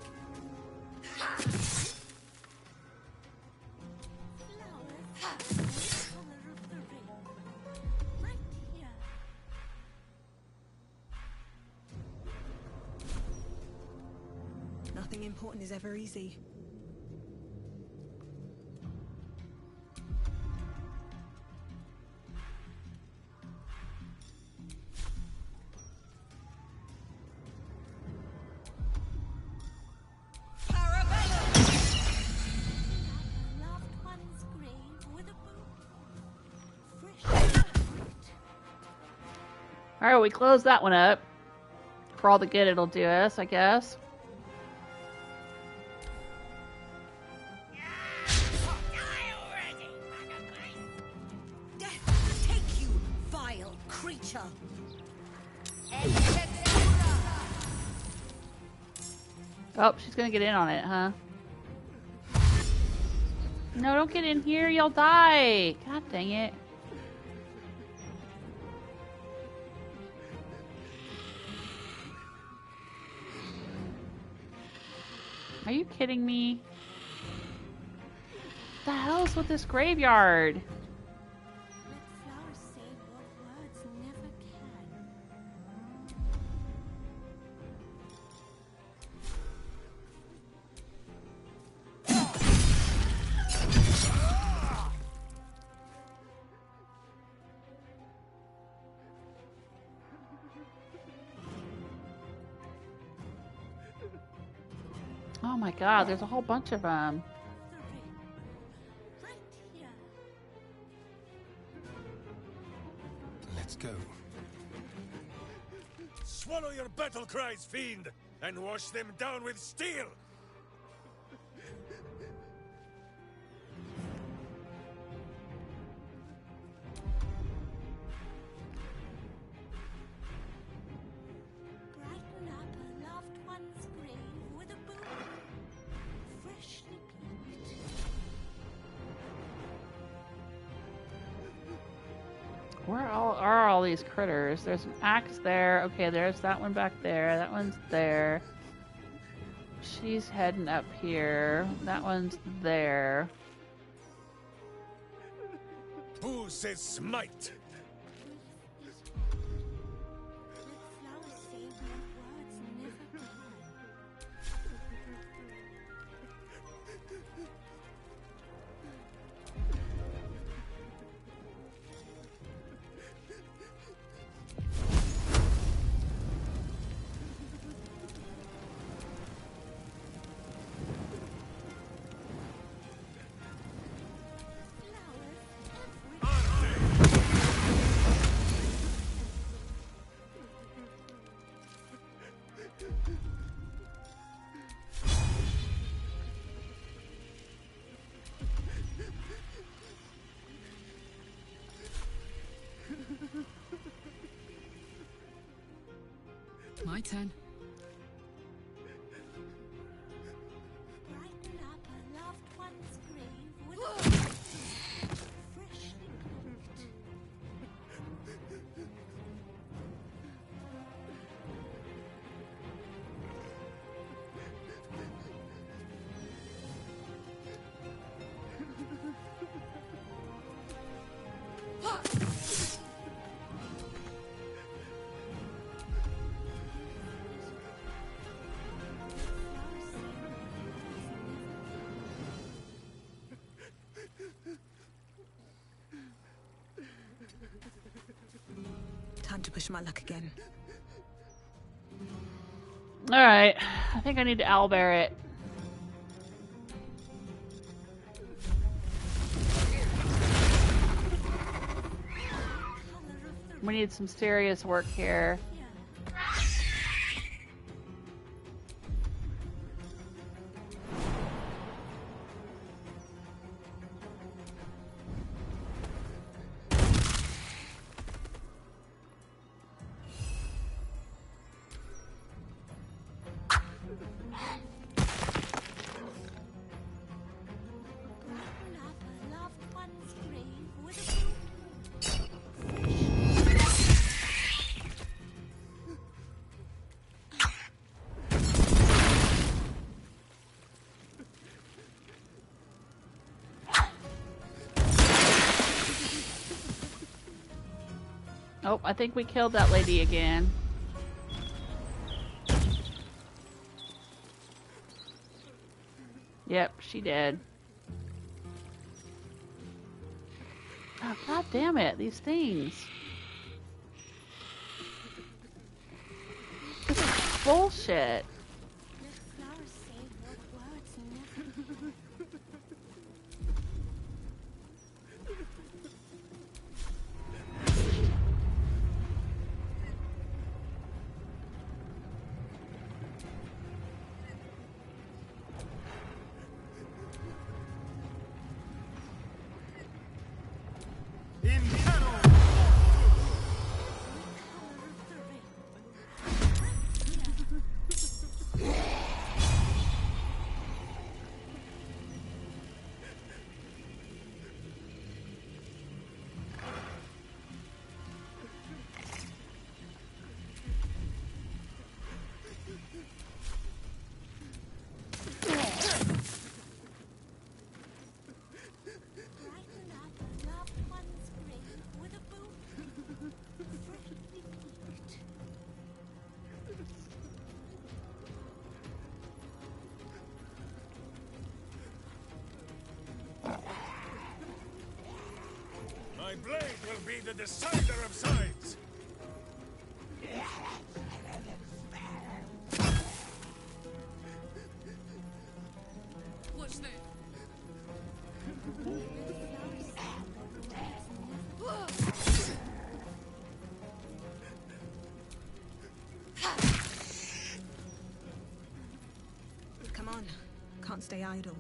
Nothing important is ever easy. Alright, we close that one up. For all the good it'll do us, I guess. Death take you, vile creature! Oh, she's gonna get in on it, huh? No, don't get in here, you'll die! God dang it. Are you kidding me? What the hell is with this graveyard? Oh my god, there's a whole bunch of them. Let's go. Swallow your battle cries, fiend, and wash them down with steel! Where are all these critters? There's an axe there. Okay, there's that one back there. That one's there. She's heading up here. That one's there. Who says smite? My turn. Time to push my luck again. Alright. I think I need to owlbear it. We need some serious work here. Oh, I think we killed that lady again. Yep, she did. Oh, God damn it, these things. This is bullshit. My blade will be the decider of sides. What's that? Come on. Can't stay idle.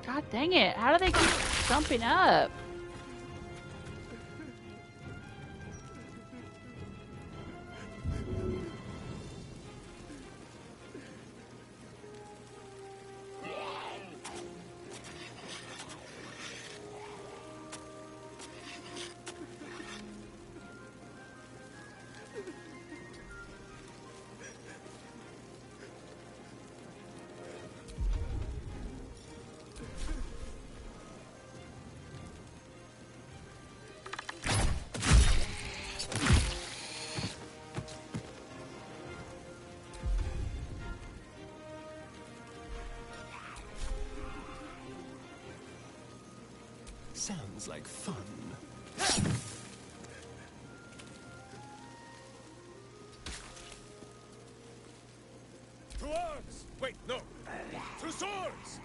God dang it. How do they keep jumping up? Sounds like fun. To arms! Wait, no! To swords!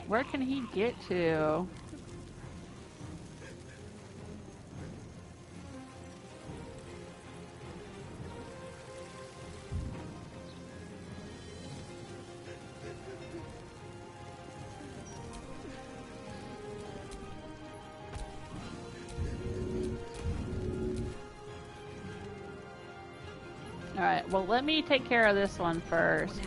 Where can he get to? Alright, well let me take care of this one first.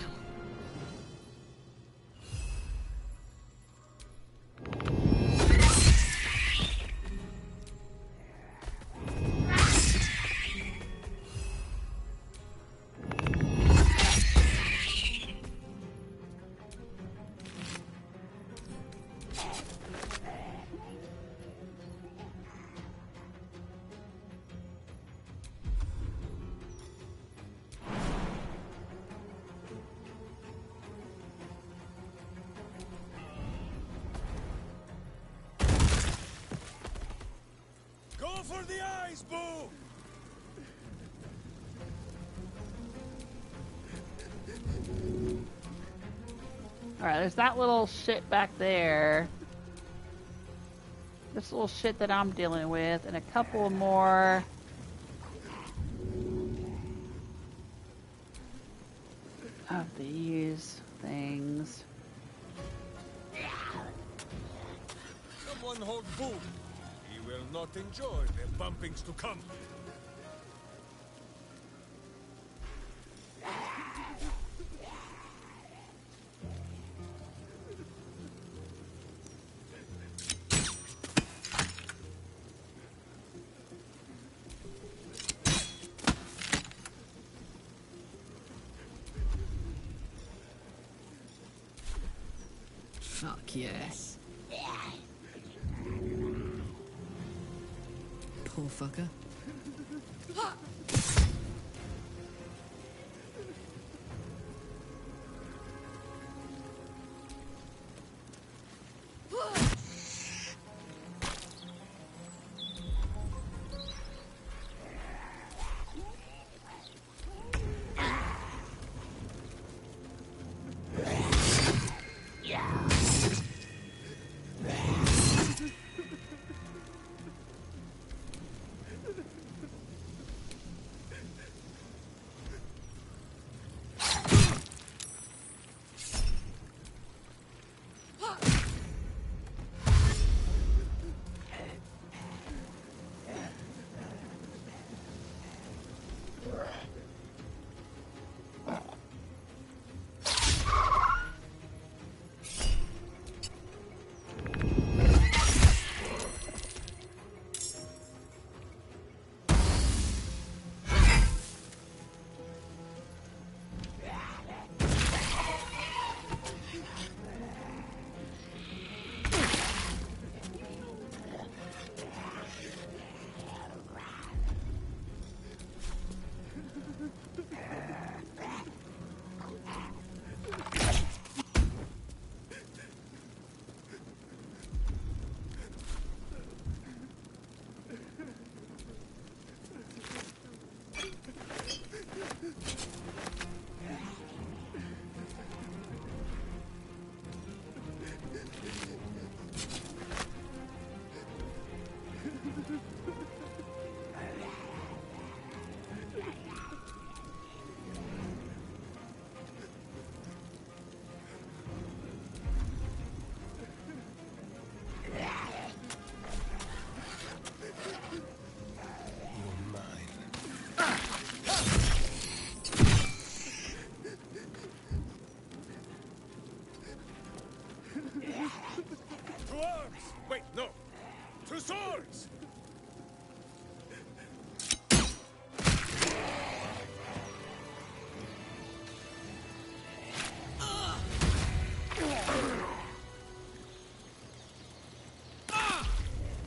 For the eyes, Boo! Alright, there's that little shit back there. This little shit that I'm dealing with, and a couple more. Of these things. Someone hold Boo. He will not enjoy the bumpings to come. Fuck yes. Poor fucker.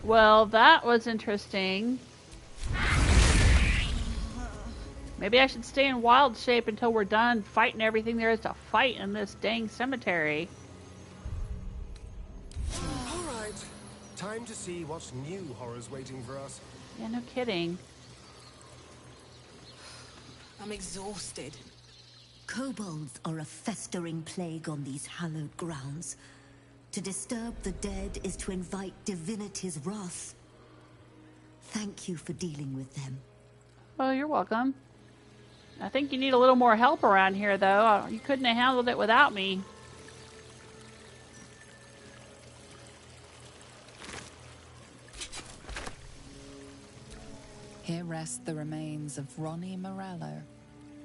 Well, that was interesting. Maybe I should stay in wild shape until we're done fighting everything there is to fight in this dang cemetery. Alright, time to see what new horror's waiting for us. Yeah, no kidding. I'm exhausted. Kobolds are a festering plague on these hallowed grounds. To disturb the dead is to invite divinity's wrath. Thank you for dealing with them. Oh, you're welcome. I think you need a little more help around here, though. You couldn't have handled it without me. Here rest the remains of Ronnie Morello.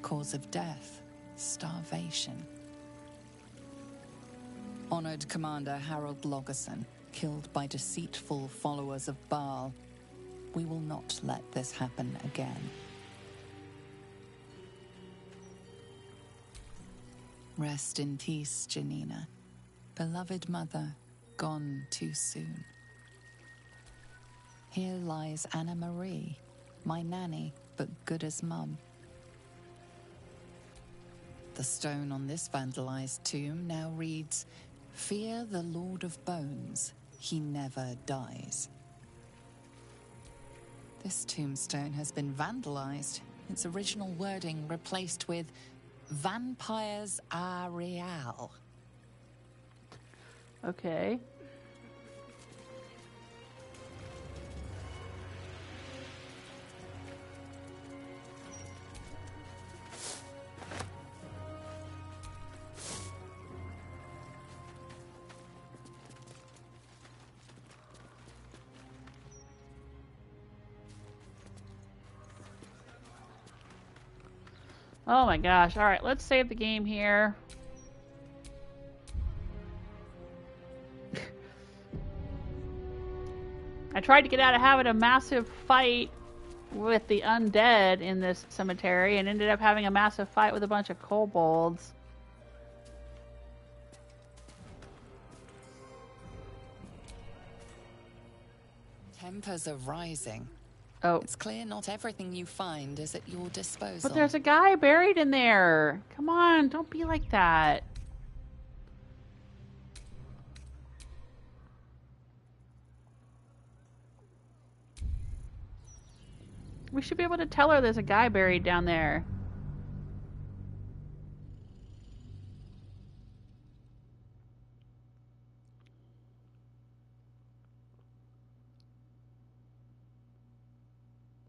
Cause of death, starvation. Honored Commander Harold Logerson, killed by deceitful followers of Baal. We will not let this happen again. Rest in peace, Janina. Beloved mother, gone too soon. Here lies Anna Marie, my nanny, but good as mum. The stone on this vandalized tomb now reads, "Fear the Lord of Bones, he never dies." This tombstone has been vandalized, its original wording replaced with "Vampires are real." Okay. Oh my gosh. Alright, let's save the game here. I tried to get out of having a massive fight with the undead in this cemetery and ended up having a massive fight with a bunch of kobolds. Tempers are rising. Oh. It's clear not everything you find is at your disposal. But there's a guy buried in there. Come on, don't be like that. We should be able to tell her there's a guy buried down there.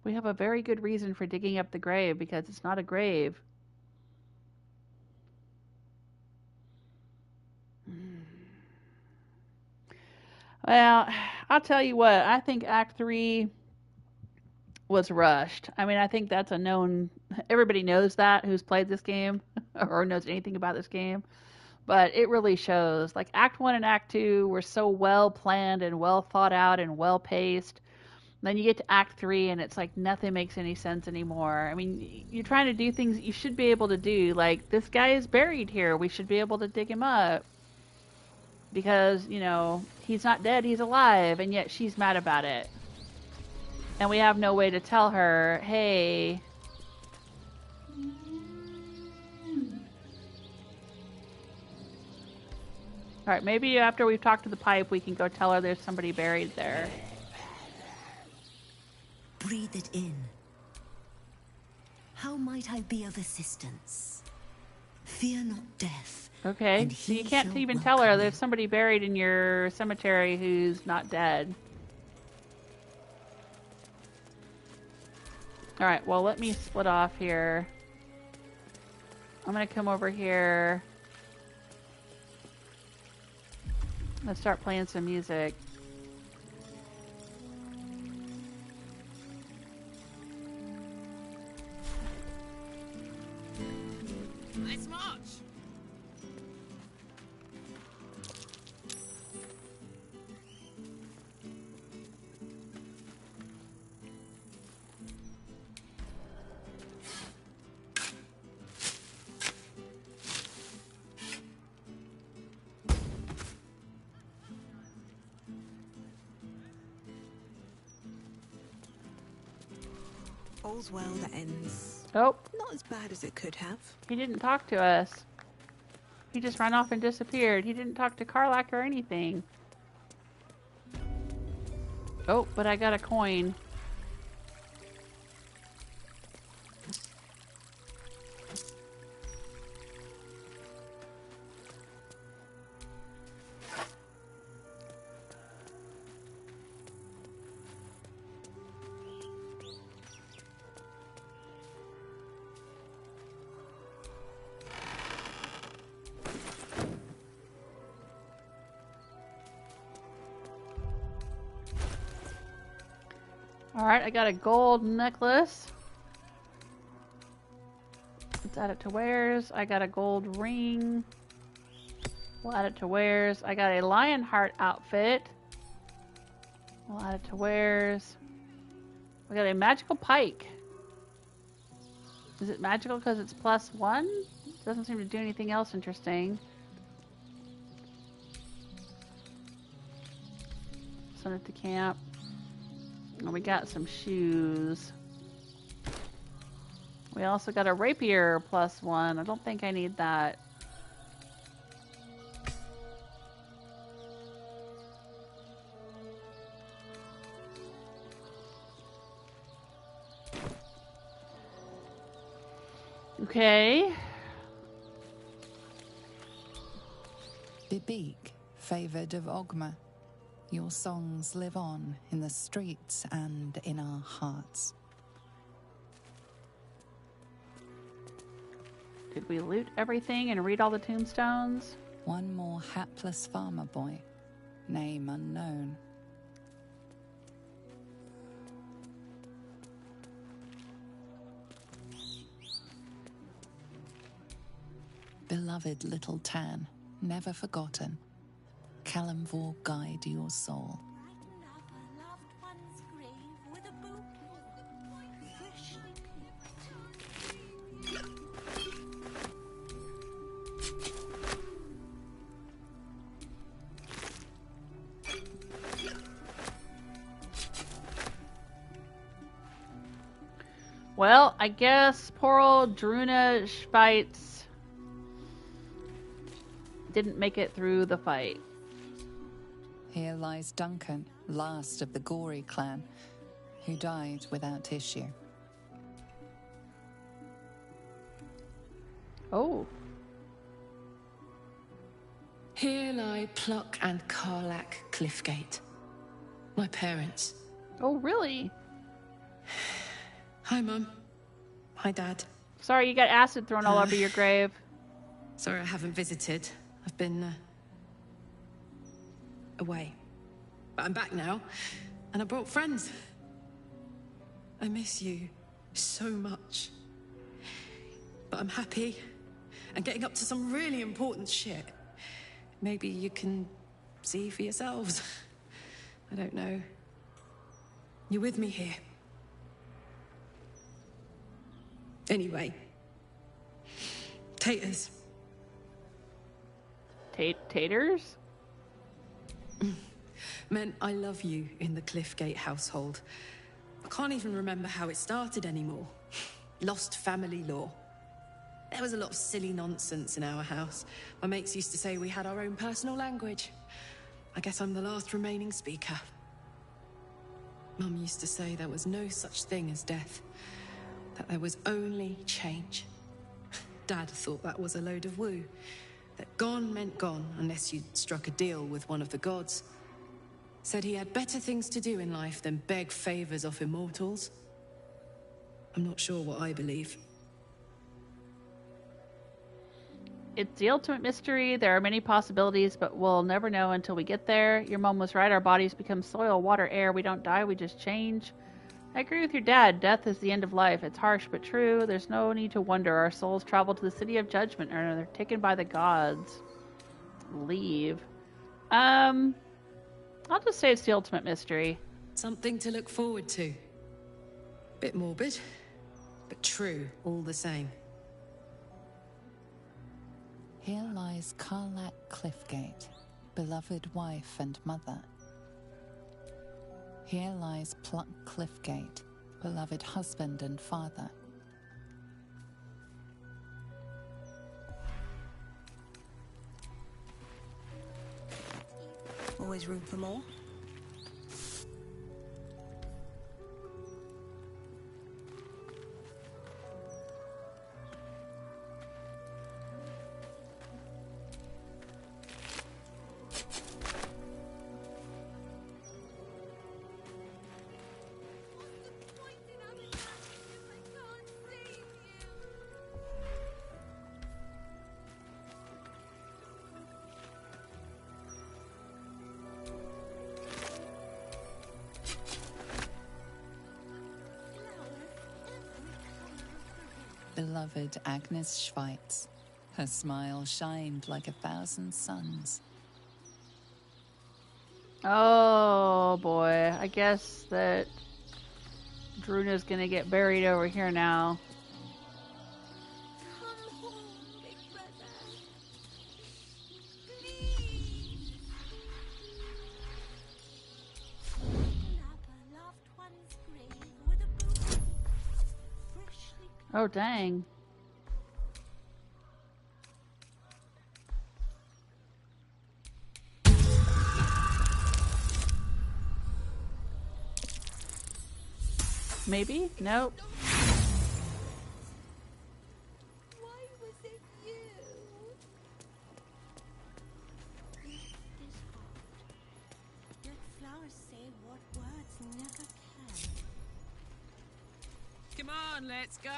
We have a very good reason for digging up the grave because it's not a grave. Well, I'll tell you what, I think Act 3 was rushed. I mean, I think that's a known... Everybody knows that who's played this game or knows anything about this game. But it really shows. Like, Act 1 and Act 2 were so well planned and well thought out and well paced. Then you get to Act 3 and it's like nothing makes any sense anymore. I mean, you're trying to do things you should be able to do. Like, this guy is buried here. We should be able to dig him up. Because, you know, he's not dead, he's alive. And yet she's mad about it. And we have no way to tell her, hey... Alright, maybe after we've talked to the pipe, we can go tell her there's somebody buried there. Breathe it in. How might I be of assistance? Fear not death. Okay, so you can't even tell her there's somebody buried in your cemetery who's not dead. Alright, well, let me split off here. I'm gonna come over here. Let's start playing some music. Let's march! all's well that ends. Oh. Not as bad as it could have. He didn't talk to us. He just ran off and disappeared. He didn't talk to Karlach or anything. Oh, but I got a coin. Alright, I got a gold necklace. Let's add it to wares. I got a gold ring. We'll add it to wares. I got a Lionheart outfit. We'll add it to wares. We got a magical pike. Is it magical because it's +1? Doesn't seem to do anything else interesting. Send it to camp. And we got some shoes. We also got a rapier +1. I don't think I need that. Okay. Bibik, favored of Ogma. Your songs live on in the streets and in our hearts. Did we loot everything and read all the tombstones? One more hapless farmer boy, name unknown. Beloved little Tan, never forgotten. Kalimvor guide your soul. Well, I guess poor old Druna Schweitz didn't make it through the fight. Here lies Duncan, last of the Gory clan, who died without issue. Oh. Here lie Pluck and Karlach Cliffgate. My parents. Oh, really? Hi, Mum. Hi, Dad. Sorry, you got acid thrown all over your grave. Sorry I haven't visited. I've been, away. But I'm back now, and I brought friends. I miss you so much. But I'm happy, and getting up to some really important shit. Maybe you can see for yourselves. I don't know. You're with me here. Anyway. Taters. Taters? Meant I love you in the Cliffgate household. I can't even remember how it started anymore. Lost family law. There was a lot of silly nonsense in our house. My mates used to say we had our own personal language. I guess I'm the last remaining speaker. Mum used to say there was no such thing as death. That there was only change. Dad thought that was a load of woo. That gone meant gone unless you'd struck a deal with one of the gods. Said he had better things to do in life than beg favors off immortals. I'm not sure what I believe. It's the ultimate mystery. There are many possibilities, but we'll never know until we get there. Your mom was right. Our bodies become soil, water, air. We don't die, we just change. I agree with your dad. Death is the end of life. It's harsh but true. There's no need to wonder. Our souls travel to the city of judgment, or they're taken by the gods. Leave. I'll just say it's the ultimate mystery. Something to look forward to. Bit morbid, but true all the same. Here lies Karlach Cliffgate, beloved wife and mother. Here lies Pluck Cliffgate, beloved husband and father. Always room for more. Beloved Agnes Schweitz. Her smile shined like 1,000 suns. Oh boy, I guess that Druna's gonna get buried over here now. Oh dang. Maybe? Nope. Why was it you? This heart. Let flowers say what words never can. Come on, let's go.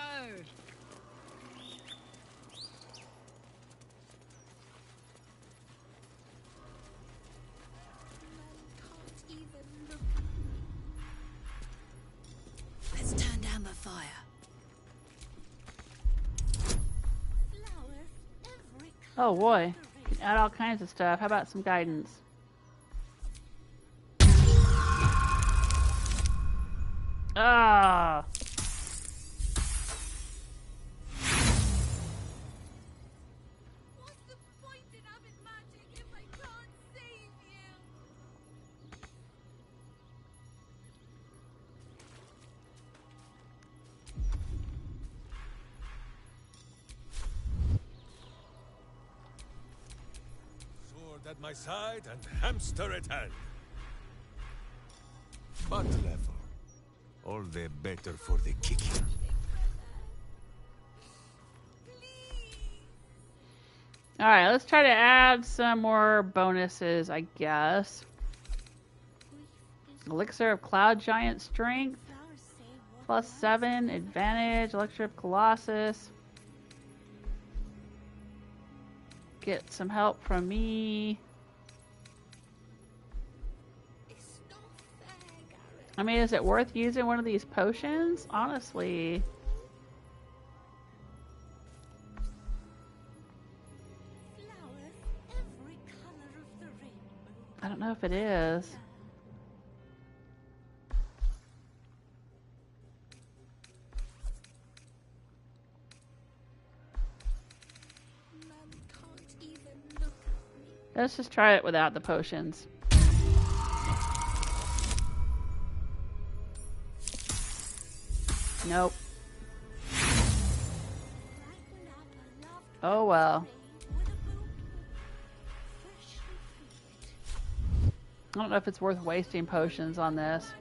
Can't even look. Let's turn down the fire. Flowers every Oh boy. Can add all kinds of stuff. How about some guidance? Ah. What's the point in having magic if I can't save you? Sword at my side and hamster at hand. But level. All the better for the kicking. Alright, let's try to add some more bonuses, I guess. Elixir of Cloud Giant Strength. +7, advantage, Elixir of Colossus. Get some help from me. I mean, is it worth using one of these potions? Honestly. I don't know if it is. Let's just try it without the potions. Nope. Oh well. I don't know if it's worth wasting potions on this.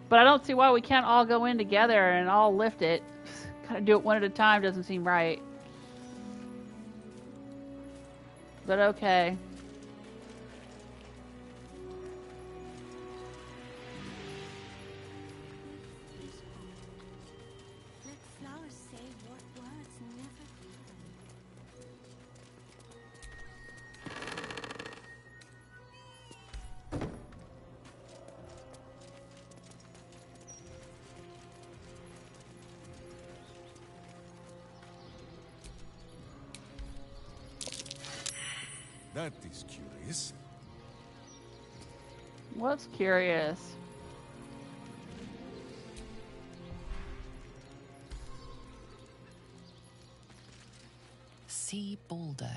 But I don't see why we can't all go in together and all lift it. Kind of do it one at a time doesn't seem right. But okay. Let flowers say what words never That is curious. What's curious? See Baldur,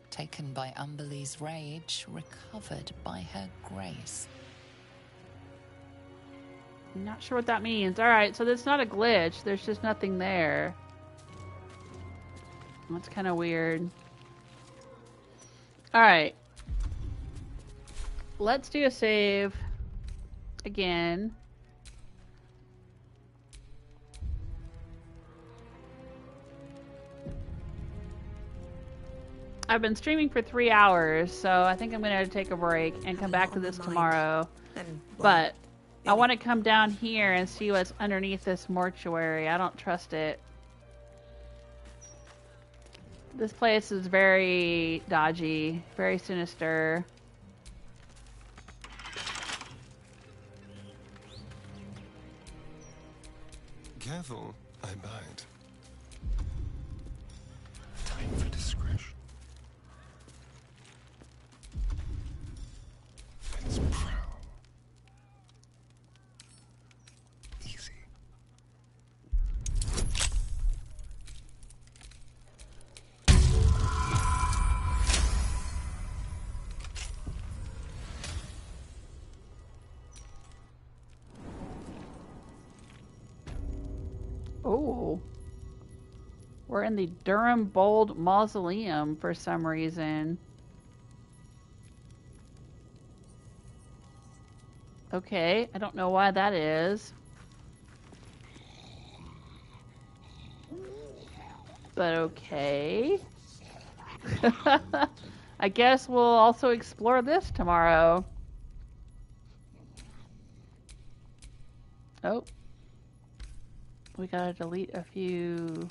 taken by Umberlee's rage, recovered by her grace. I'm not sure what that means. Alright, so that's not a glitch. There's just nothing there. That's kind of weird. Alright. Let's do a save again. I've been streaming for 3 hours, so I think I'm going to take a break and come back to this tomorrow. But I want to come down here and see what's underneath this mortuary. I don't trust it. This place is very dodgy, very sinister. Careful, I bite. Time for discretion. Let's prowl. Easy. Oh. We're in the Durinbold Mausoleum for some reason. Okay, I don't know why that is. But okay. I guess we'll also explore this tomorrow. Oh. We gotta delete a few.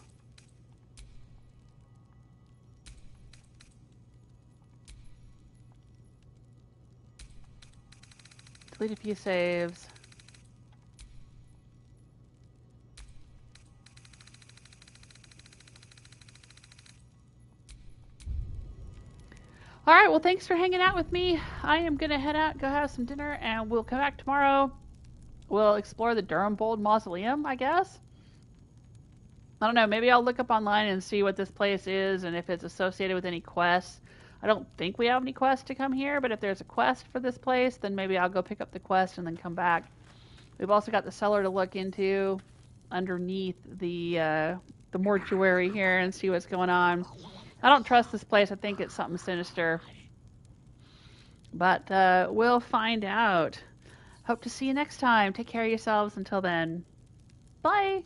Delete a few saves. Alright, well thanks for hanging out with me. I am gonna head out, go have some dinner, and we'll come back tomorrow. We'll explore the Durinbold Mausoleum, I guess. I don't know, maybe I'll look up online and see what this place is and if it's associated with any quests. I don't think we have any quests to come here, but if there's a quest for this place, then maybe I'll go pick up the quest and then come back. We've also got the cellar to look into underneath the mortuary here and see what's going on. I don't trust this place. I think it's something sinister. But we'll find out. Hope to see you next time. Take care of yourselves until then. Bye!